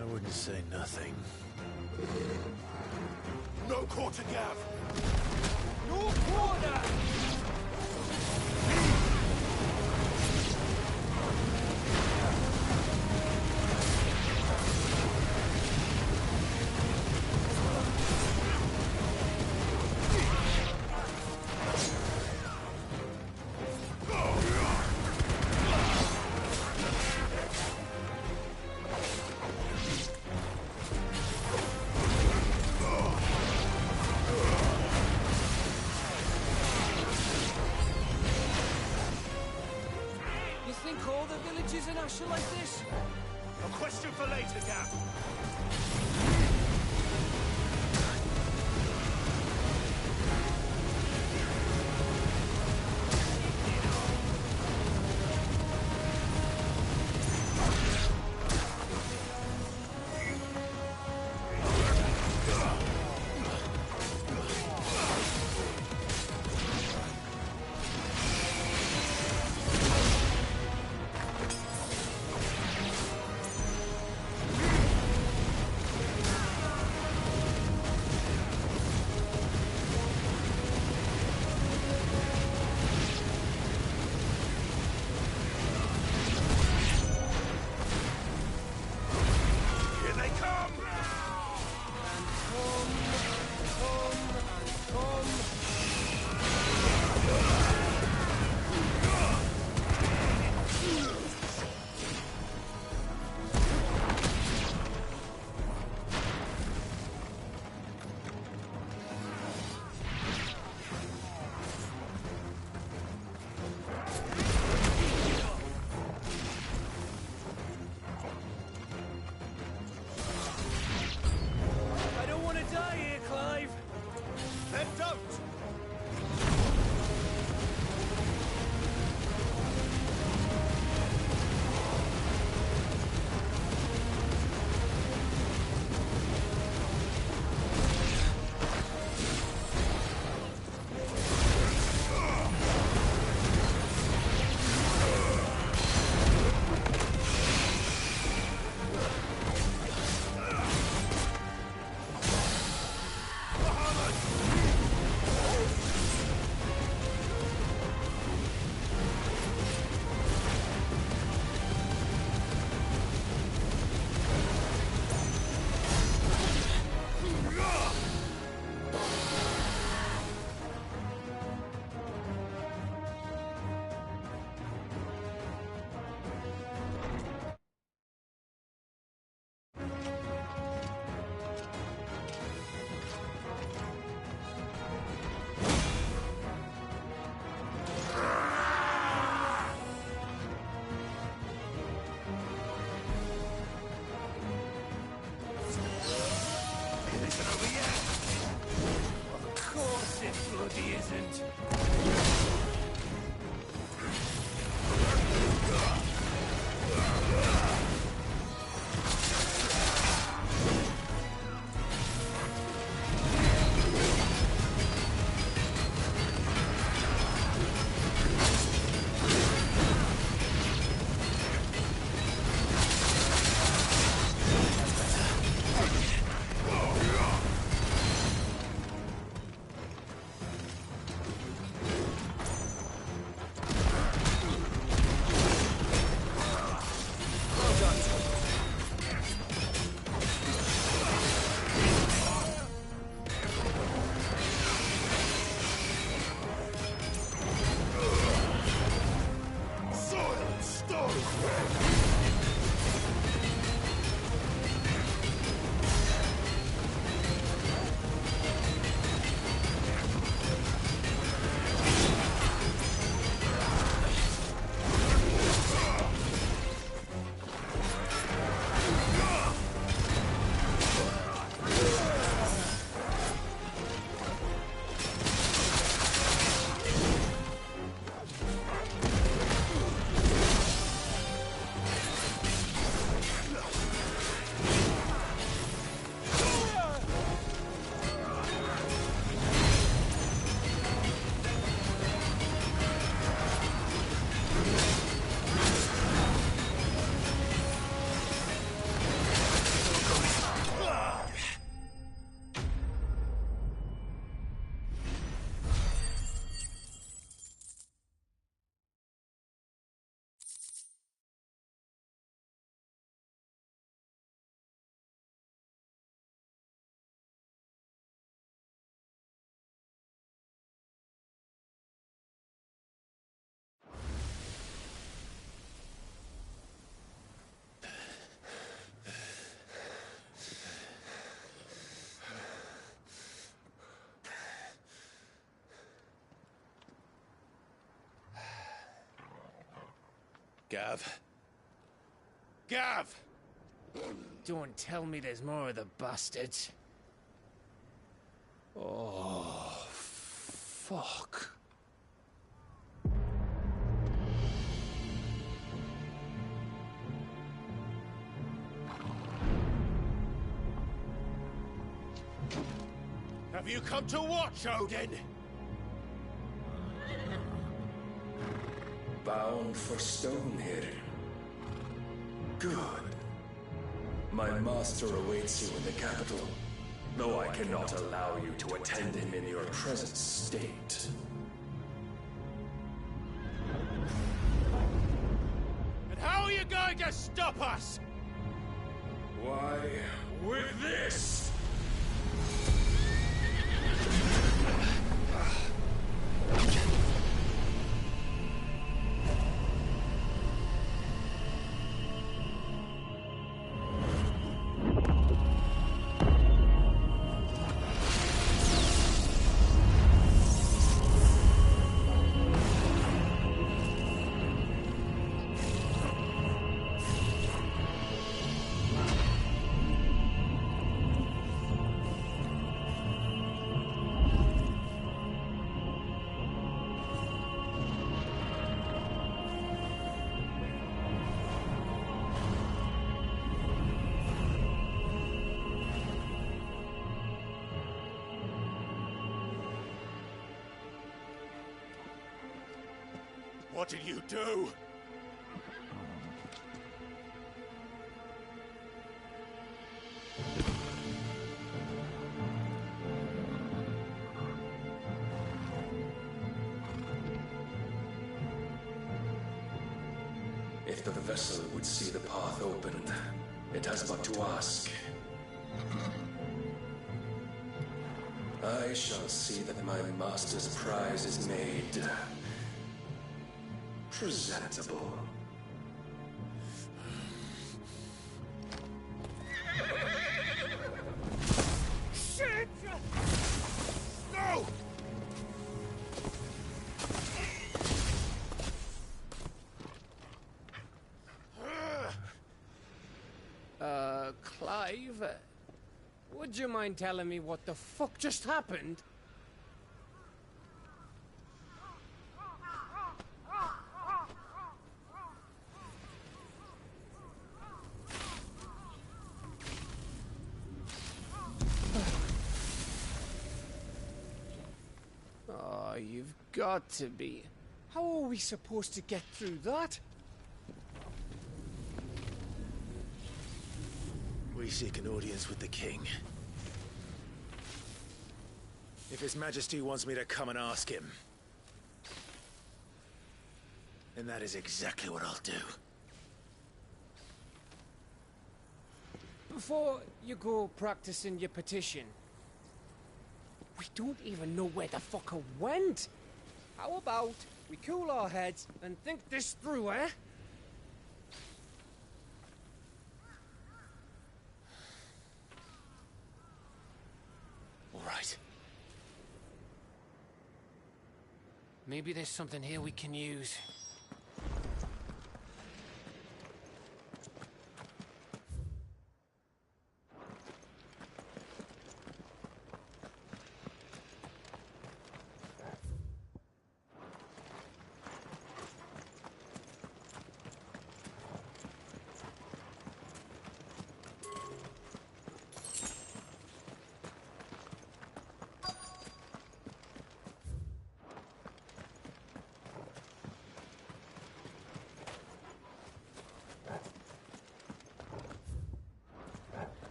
I wouldn't say nothing. No quarter, Gav! No quarter! Like this? A question for later, Gav. he isn't. Gav. Gav! Don't tell me there's more of the bastards. Oh, fuck. Have you come to watch, Odin? Bound for Stonehill. Good. My master awaits you in the capital, though I cannot allow you to attend him in your present state. And how are you going to stop us? Why, with this! What did you do? If the vessel would see the path opened, it has but to ask. I shall see that my master's prize is made presentable. Shit! No! Clive, would you mind telling me what the fuck just happened? you've got to be. How are we supposed to get through that? We seek an audience with the king. If His Majesty wants me to come and ask him, then that is exactly what I'll do. Before you go practicing your petition, we don't even know where the fucker went. How about we cool our heads and think this through, eh? All right. Maybe there's something here we can use.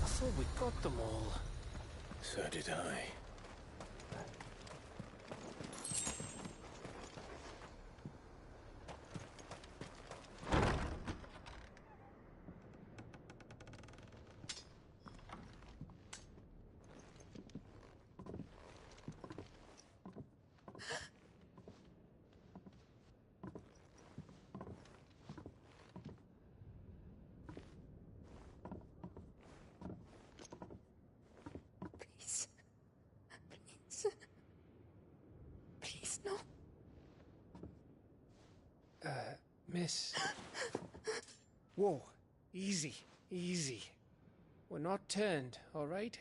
I thought we got them all. So did I. Please, no. Miss. Whoa, easy, easy. We're not turned, all right?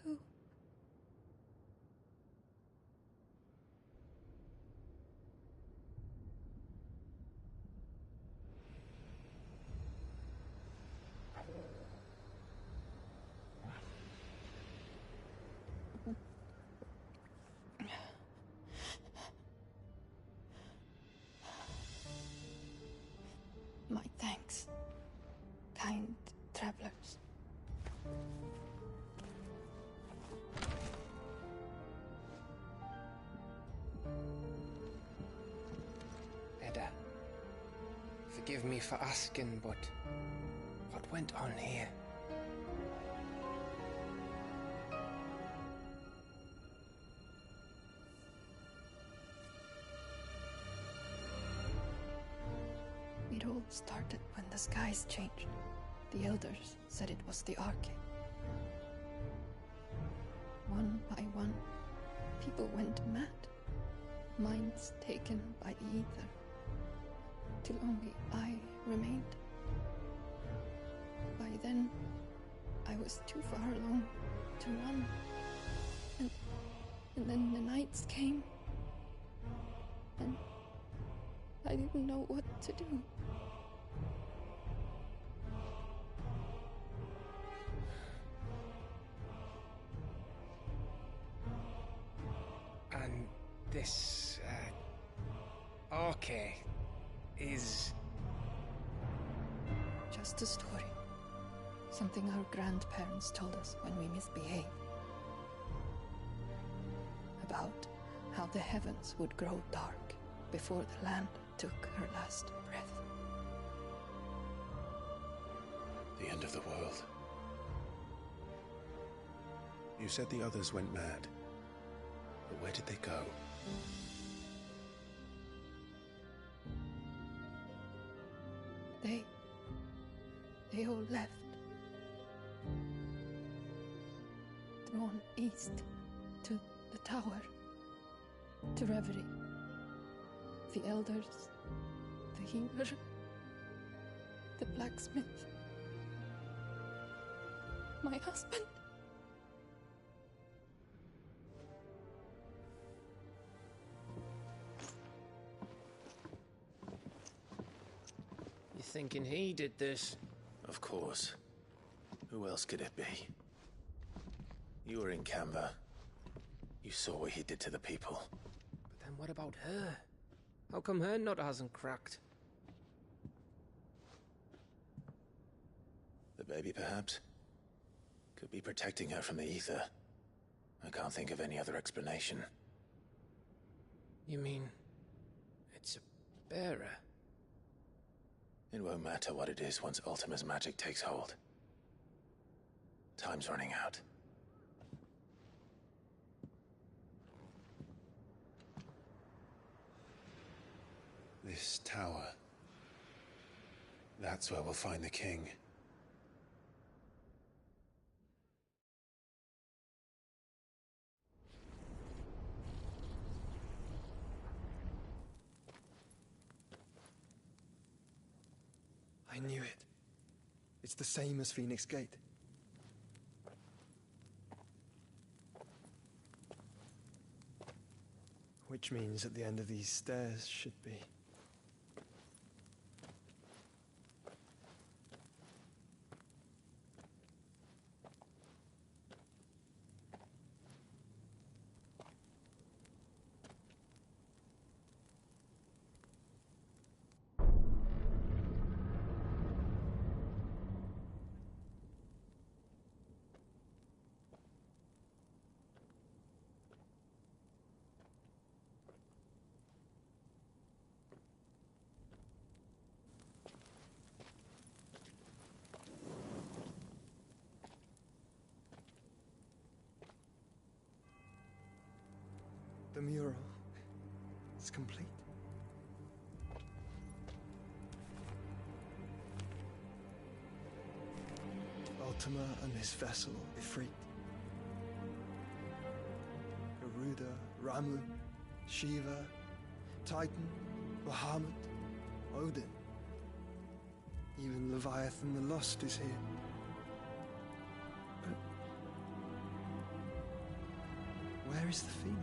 Who? My thanks, kind travelers. Edda, forgive me for asking, but what went on here? It all started when the skies changed. The elders said it was the Arche. One by one, people went mad. Minds taken by the ether. Till only I remained. By then, I was too far along to run. And then the nights came. And I didn't know what to do. And this, Arche is... Just a story. Something our grandparents told us when we misbehaved. About how the heavens would grow dark before the land took her last breath. The end of the world. You said the others went mad. But where did they go? They all left. Drawn east to the tower, to reverie. The elders, the healer, the blacksmith, my husband. You thinking he did this? Of course. Who else could it be? You were in Canva. You saw what he did to the people. But then what about her? How come her nut hasn't cracked? The baby, perhaps? Could be protecting her from the ether. I can't think of any other explanation. You mean... it's a bearer? It won't matter what it is once Ultima's magic takes hold. Time's running out. This tower. That's where we'll find the king. I knew it. It's the same as Phoenix Gate. Which means at the end of these stairs should be... The mural is complete. Ultima and his vessel, Ifrit. Garuda, Ramu, Shiva, Titan, Bahamut, Odin. Even Leviathan the Lost is here. But where is the Phoenix?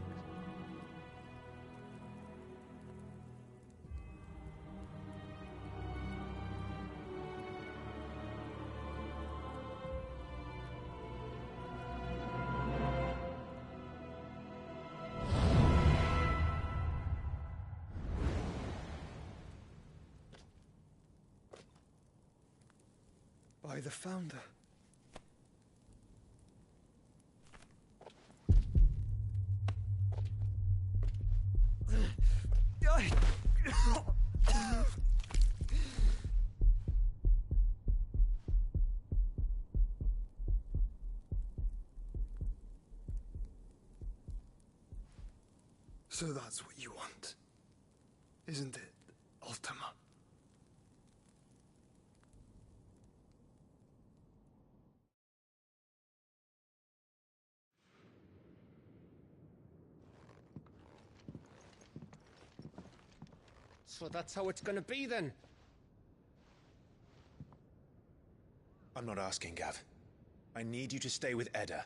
By the Founder. So that's what you want, isn't it, Ultima? So that's how it's gonna be then? I'm not asking, Gav. I need you to stay with Edda.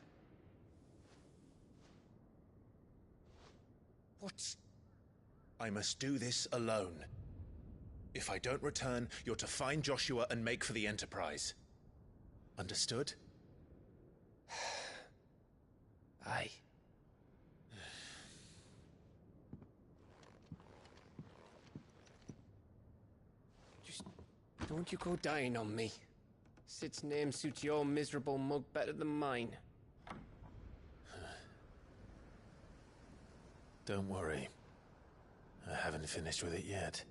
What? I must do this alone. If I don't return, you're to find Joshua and make for the Enterprise. Understood? Aye. Just don't you go dying on me. Sid's name suits your miserable mug better than mine. Don't worry. I haven't finished with it yet.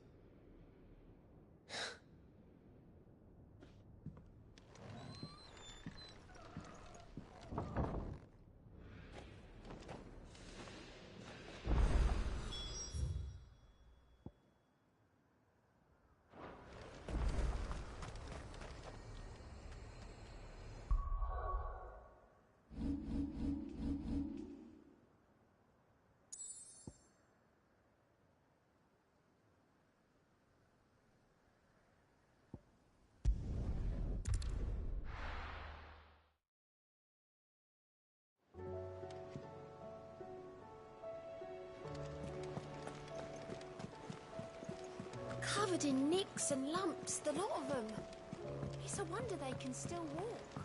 Covered in nicks and lumps, the lot of them. It's a wonder they can still walk.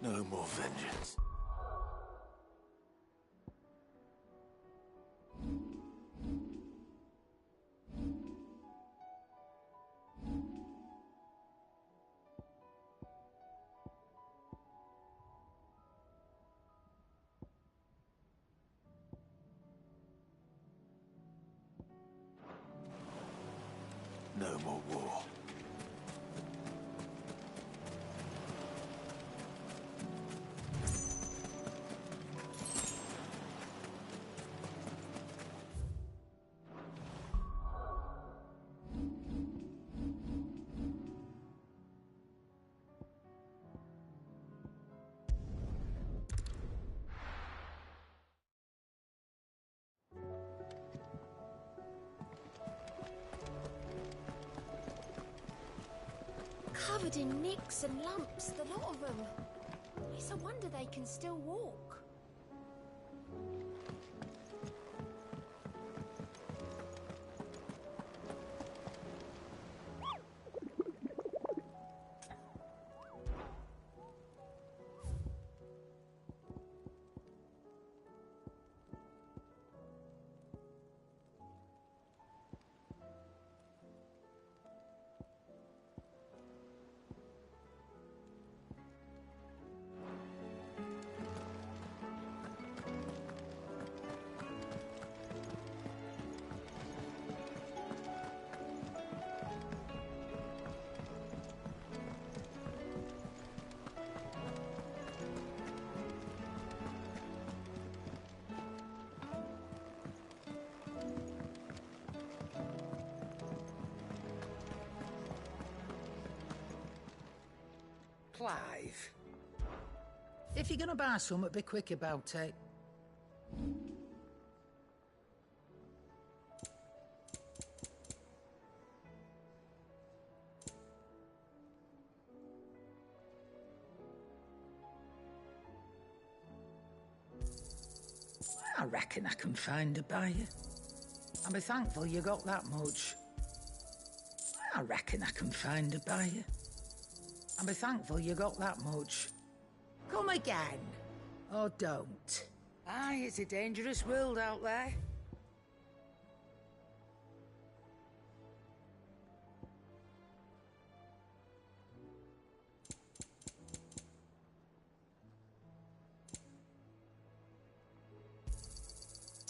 No more vengeance. No more war. Covered in nicks and lumps, the lot of them. It's a wonder they can still walk. Clive. If you're gonna buy something, be quick about it. I reckon I can find a buyer. I'll be thankful you got that much. I reckon I can find a buyer. I'll be thankful you got that much. Come again. Or don't. Aye, it's a dangerous world out there.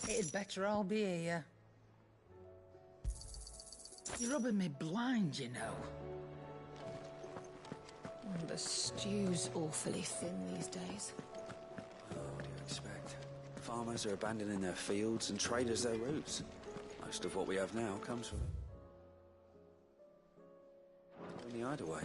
It'd better all be here. You're rubbing me blind, you know. The stew's awfully thin these days. What do you expect? Farmers are abandoning their fields and traders their roots. Most of what we have now comes from in the hideaway.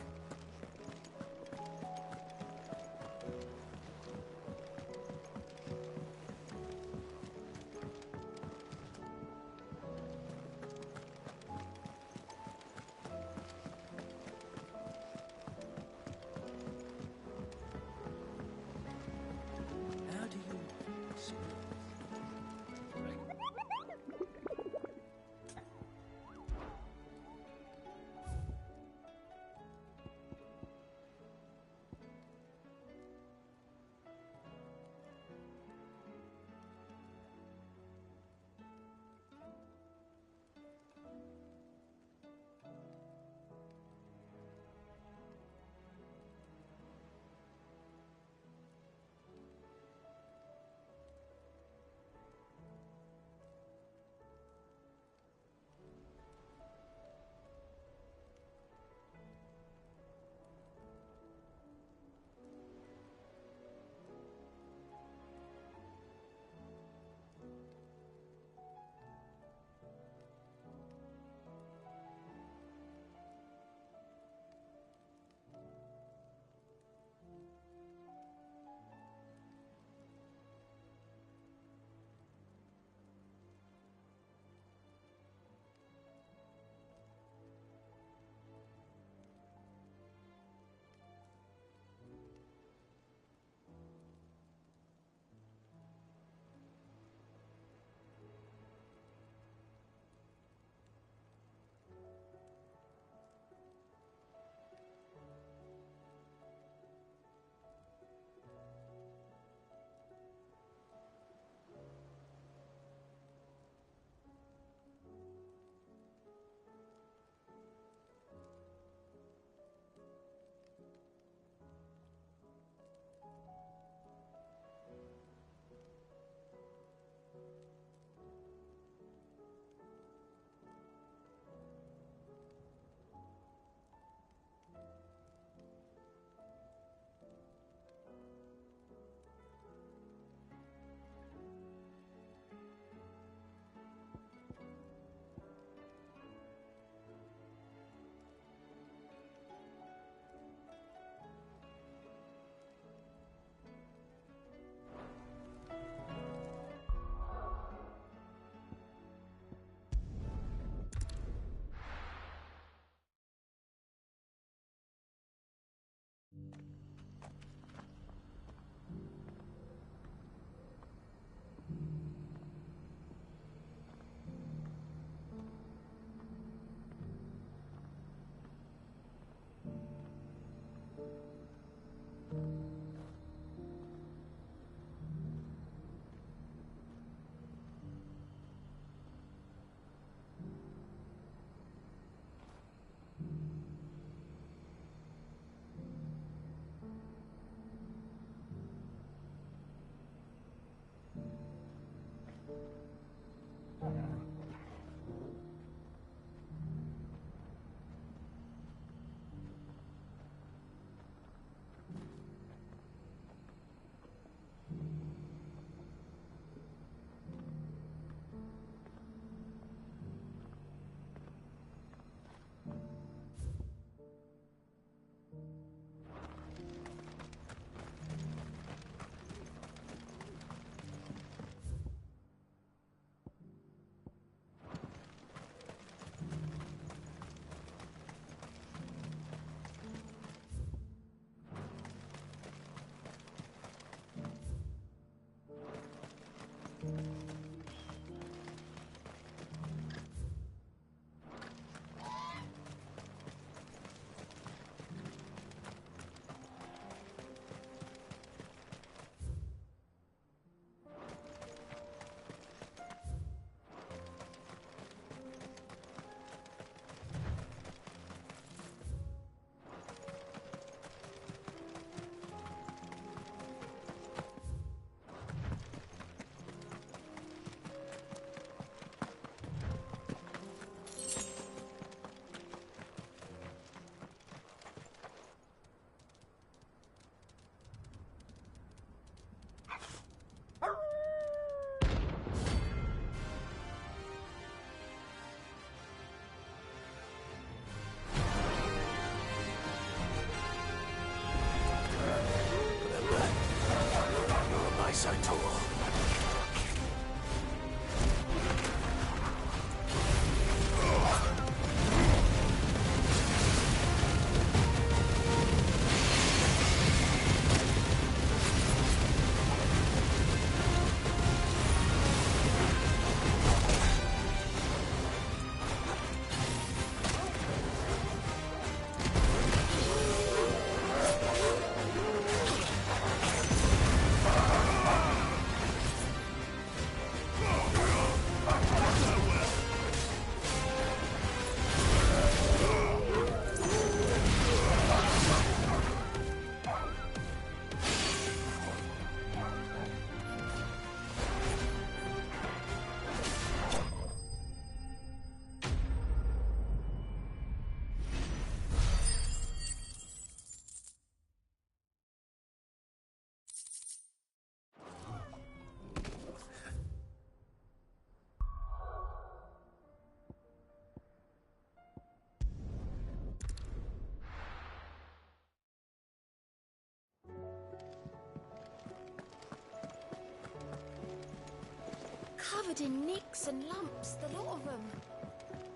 covered in nicks and lumps, the lot of them.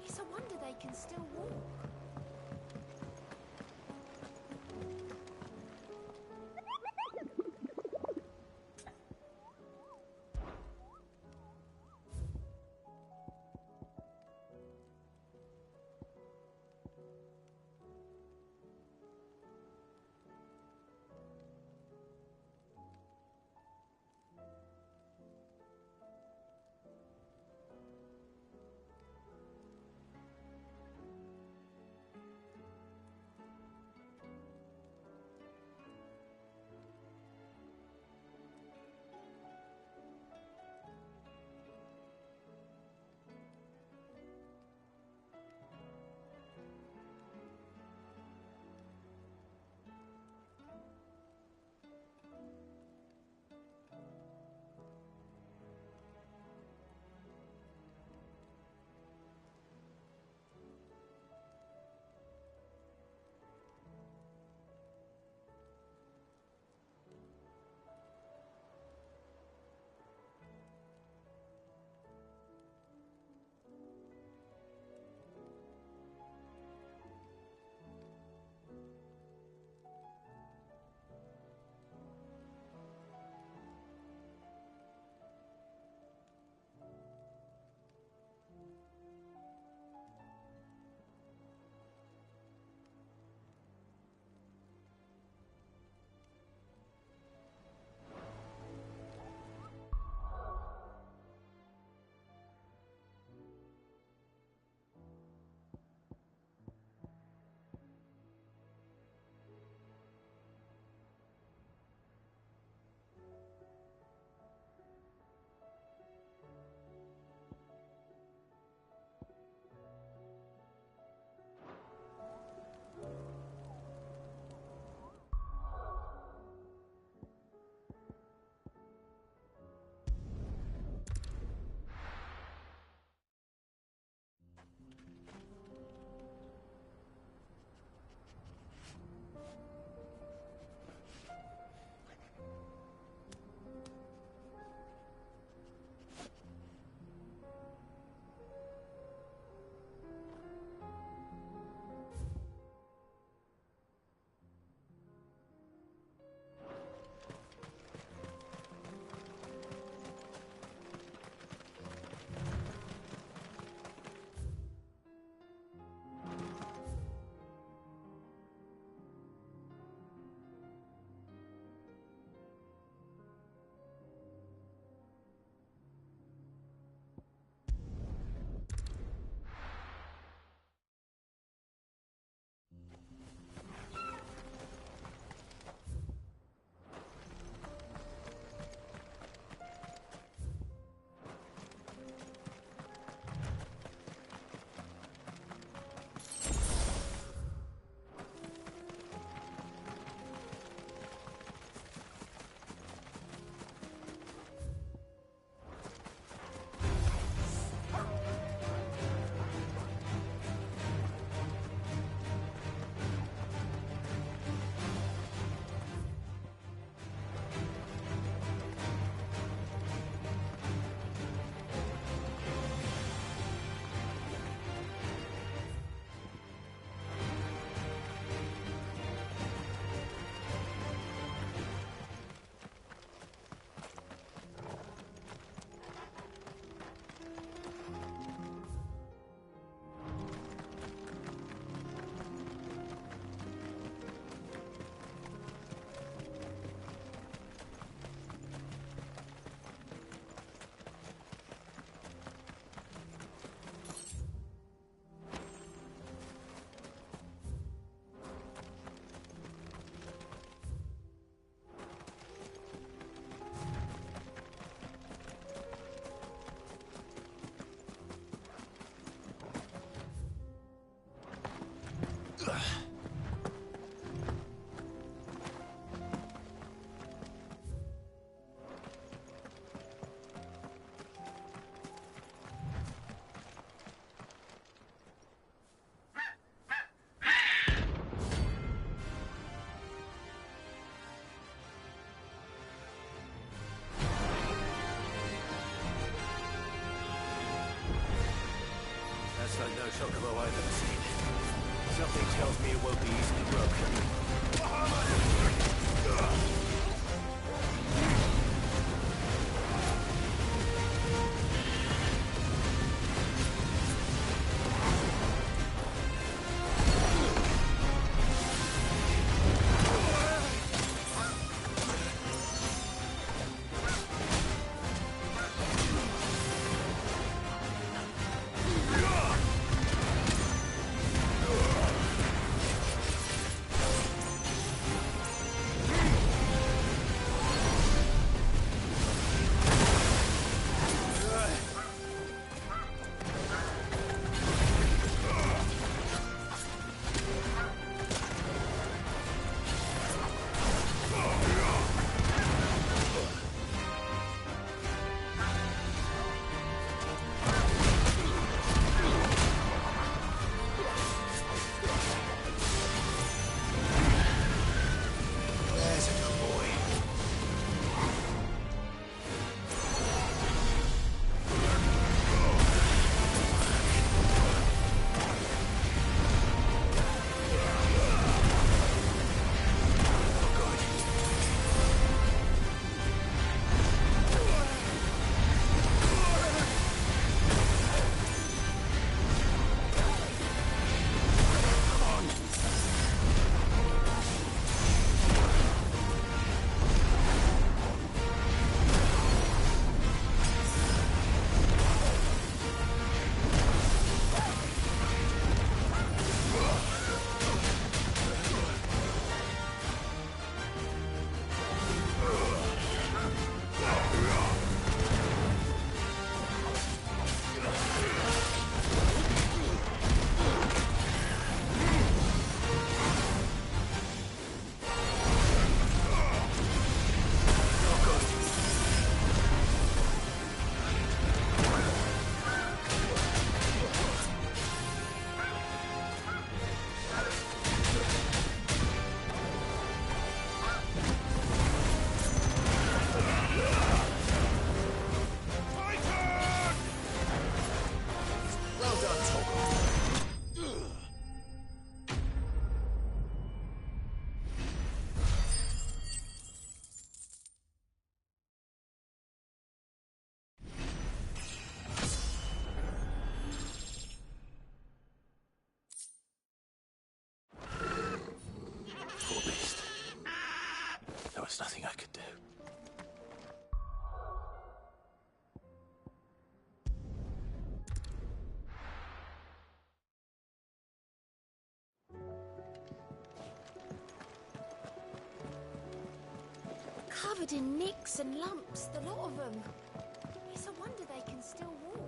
It's a wonder they can still walk. That's like no chocobo I've ever seen. Something tells me it won't be easily broken. Nothing I could do. Covered in nicks and lumps, the lot of them. It's a wonder they can still walk.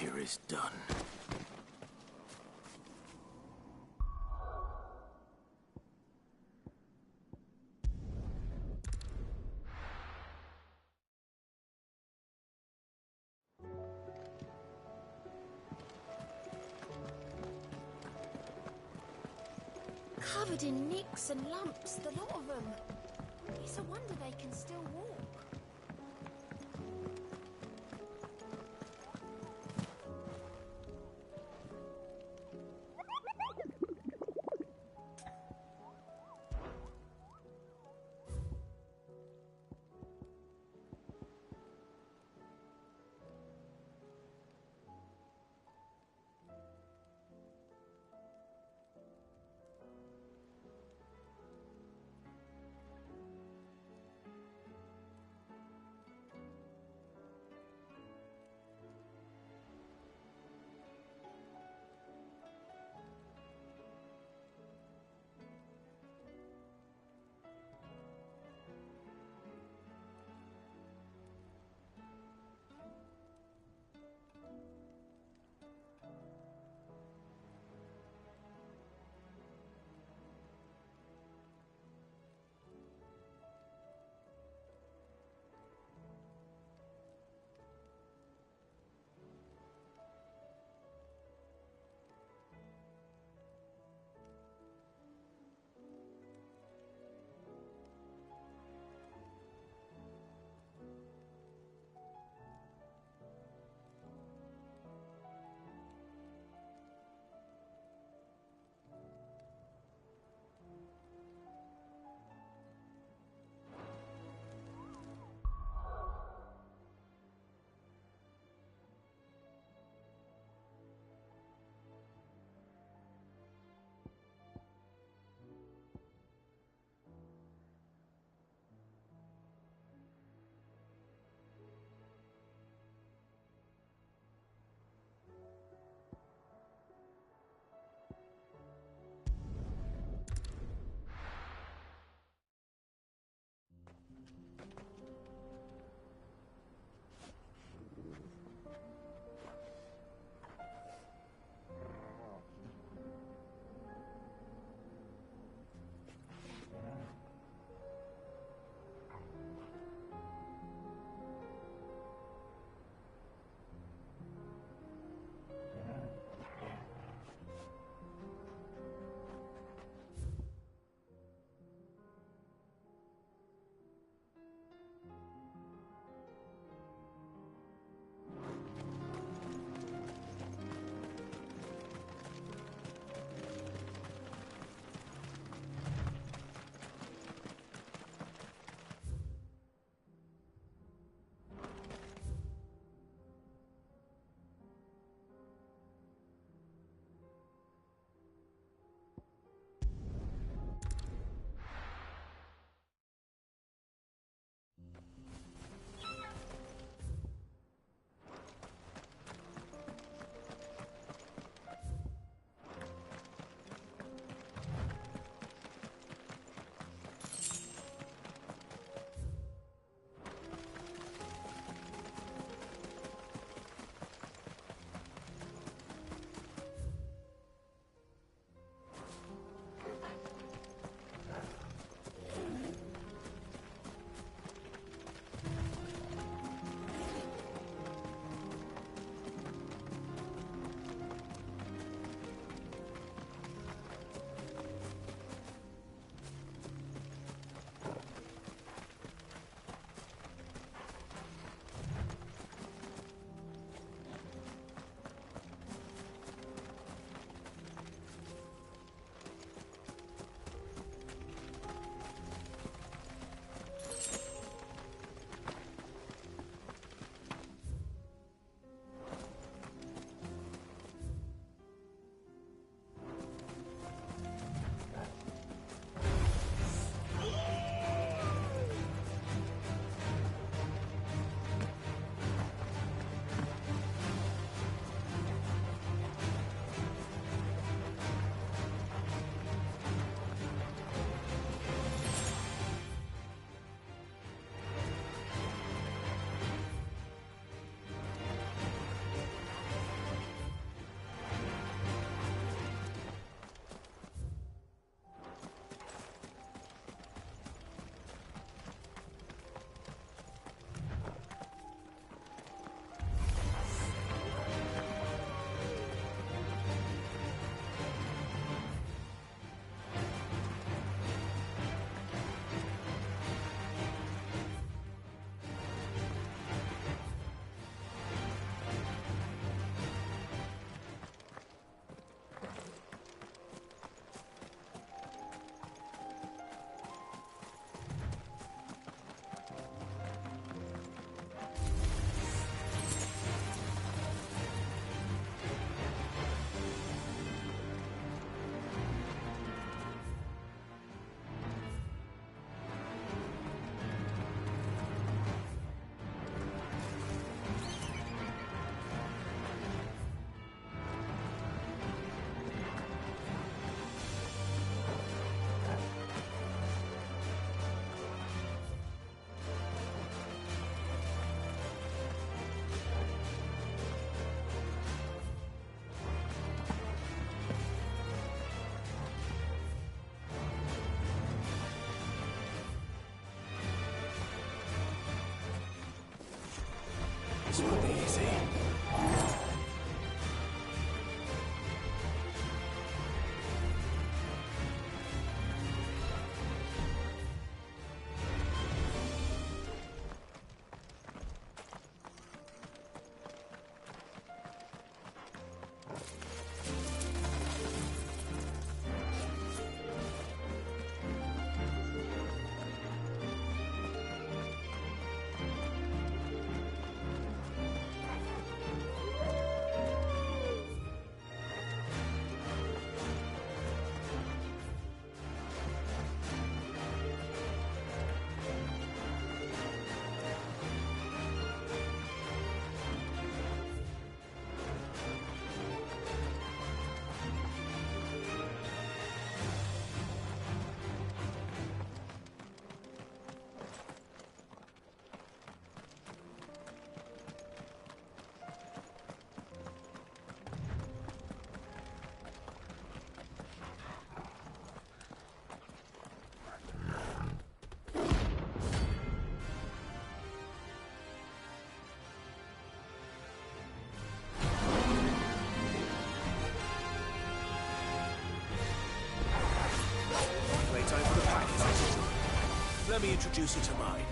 here is done. Covered in nicks and lumps, the lot of them. It's a wonder they can still walk. This won't be easy. Time for the package. Let me introduce you to mine.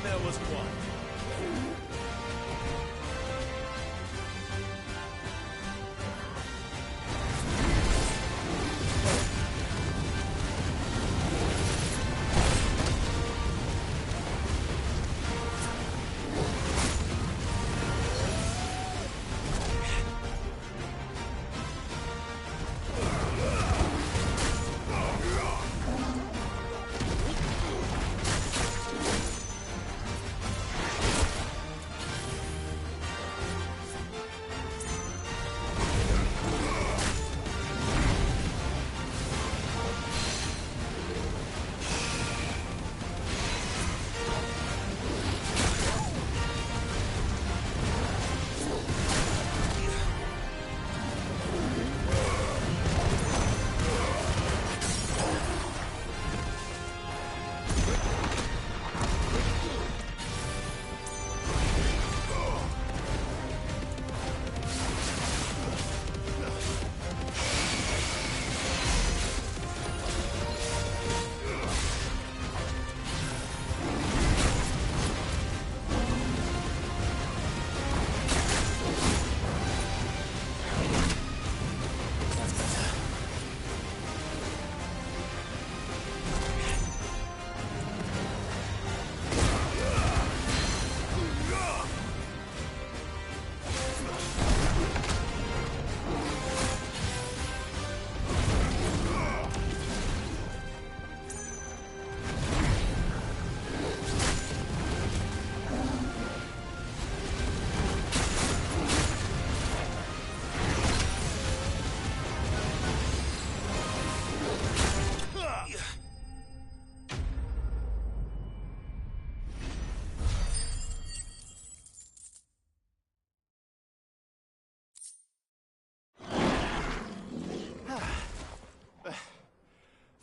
There was one.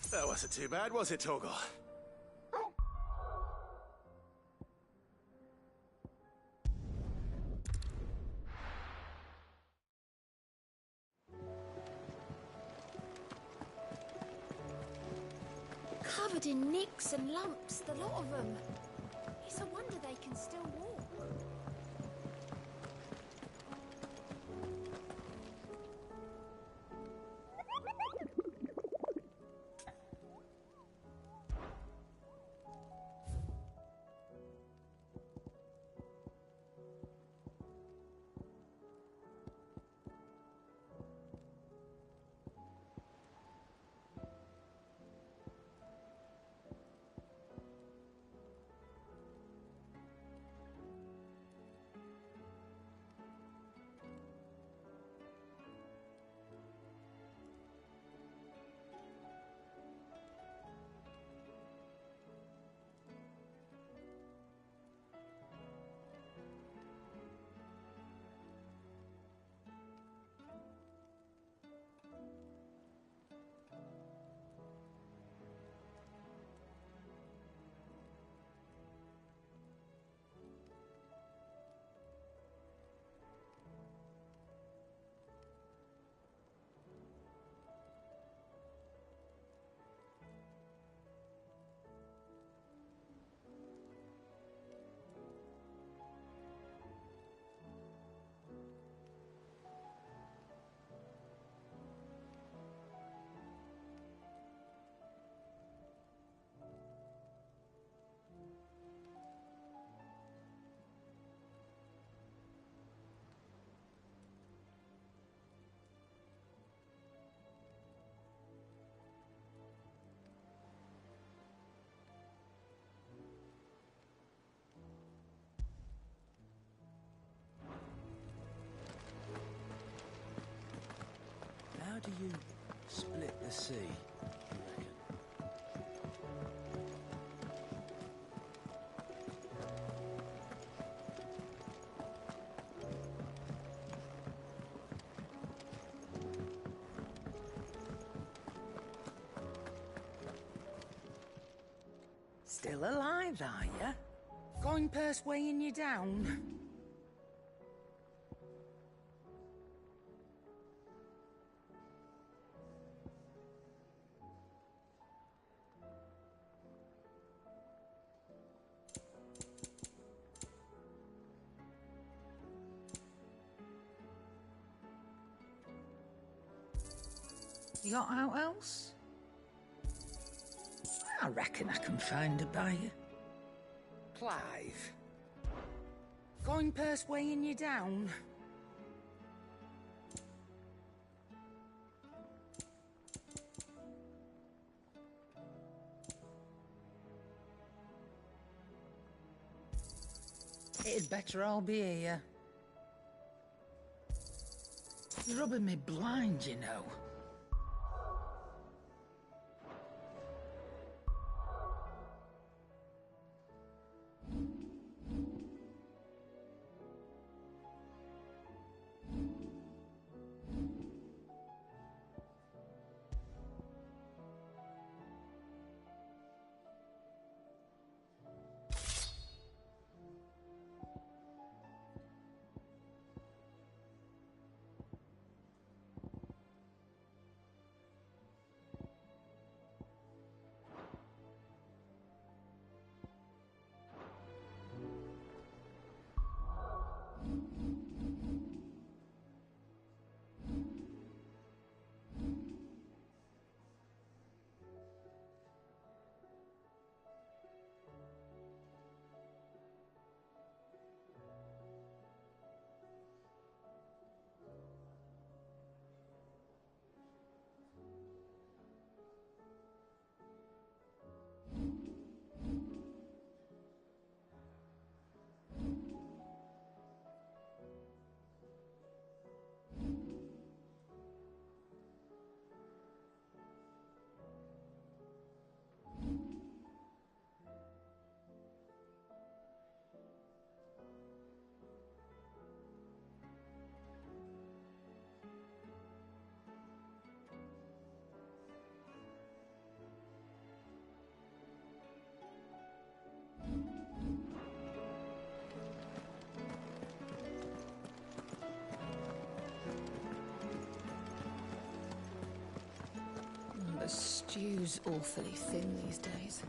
That wasn't too bad, was it, Torgal? covered in nicks and lumps, the lot of them. It's a wonder they can still walk. How do you split the sea, you reckon? Still alive, are you? Going purse weighing you down? You got out else? I reckon I can find a buyer. Clive. Going purse weighing you down? It'd better all be here. You're rubbing me blind, you know. A stew's awfully thin these days.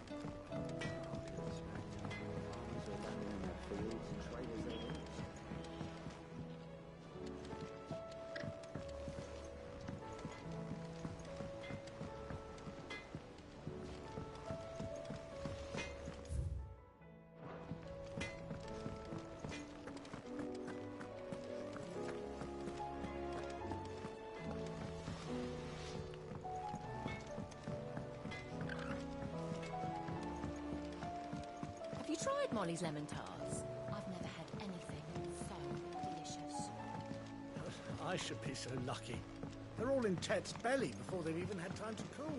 Have you tried Molly's lemon tarts? I've never had anything so delicious. I should be so lucky. They're all in Tet's belly before they've even had time to cool.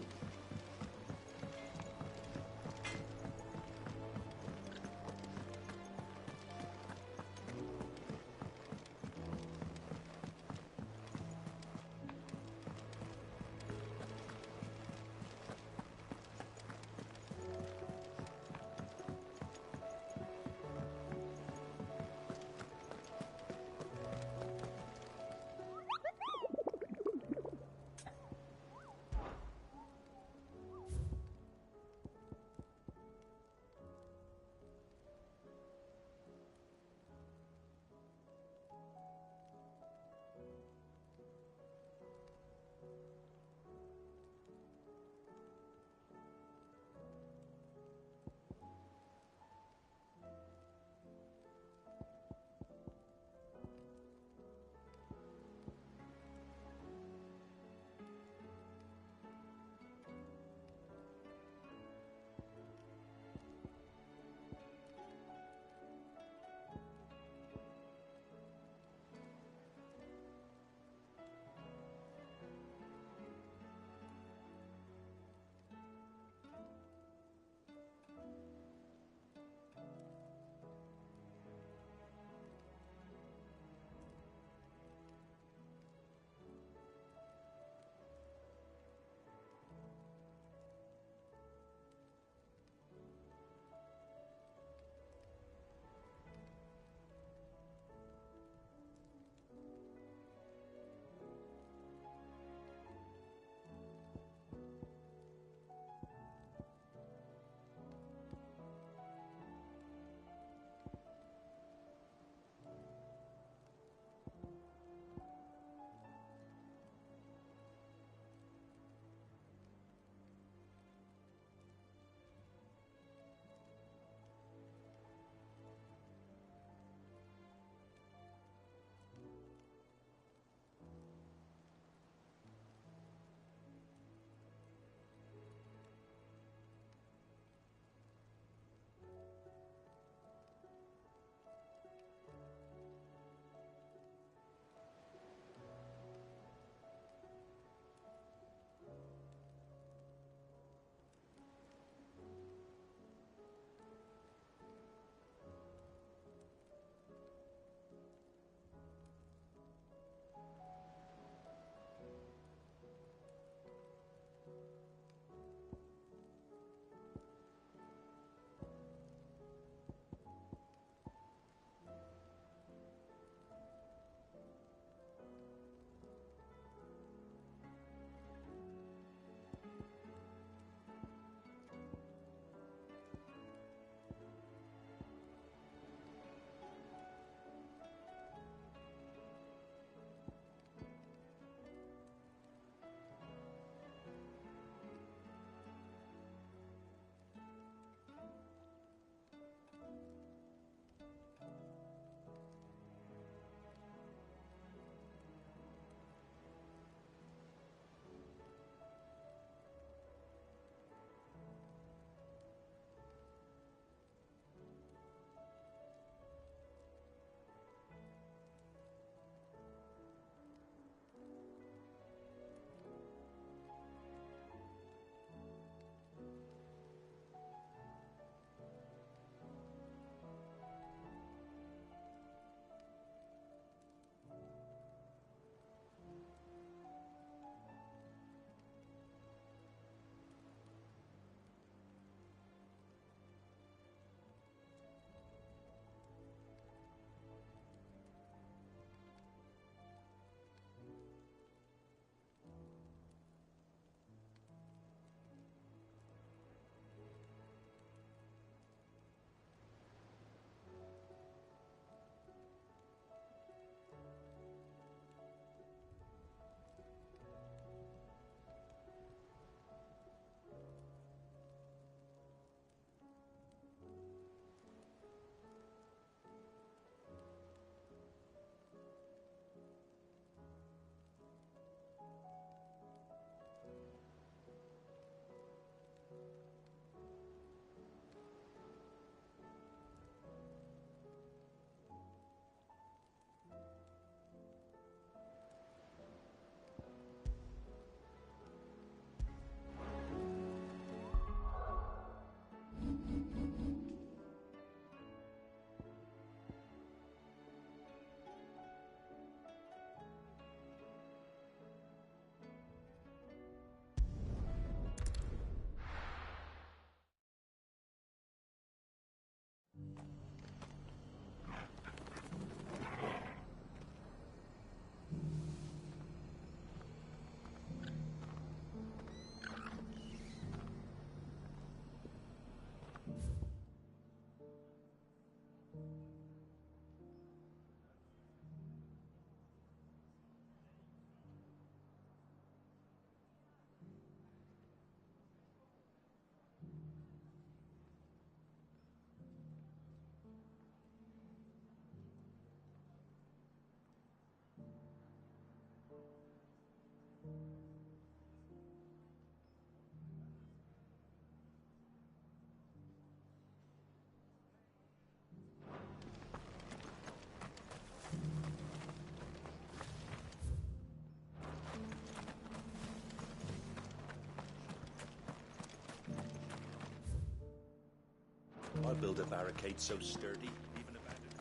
I'll build a barricade so sturdy, even abandoned.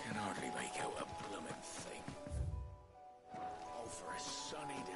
Can hardly make out a blooming thing. All for a sunny day.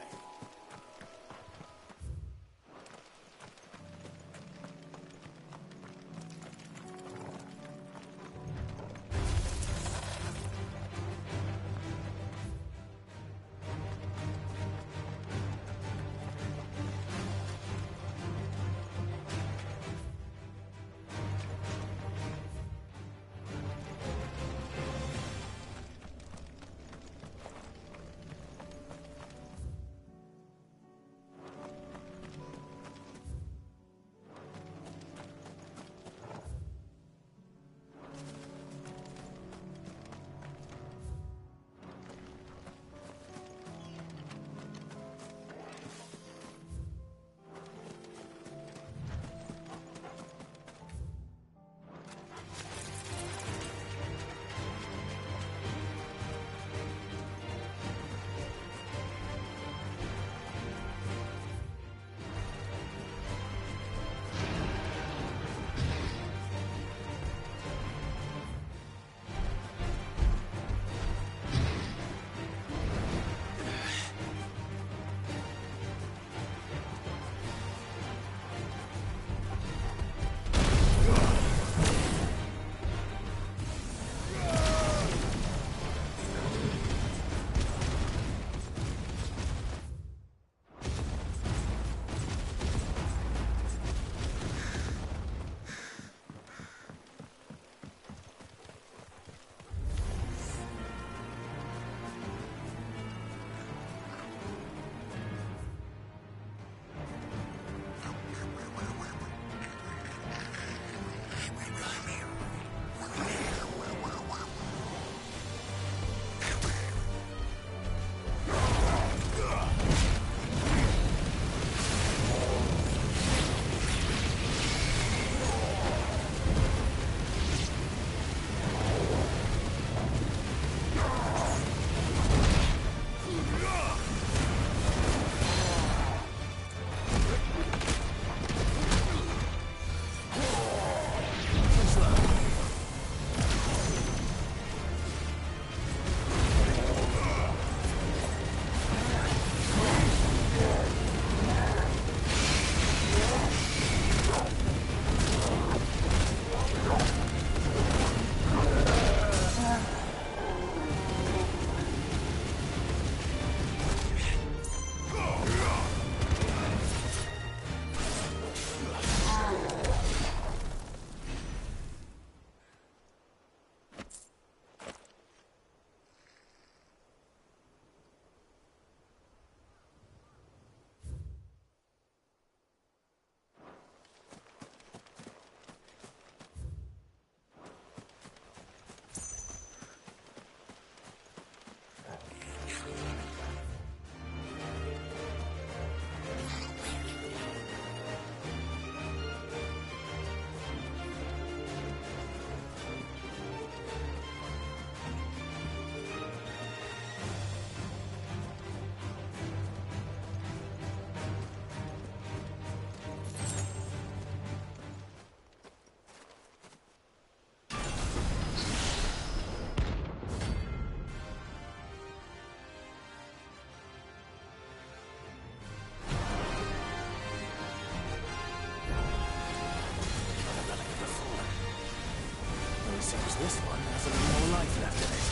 Seems this one has a little more life left in it.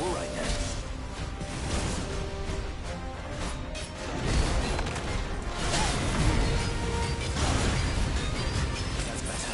All right then. That's better.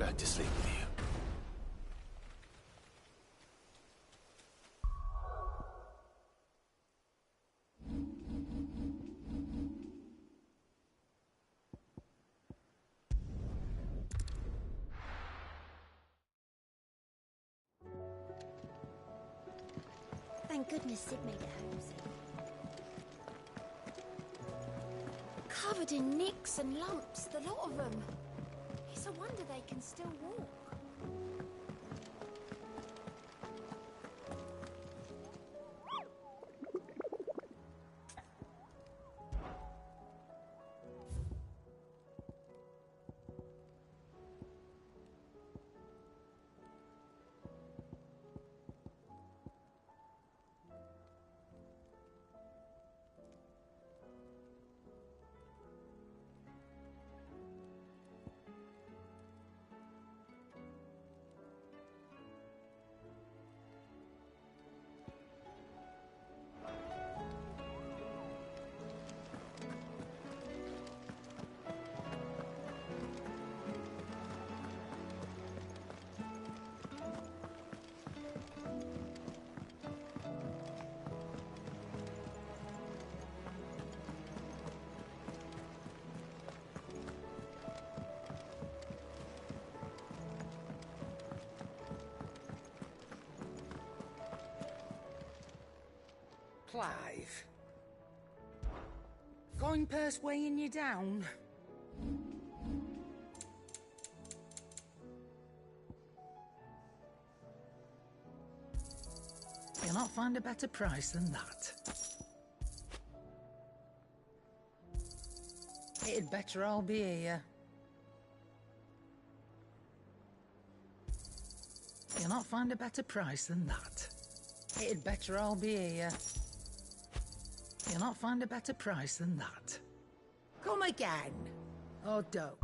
back to sleep with you. Thank goodness Sid made it home safe. Covered in nicks and lumps, the lot of them. It's a wonder they can still walk. Clive. Going purse weighing you down? You'll not find a better price than that. It'd better all be here. You'll not find a better price than that. It'd better all be here. You'll not find a better price than that. Come again. Or don't.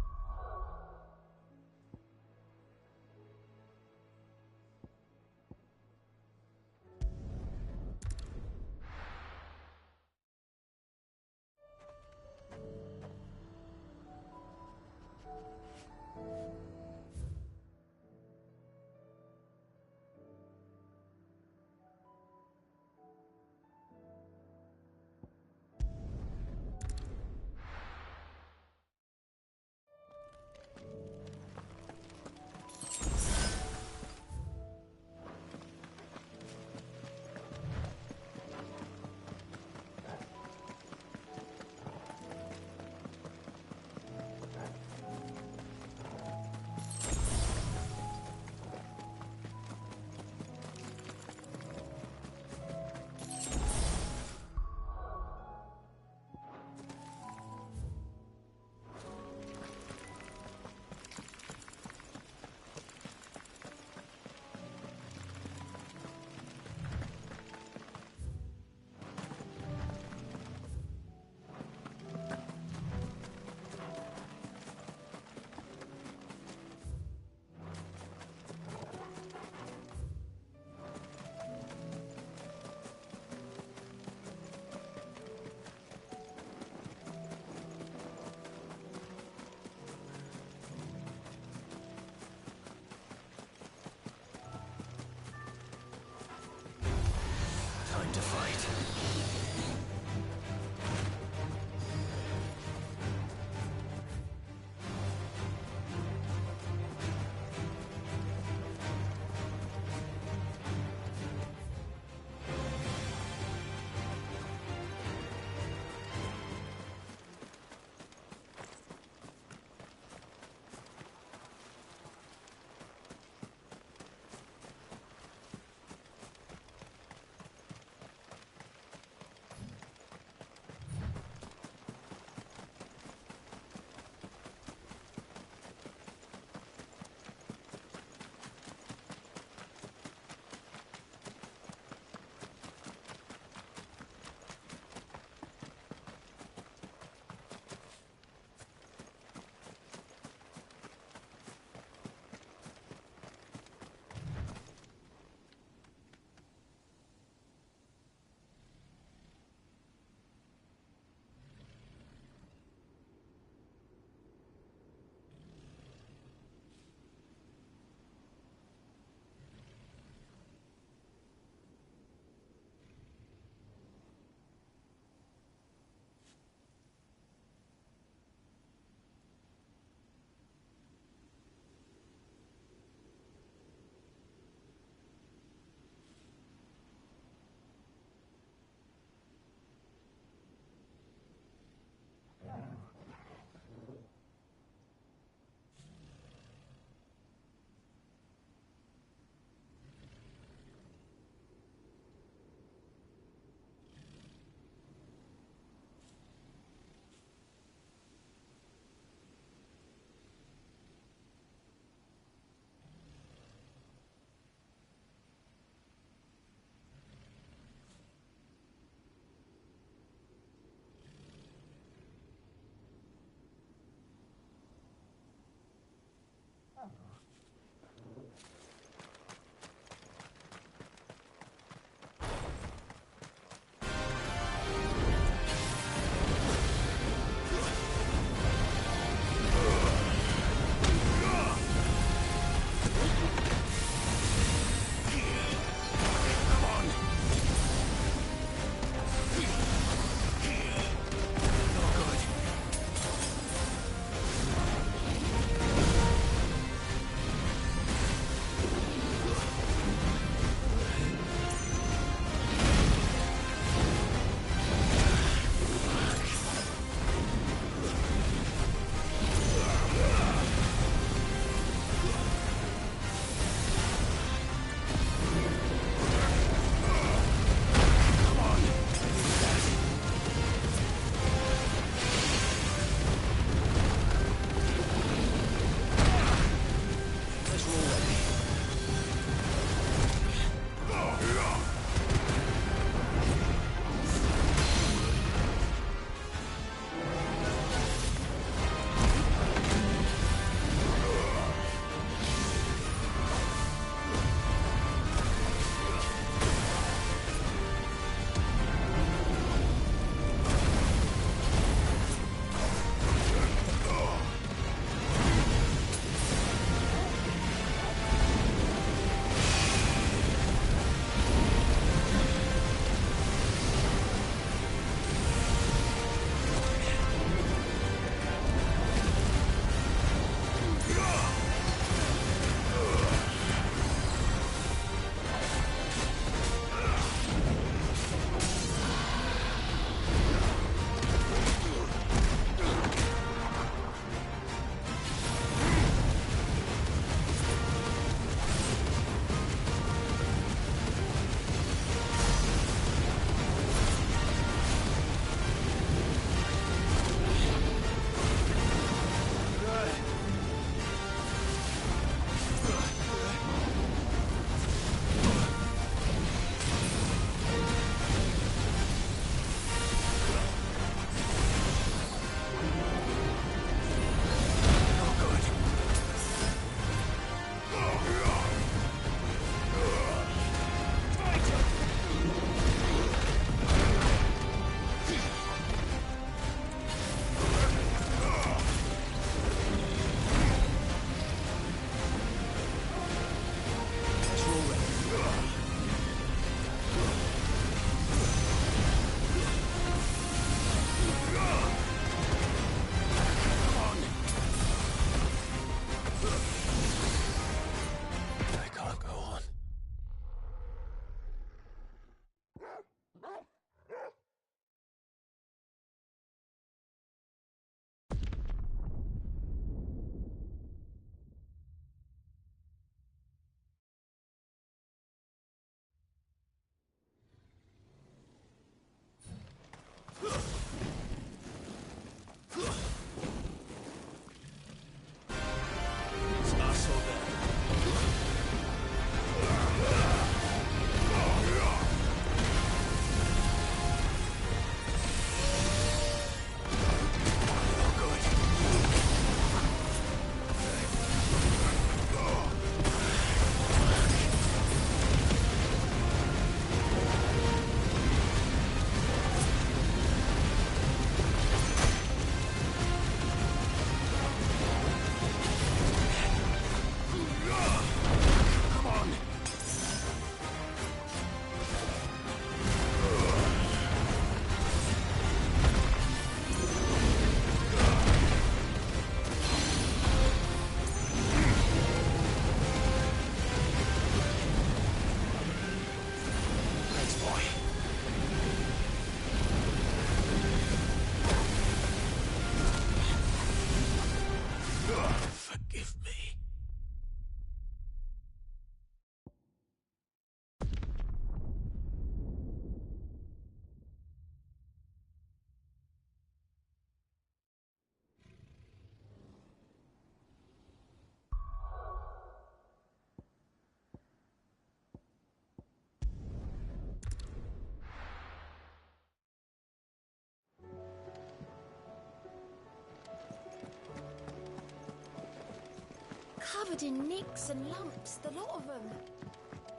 Covered in nicks and lumps, the lot of them.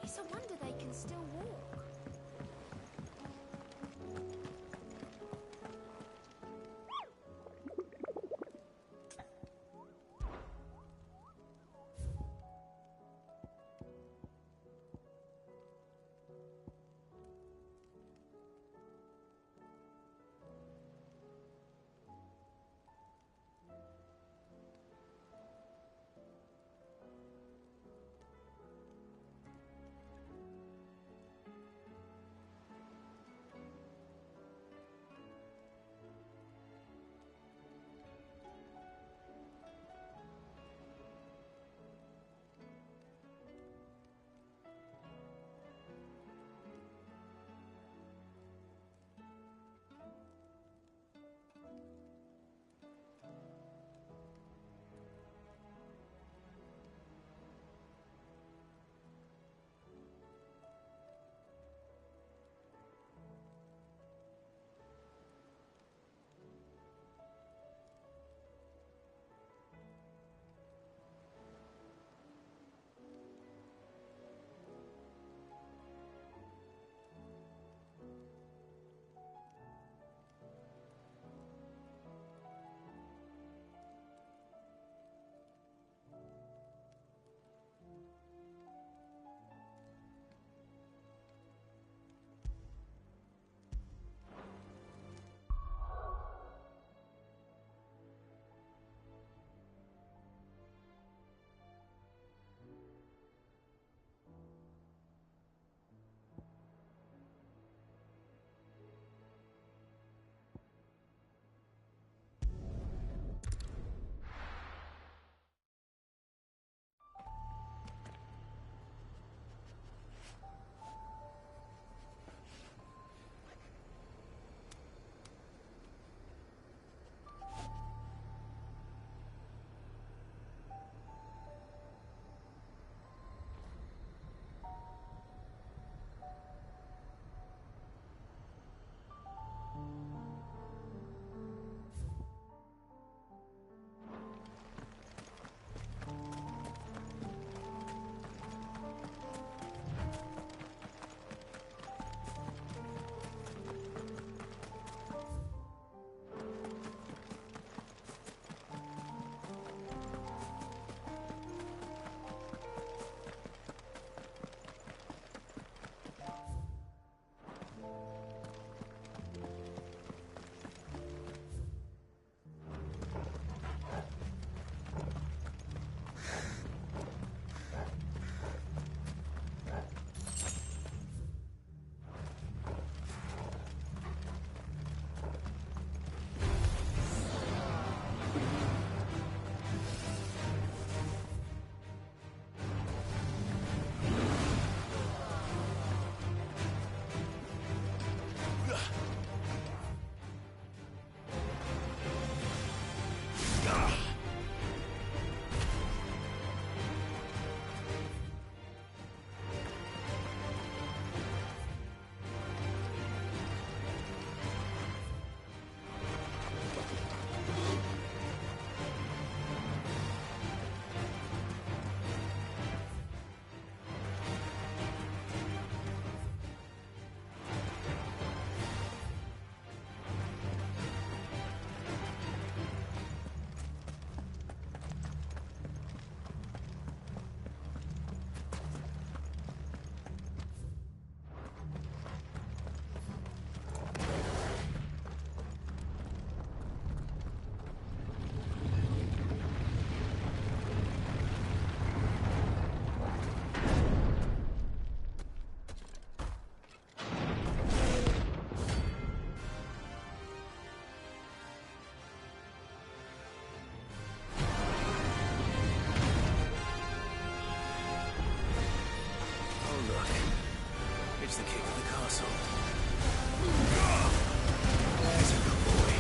It's a wonder they can still walk. It's the king of the castle. He's a good boy.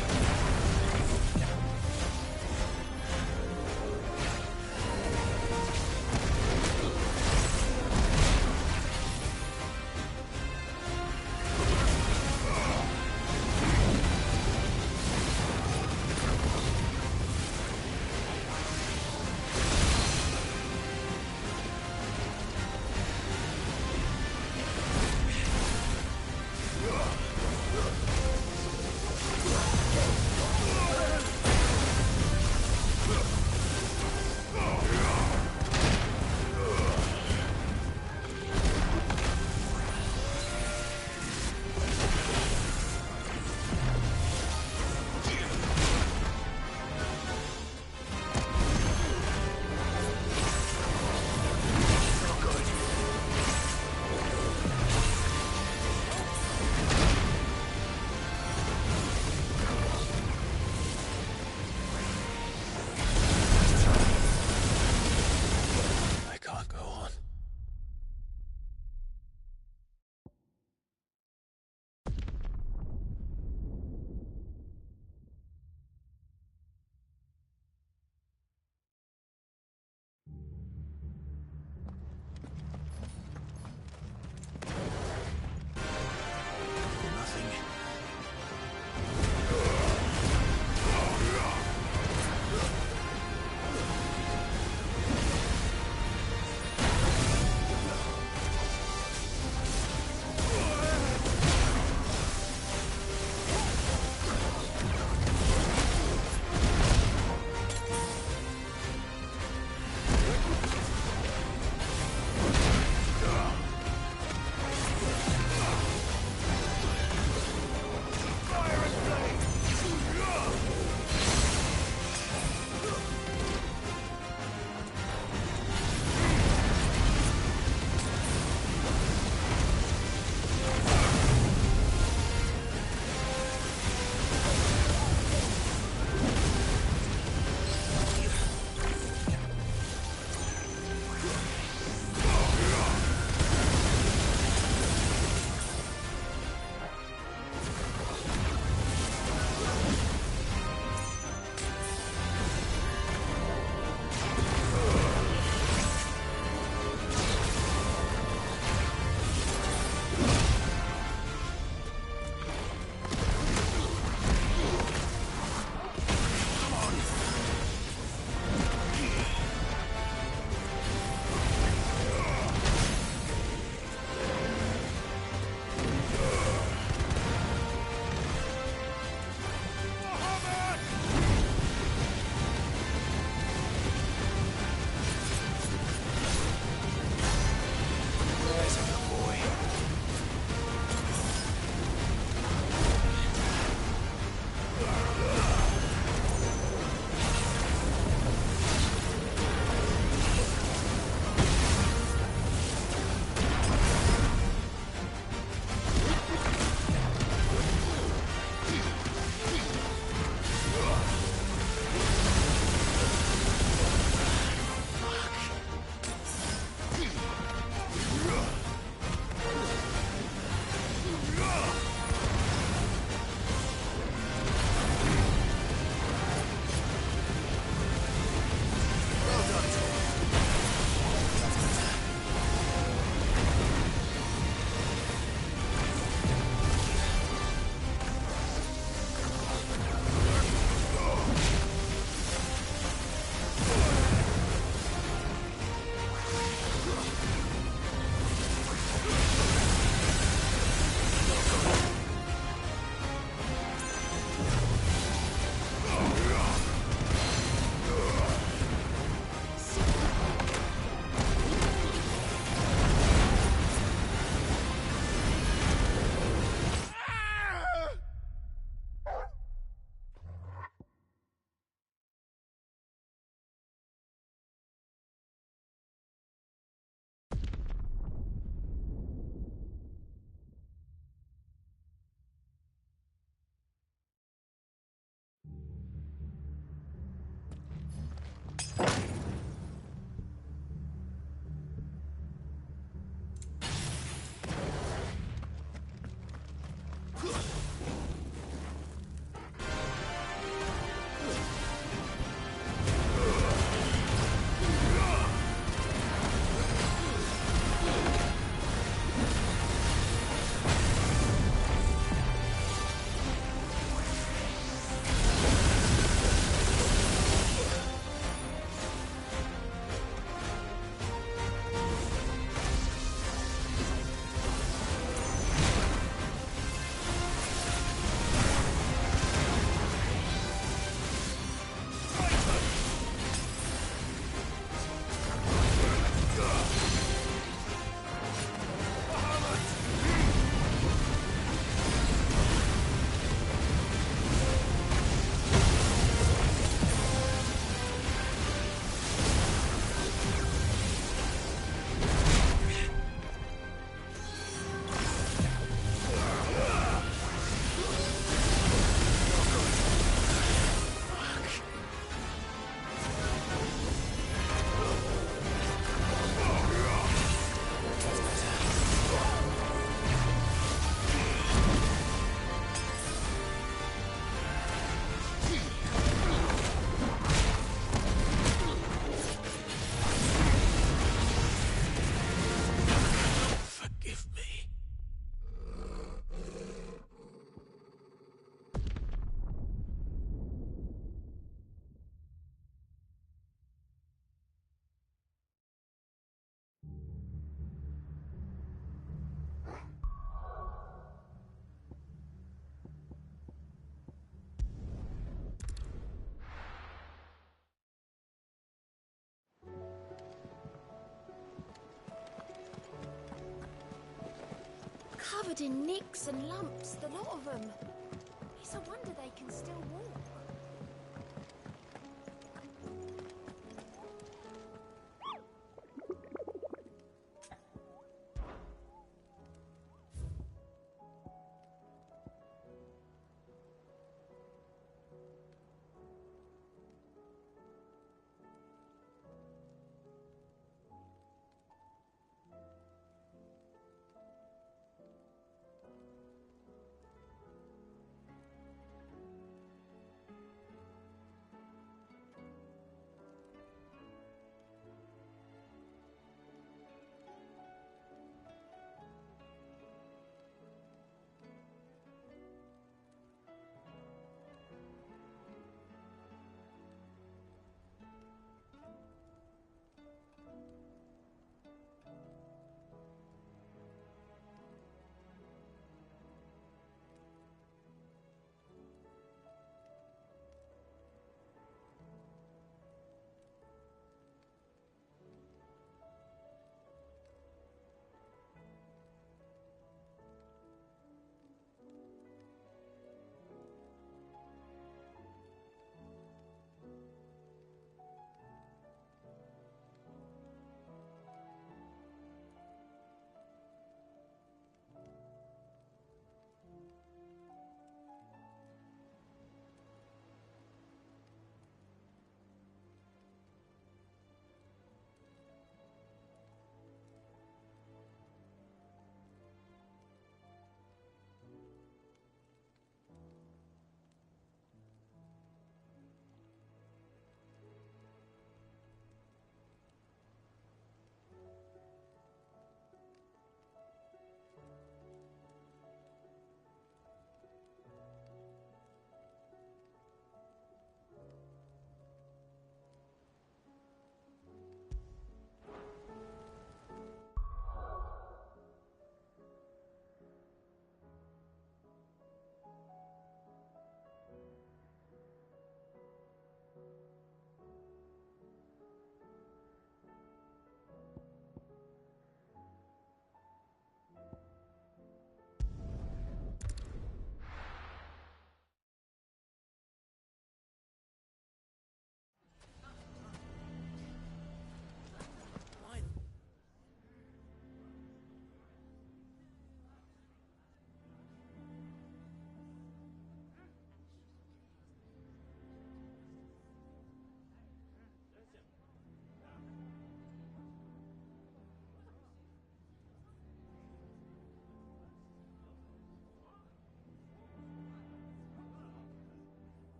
covered in nicks and lumps, the lot of them. It's a wonder they can still walk.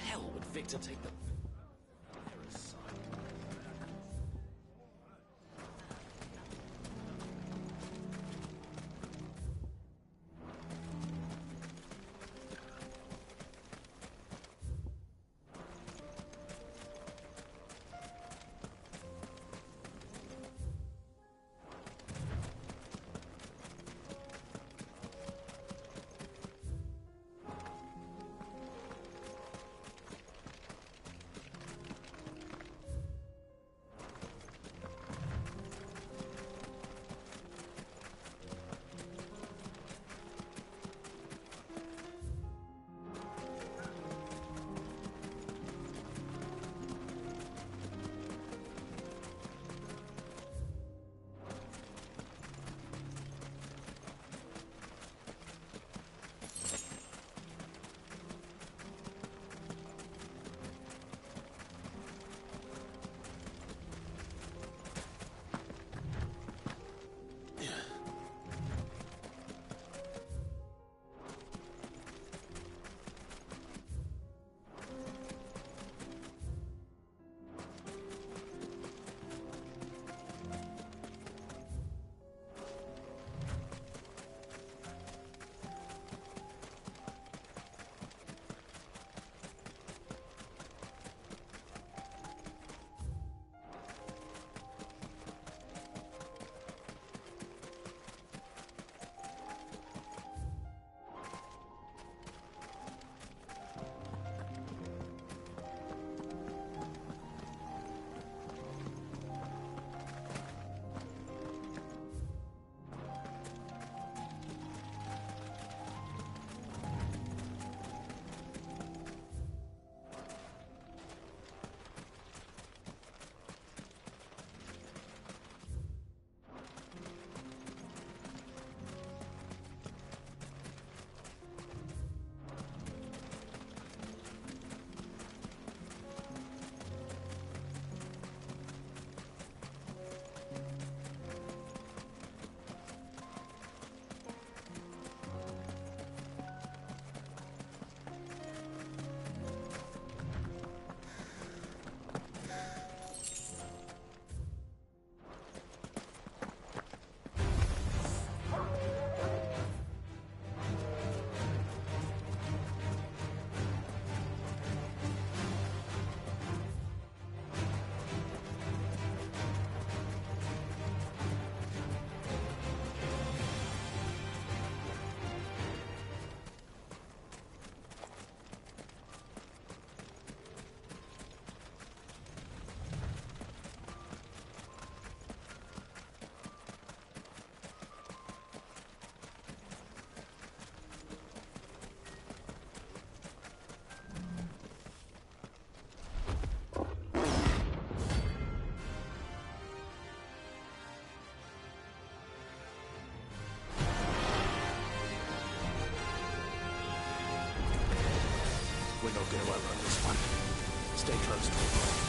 Hell would Victor take the... not going to outrun this one. Stay close to it.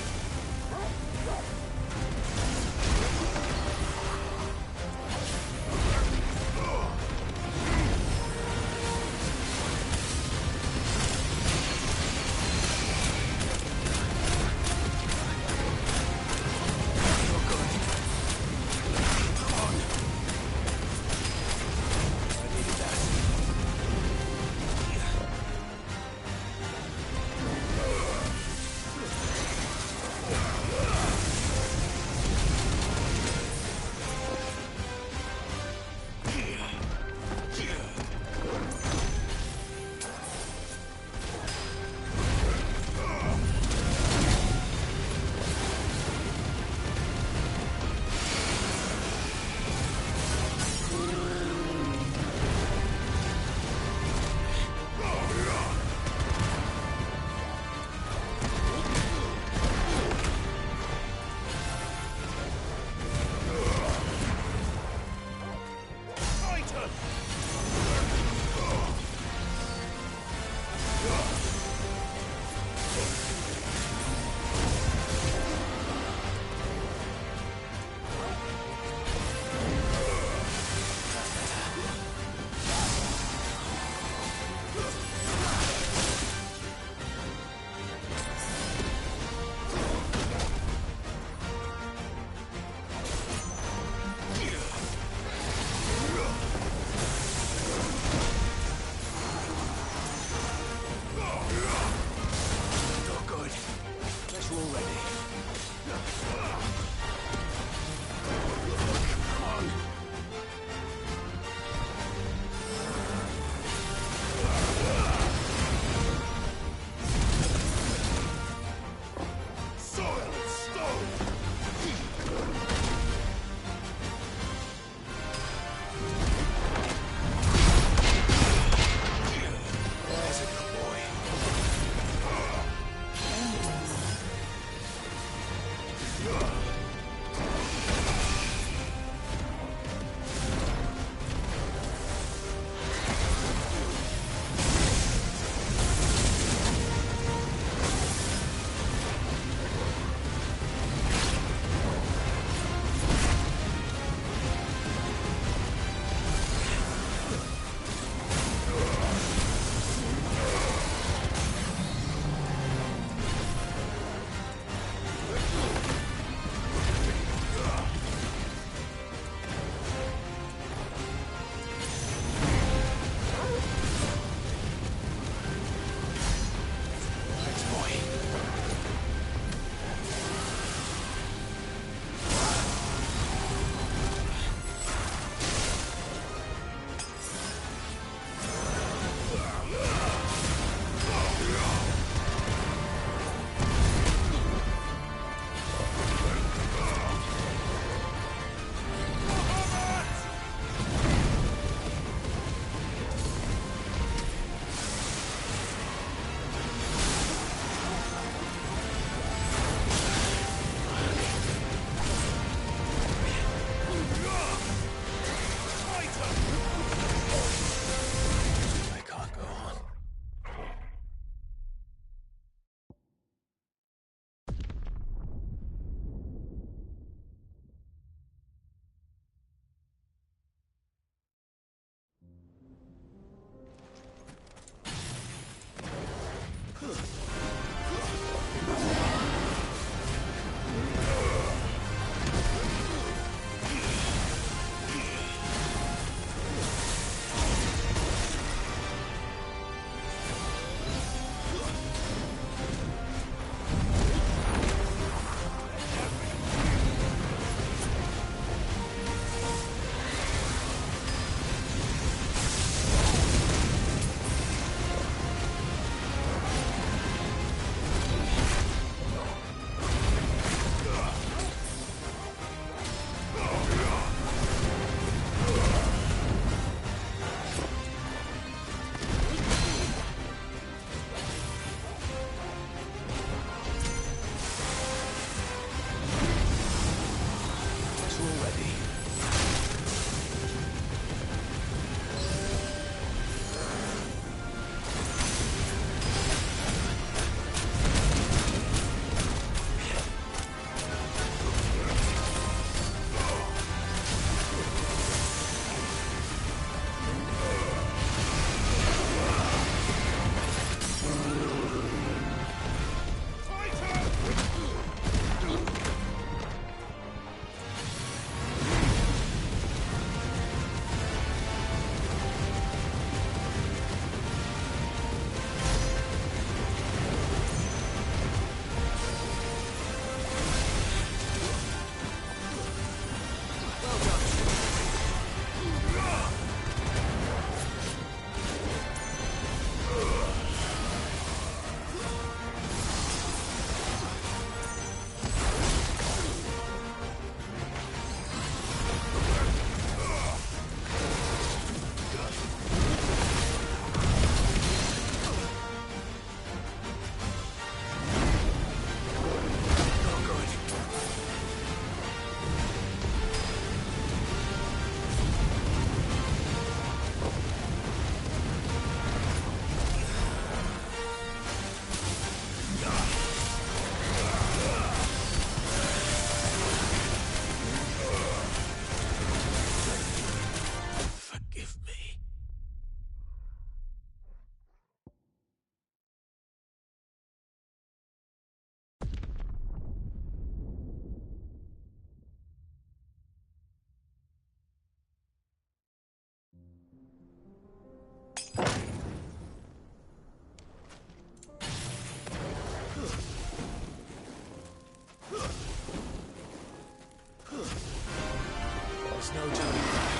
There's no turning back.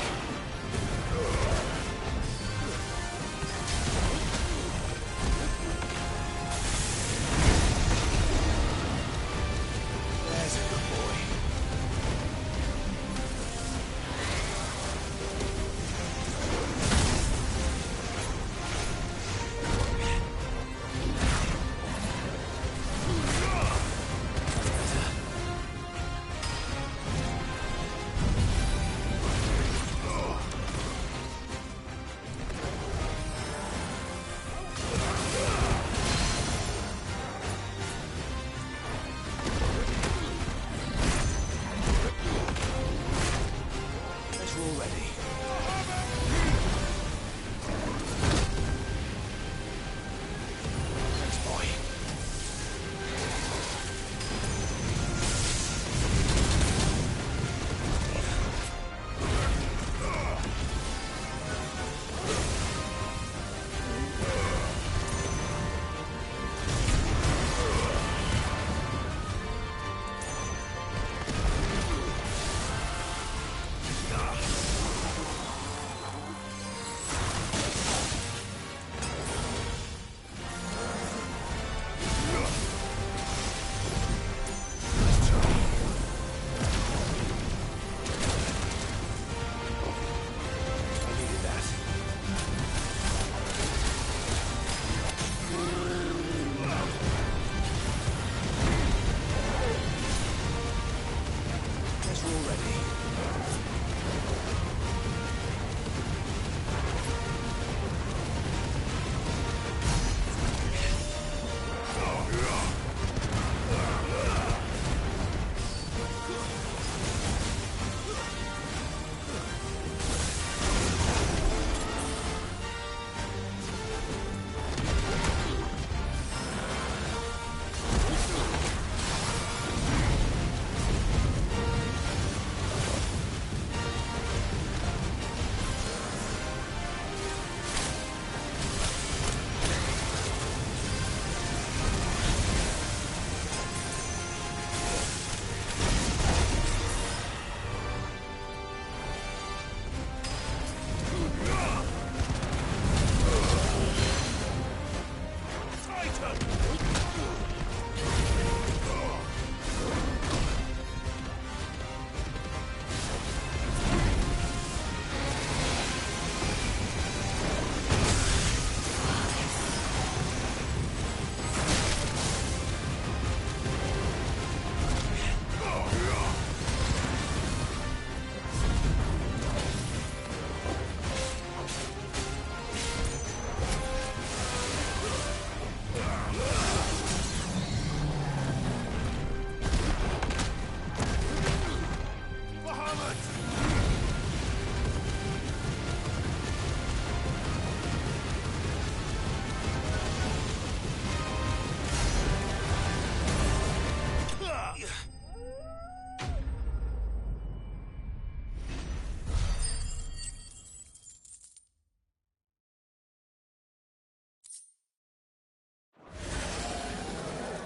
There's a good boy.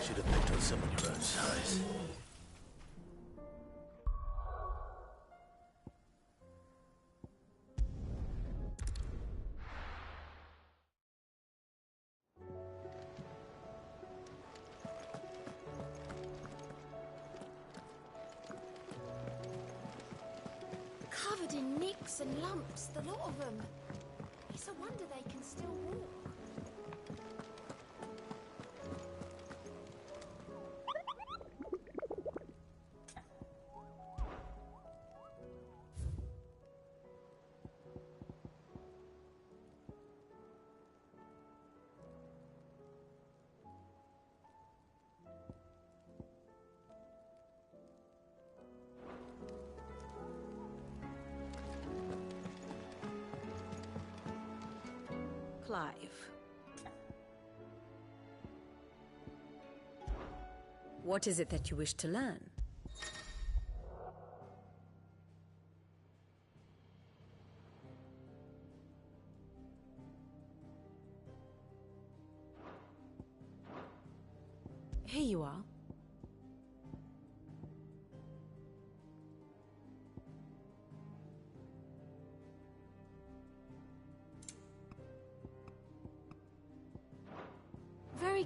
Should have picked on someone your own size. Covered in nicks and lumps, the lot of them. It's a wonder they can still walk. Clive. What is it that you wish to learn? Here you are.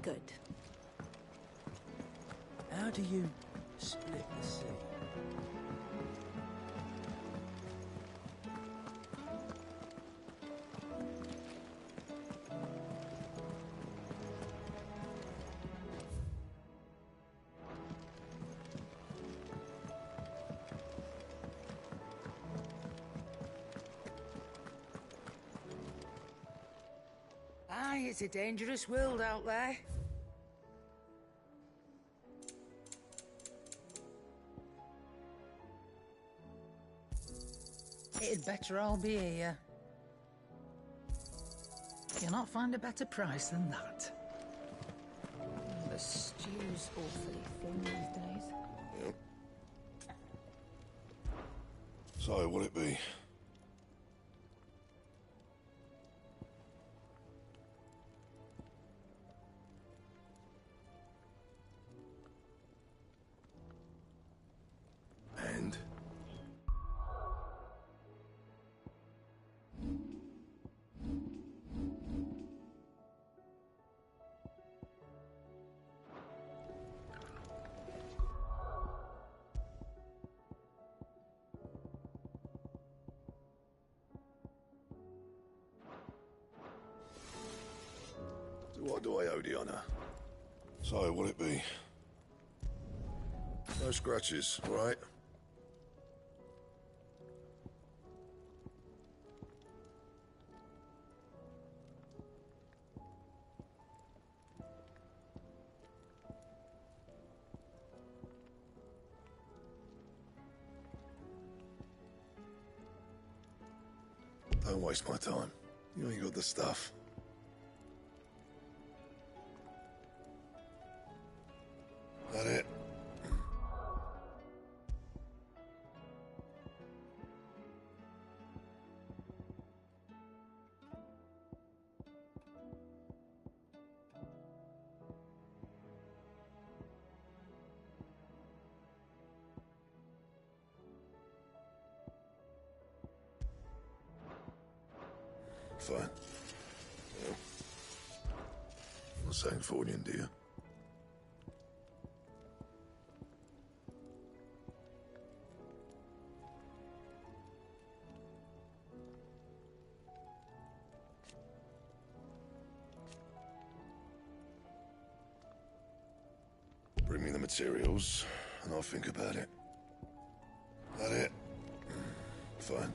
Good. How do you split the sea? Aye, it's a dangerous world out there. It'd better all be here. You'll not find a better price than that. The stew's awfully thin these days. Yep. So, what'll it be? And? What do I owe the honor? So, what'll it be? No scratches, right? Don't waste my time. You ain't got the stuff. That it? Fine. Yeah. Not saying fortune, do you? Bring me the materials, and I'll think about it. That it? Fine.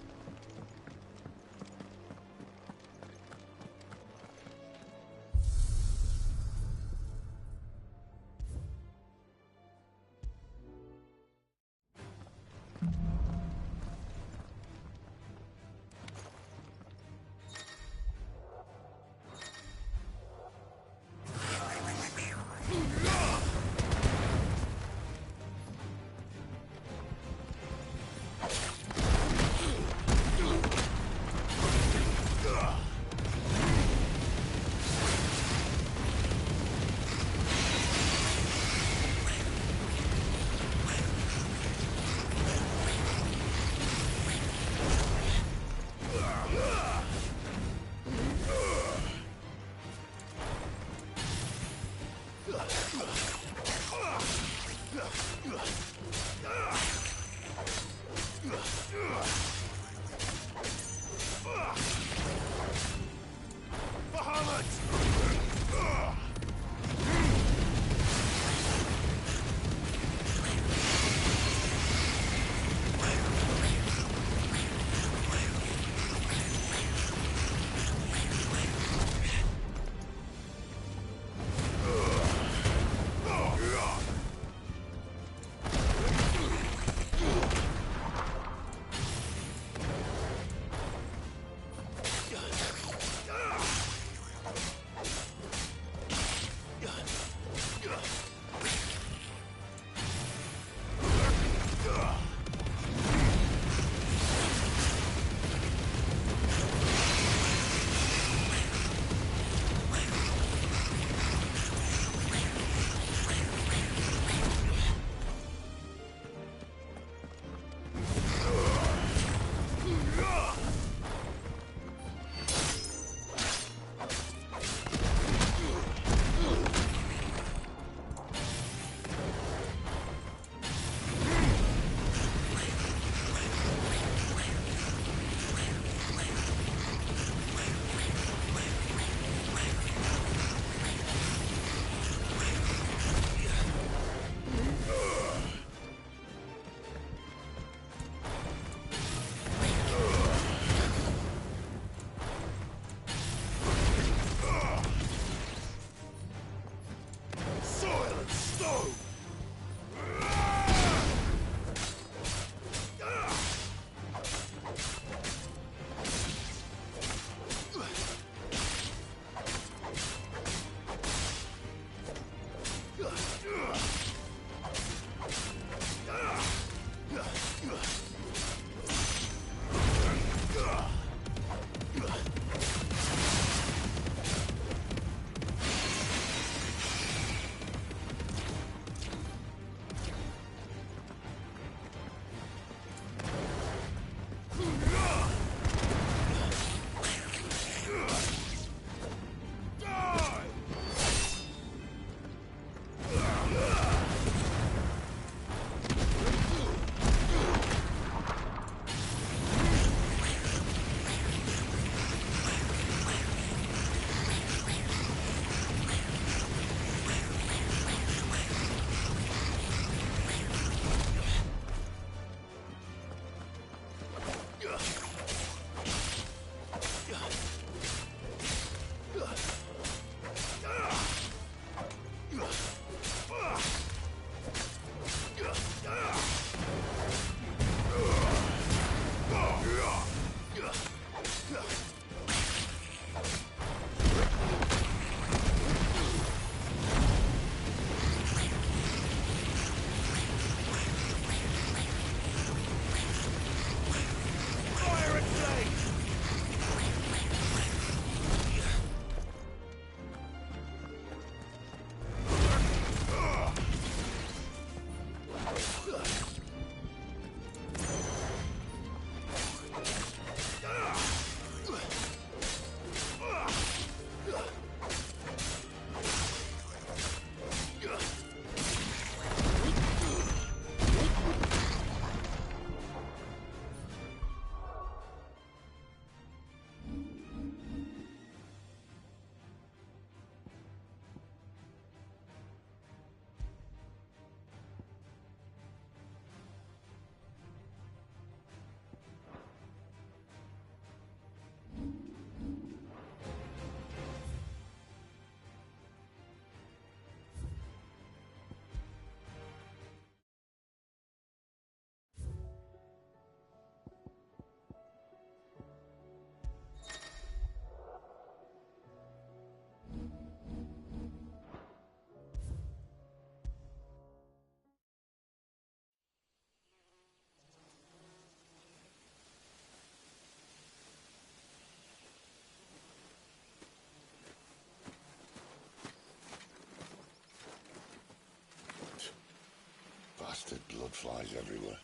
flies everywhere.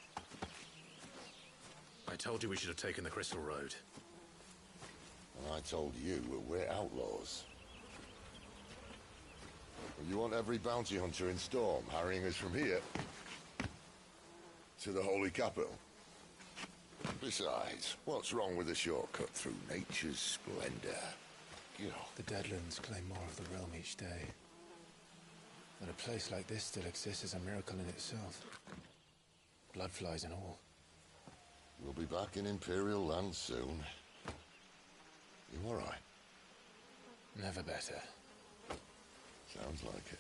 I told you we should have taken the Crystal Road. And I told you we're outlaws. Well, you want every bounty hunter in Storm harrying us from here to the Holy Capital? Besides, what's wrong with a shortcut through nature's splendor? You know. The Deadlands claim more of the realm each day. That a place like this still exists is a miracle in itself. Bloodflies and all. We'll be back in Imperial land soon. You all right? Never better. Sounds like it.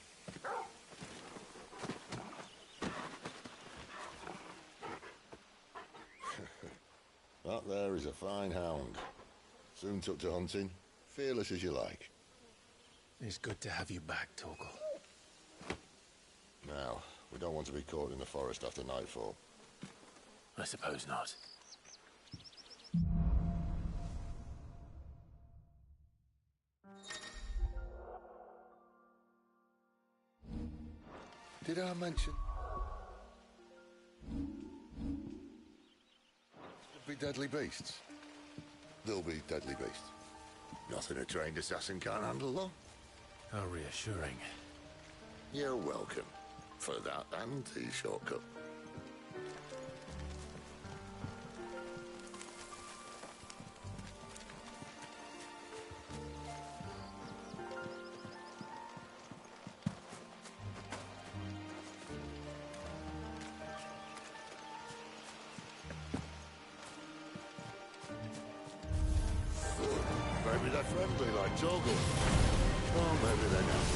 That there is a fine hound. Soon took to hunting. Fearless as you like. It's good to have you back, Torgal. Now, we don't want to be caught in the forest after nightfall. I suppose not. Did I mention? There'll be deadly beasts. There'll be deadly beasts. Nothing a trained assassin can't handle, though. How reassuring. You're welcome. For that and the shortcut. Maybe they're friendly like Torgal. Or maybe they're not.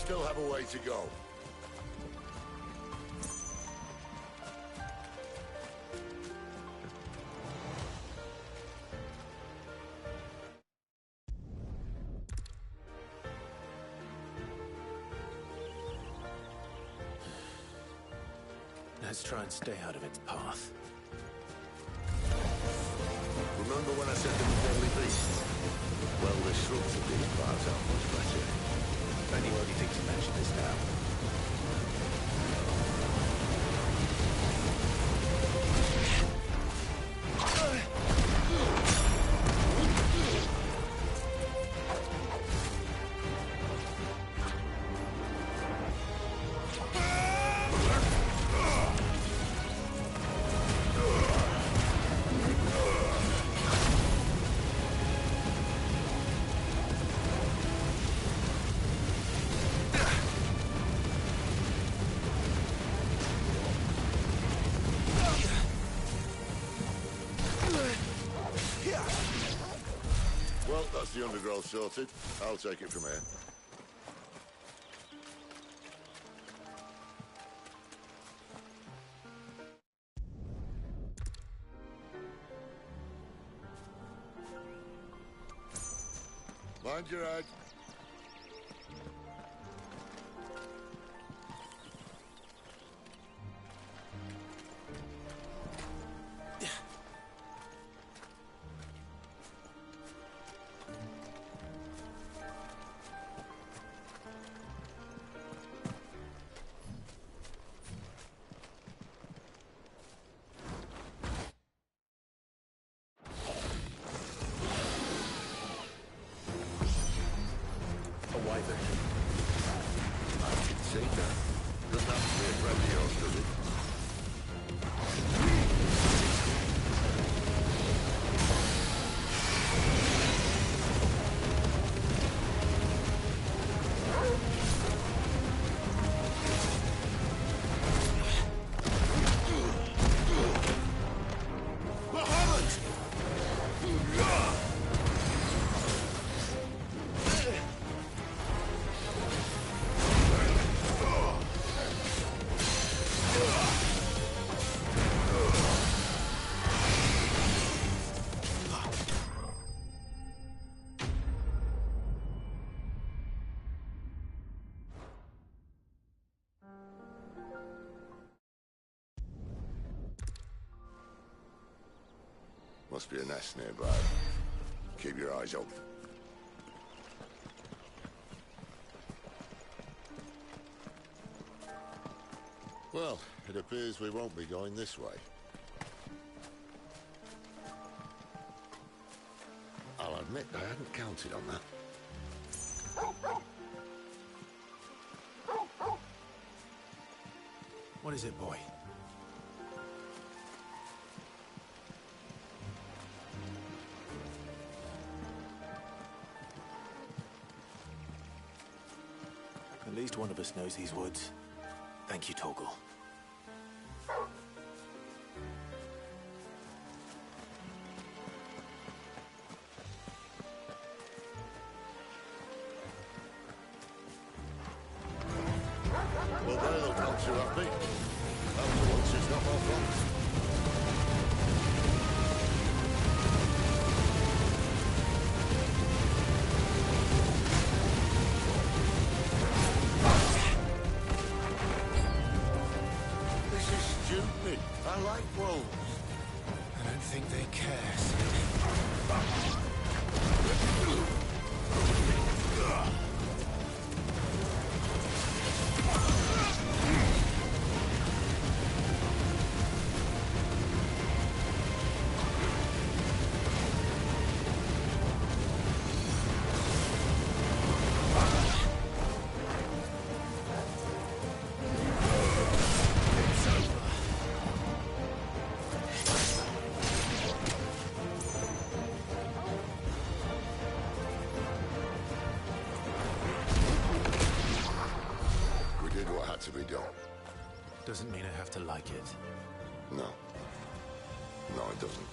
Still have a way to go. Let's try and stay out of its path. Remember when I said there were deadly beasts? Well, the shrubs of these parts are much better. Anyone you think to mention this now? Well, that's the undergrowth sorted. I'll take it from here. Mind your head. Must be a nest nearby. Keep your eyes open. Well, it appears we won't be going this way. I'll admit I hadn't counted on that. What is it, boy? At least one of us knows these woods. Thank you, Torgal. Well, there look out you happy. Afterwards, it's not more fun. This is stupid. I like wolves. I don't think they care. To be done. Doesn't mean I have to like it. No. No, it doesn't.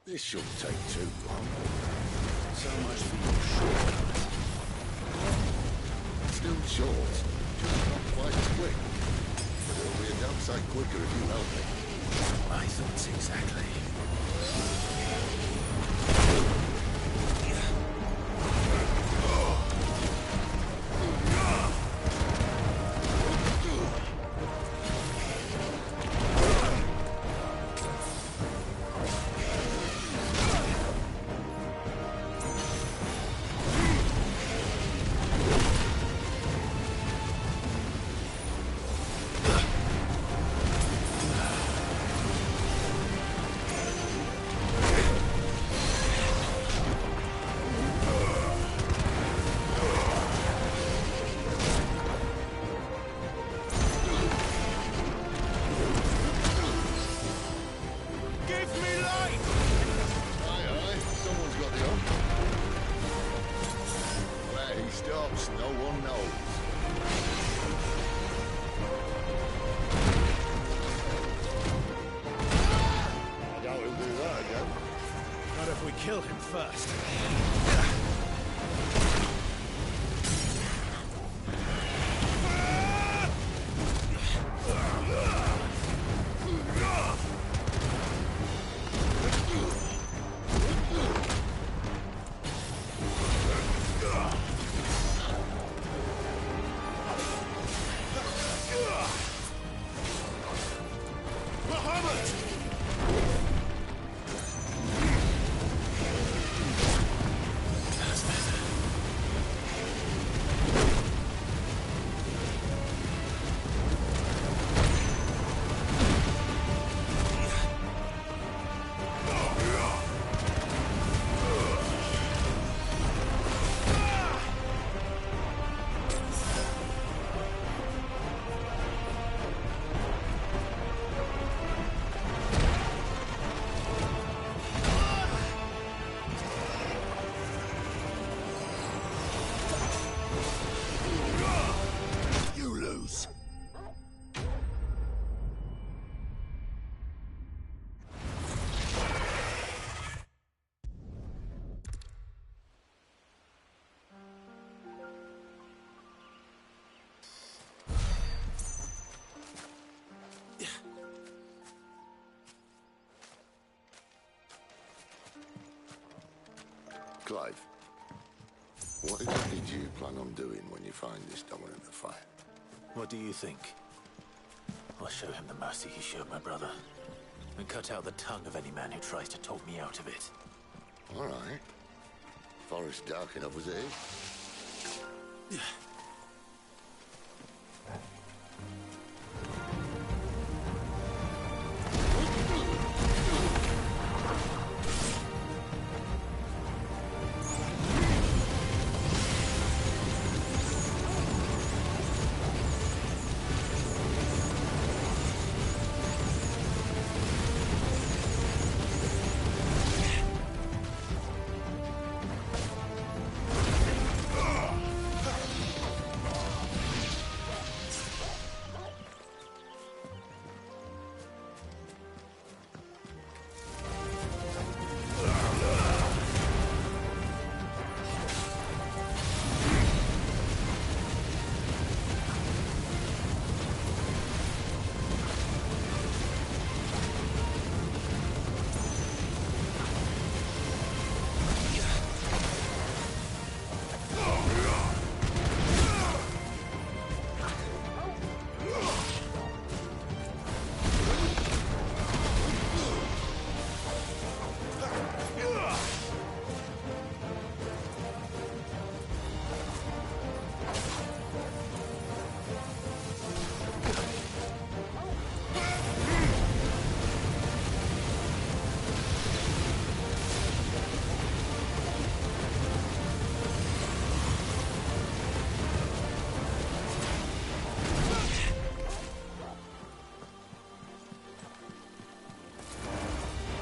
This shouldn't take too long. So much for your shortcut. Still short, just not quite as quick. But it'll be a damn sight quicker if you help me. My thoughts exactly. stops, no one knows. I doubt he'll do that again. Not if we kill him first. Clive, what exactly do you plan on doing when you find this dominant of fire? What do you think? I'll show him the mercy he showed my brother, and cut out the tongue of any man who tries to talk me out of it. All right. Forest dark enough as it is.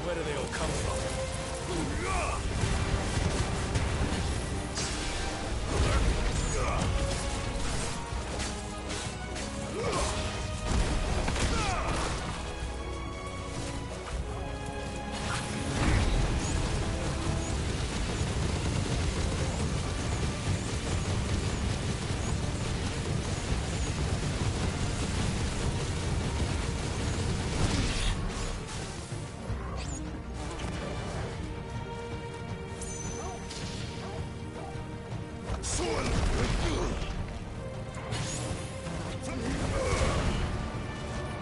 Where do they all come from?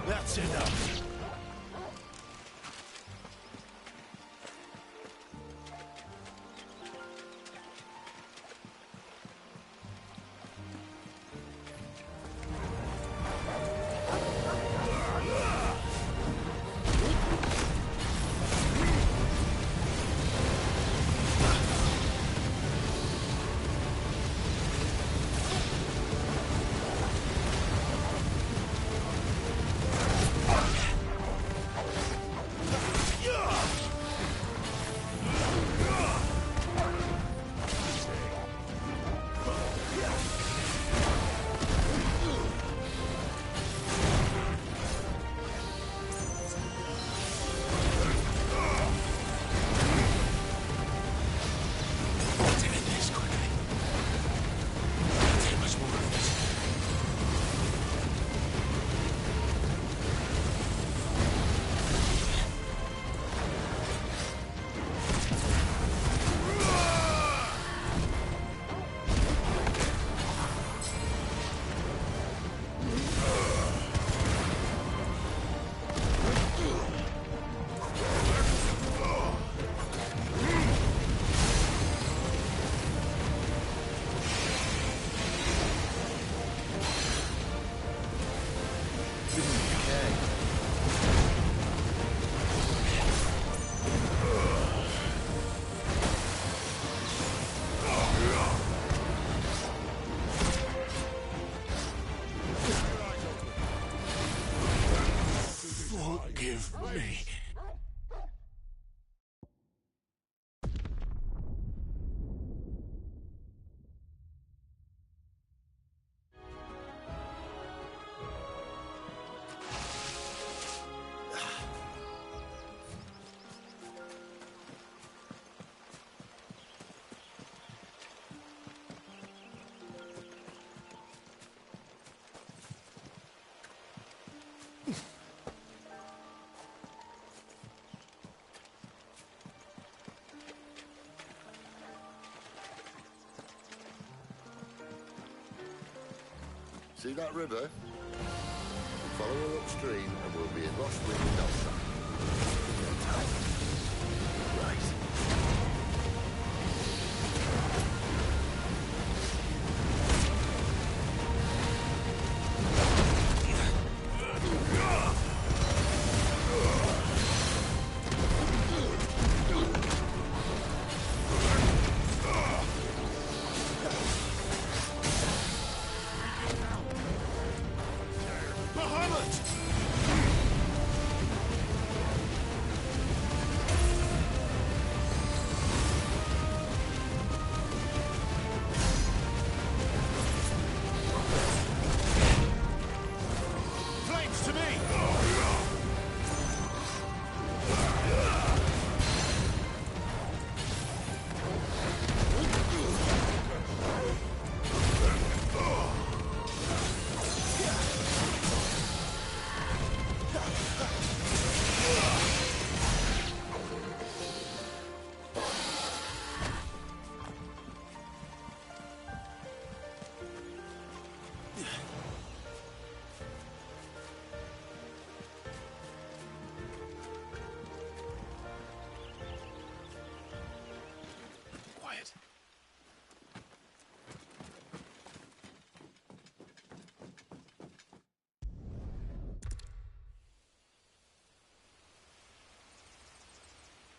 That's enough. See that river? Follow her upstream and we'll be in Lost Wind in no time. Right.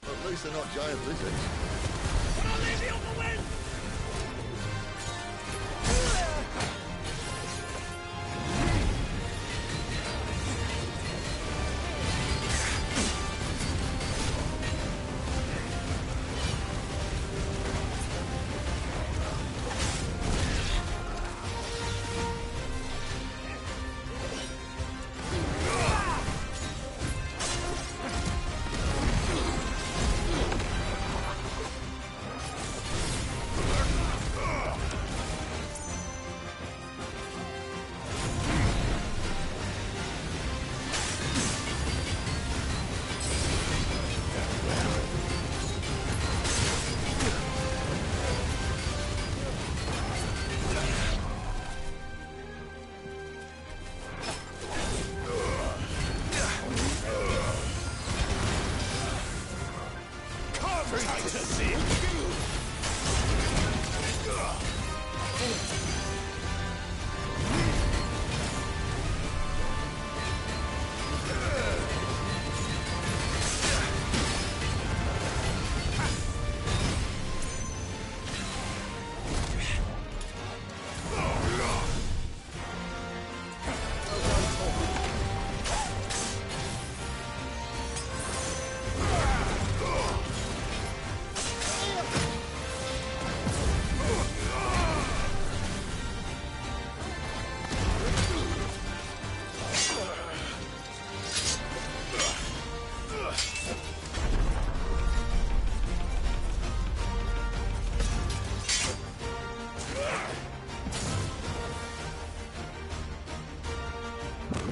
At least they're not giant lizards. I'll leave you on the wind!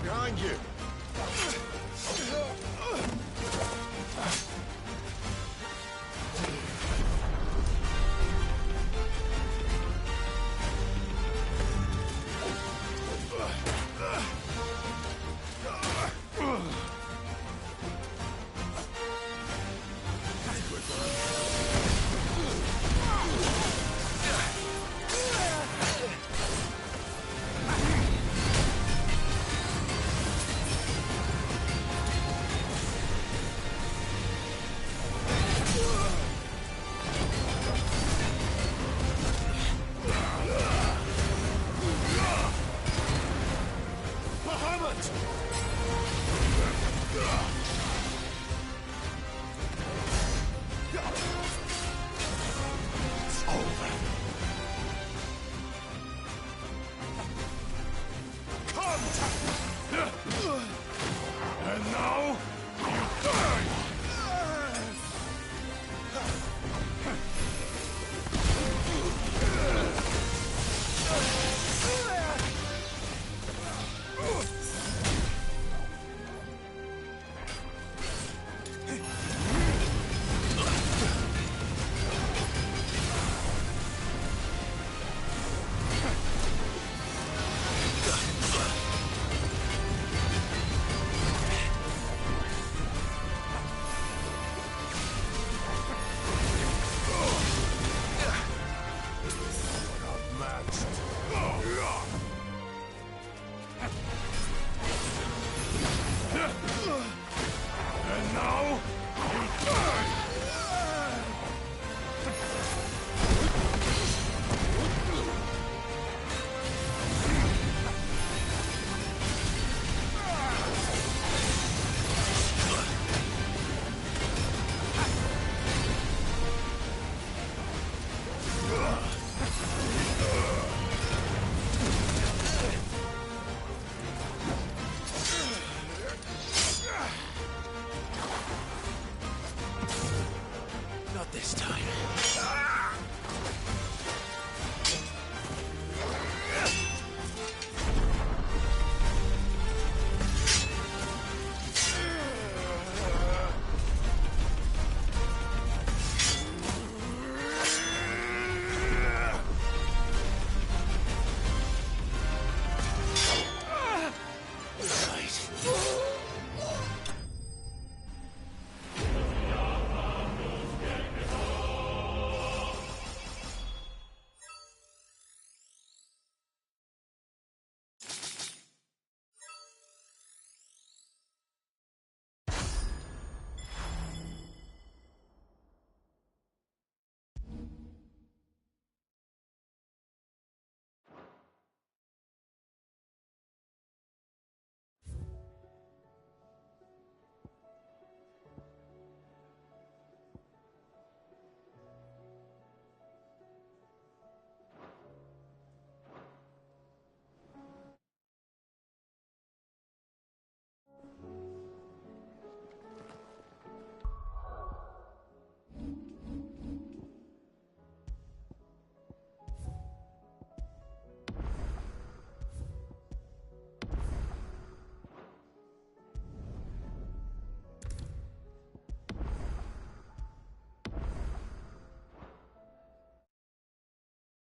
Behind you!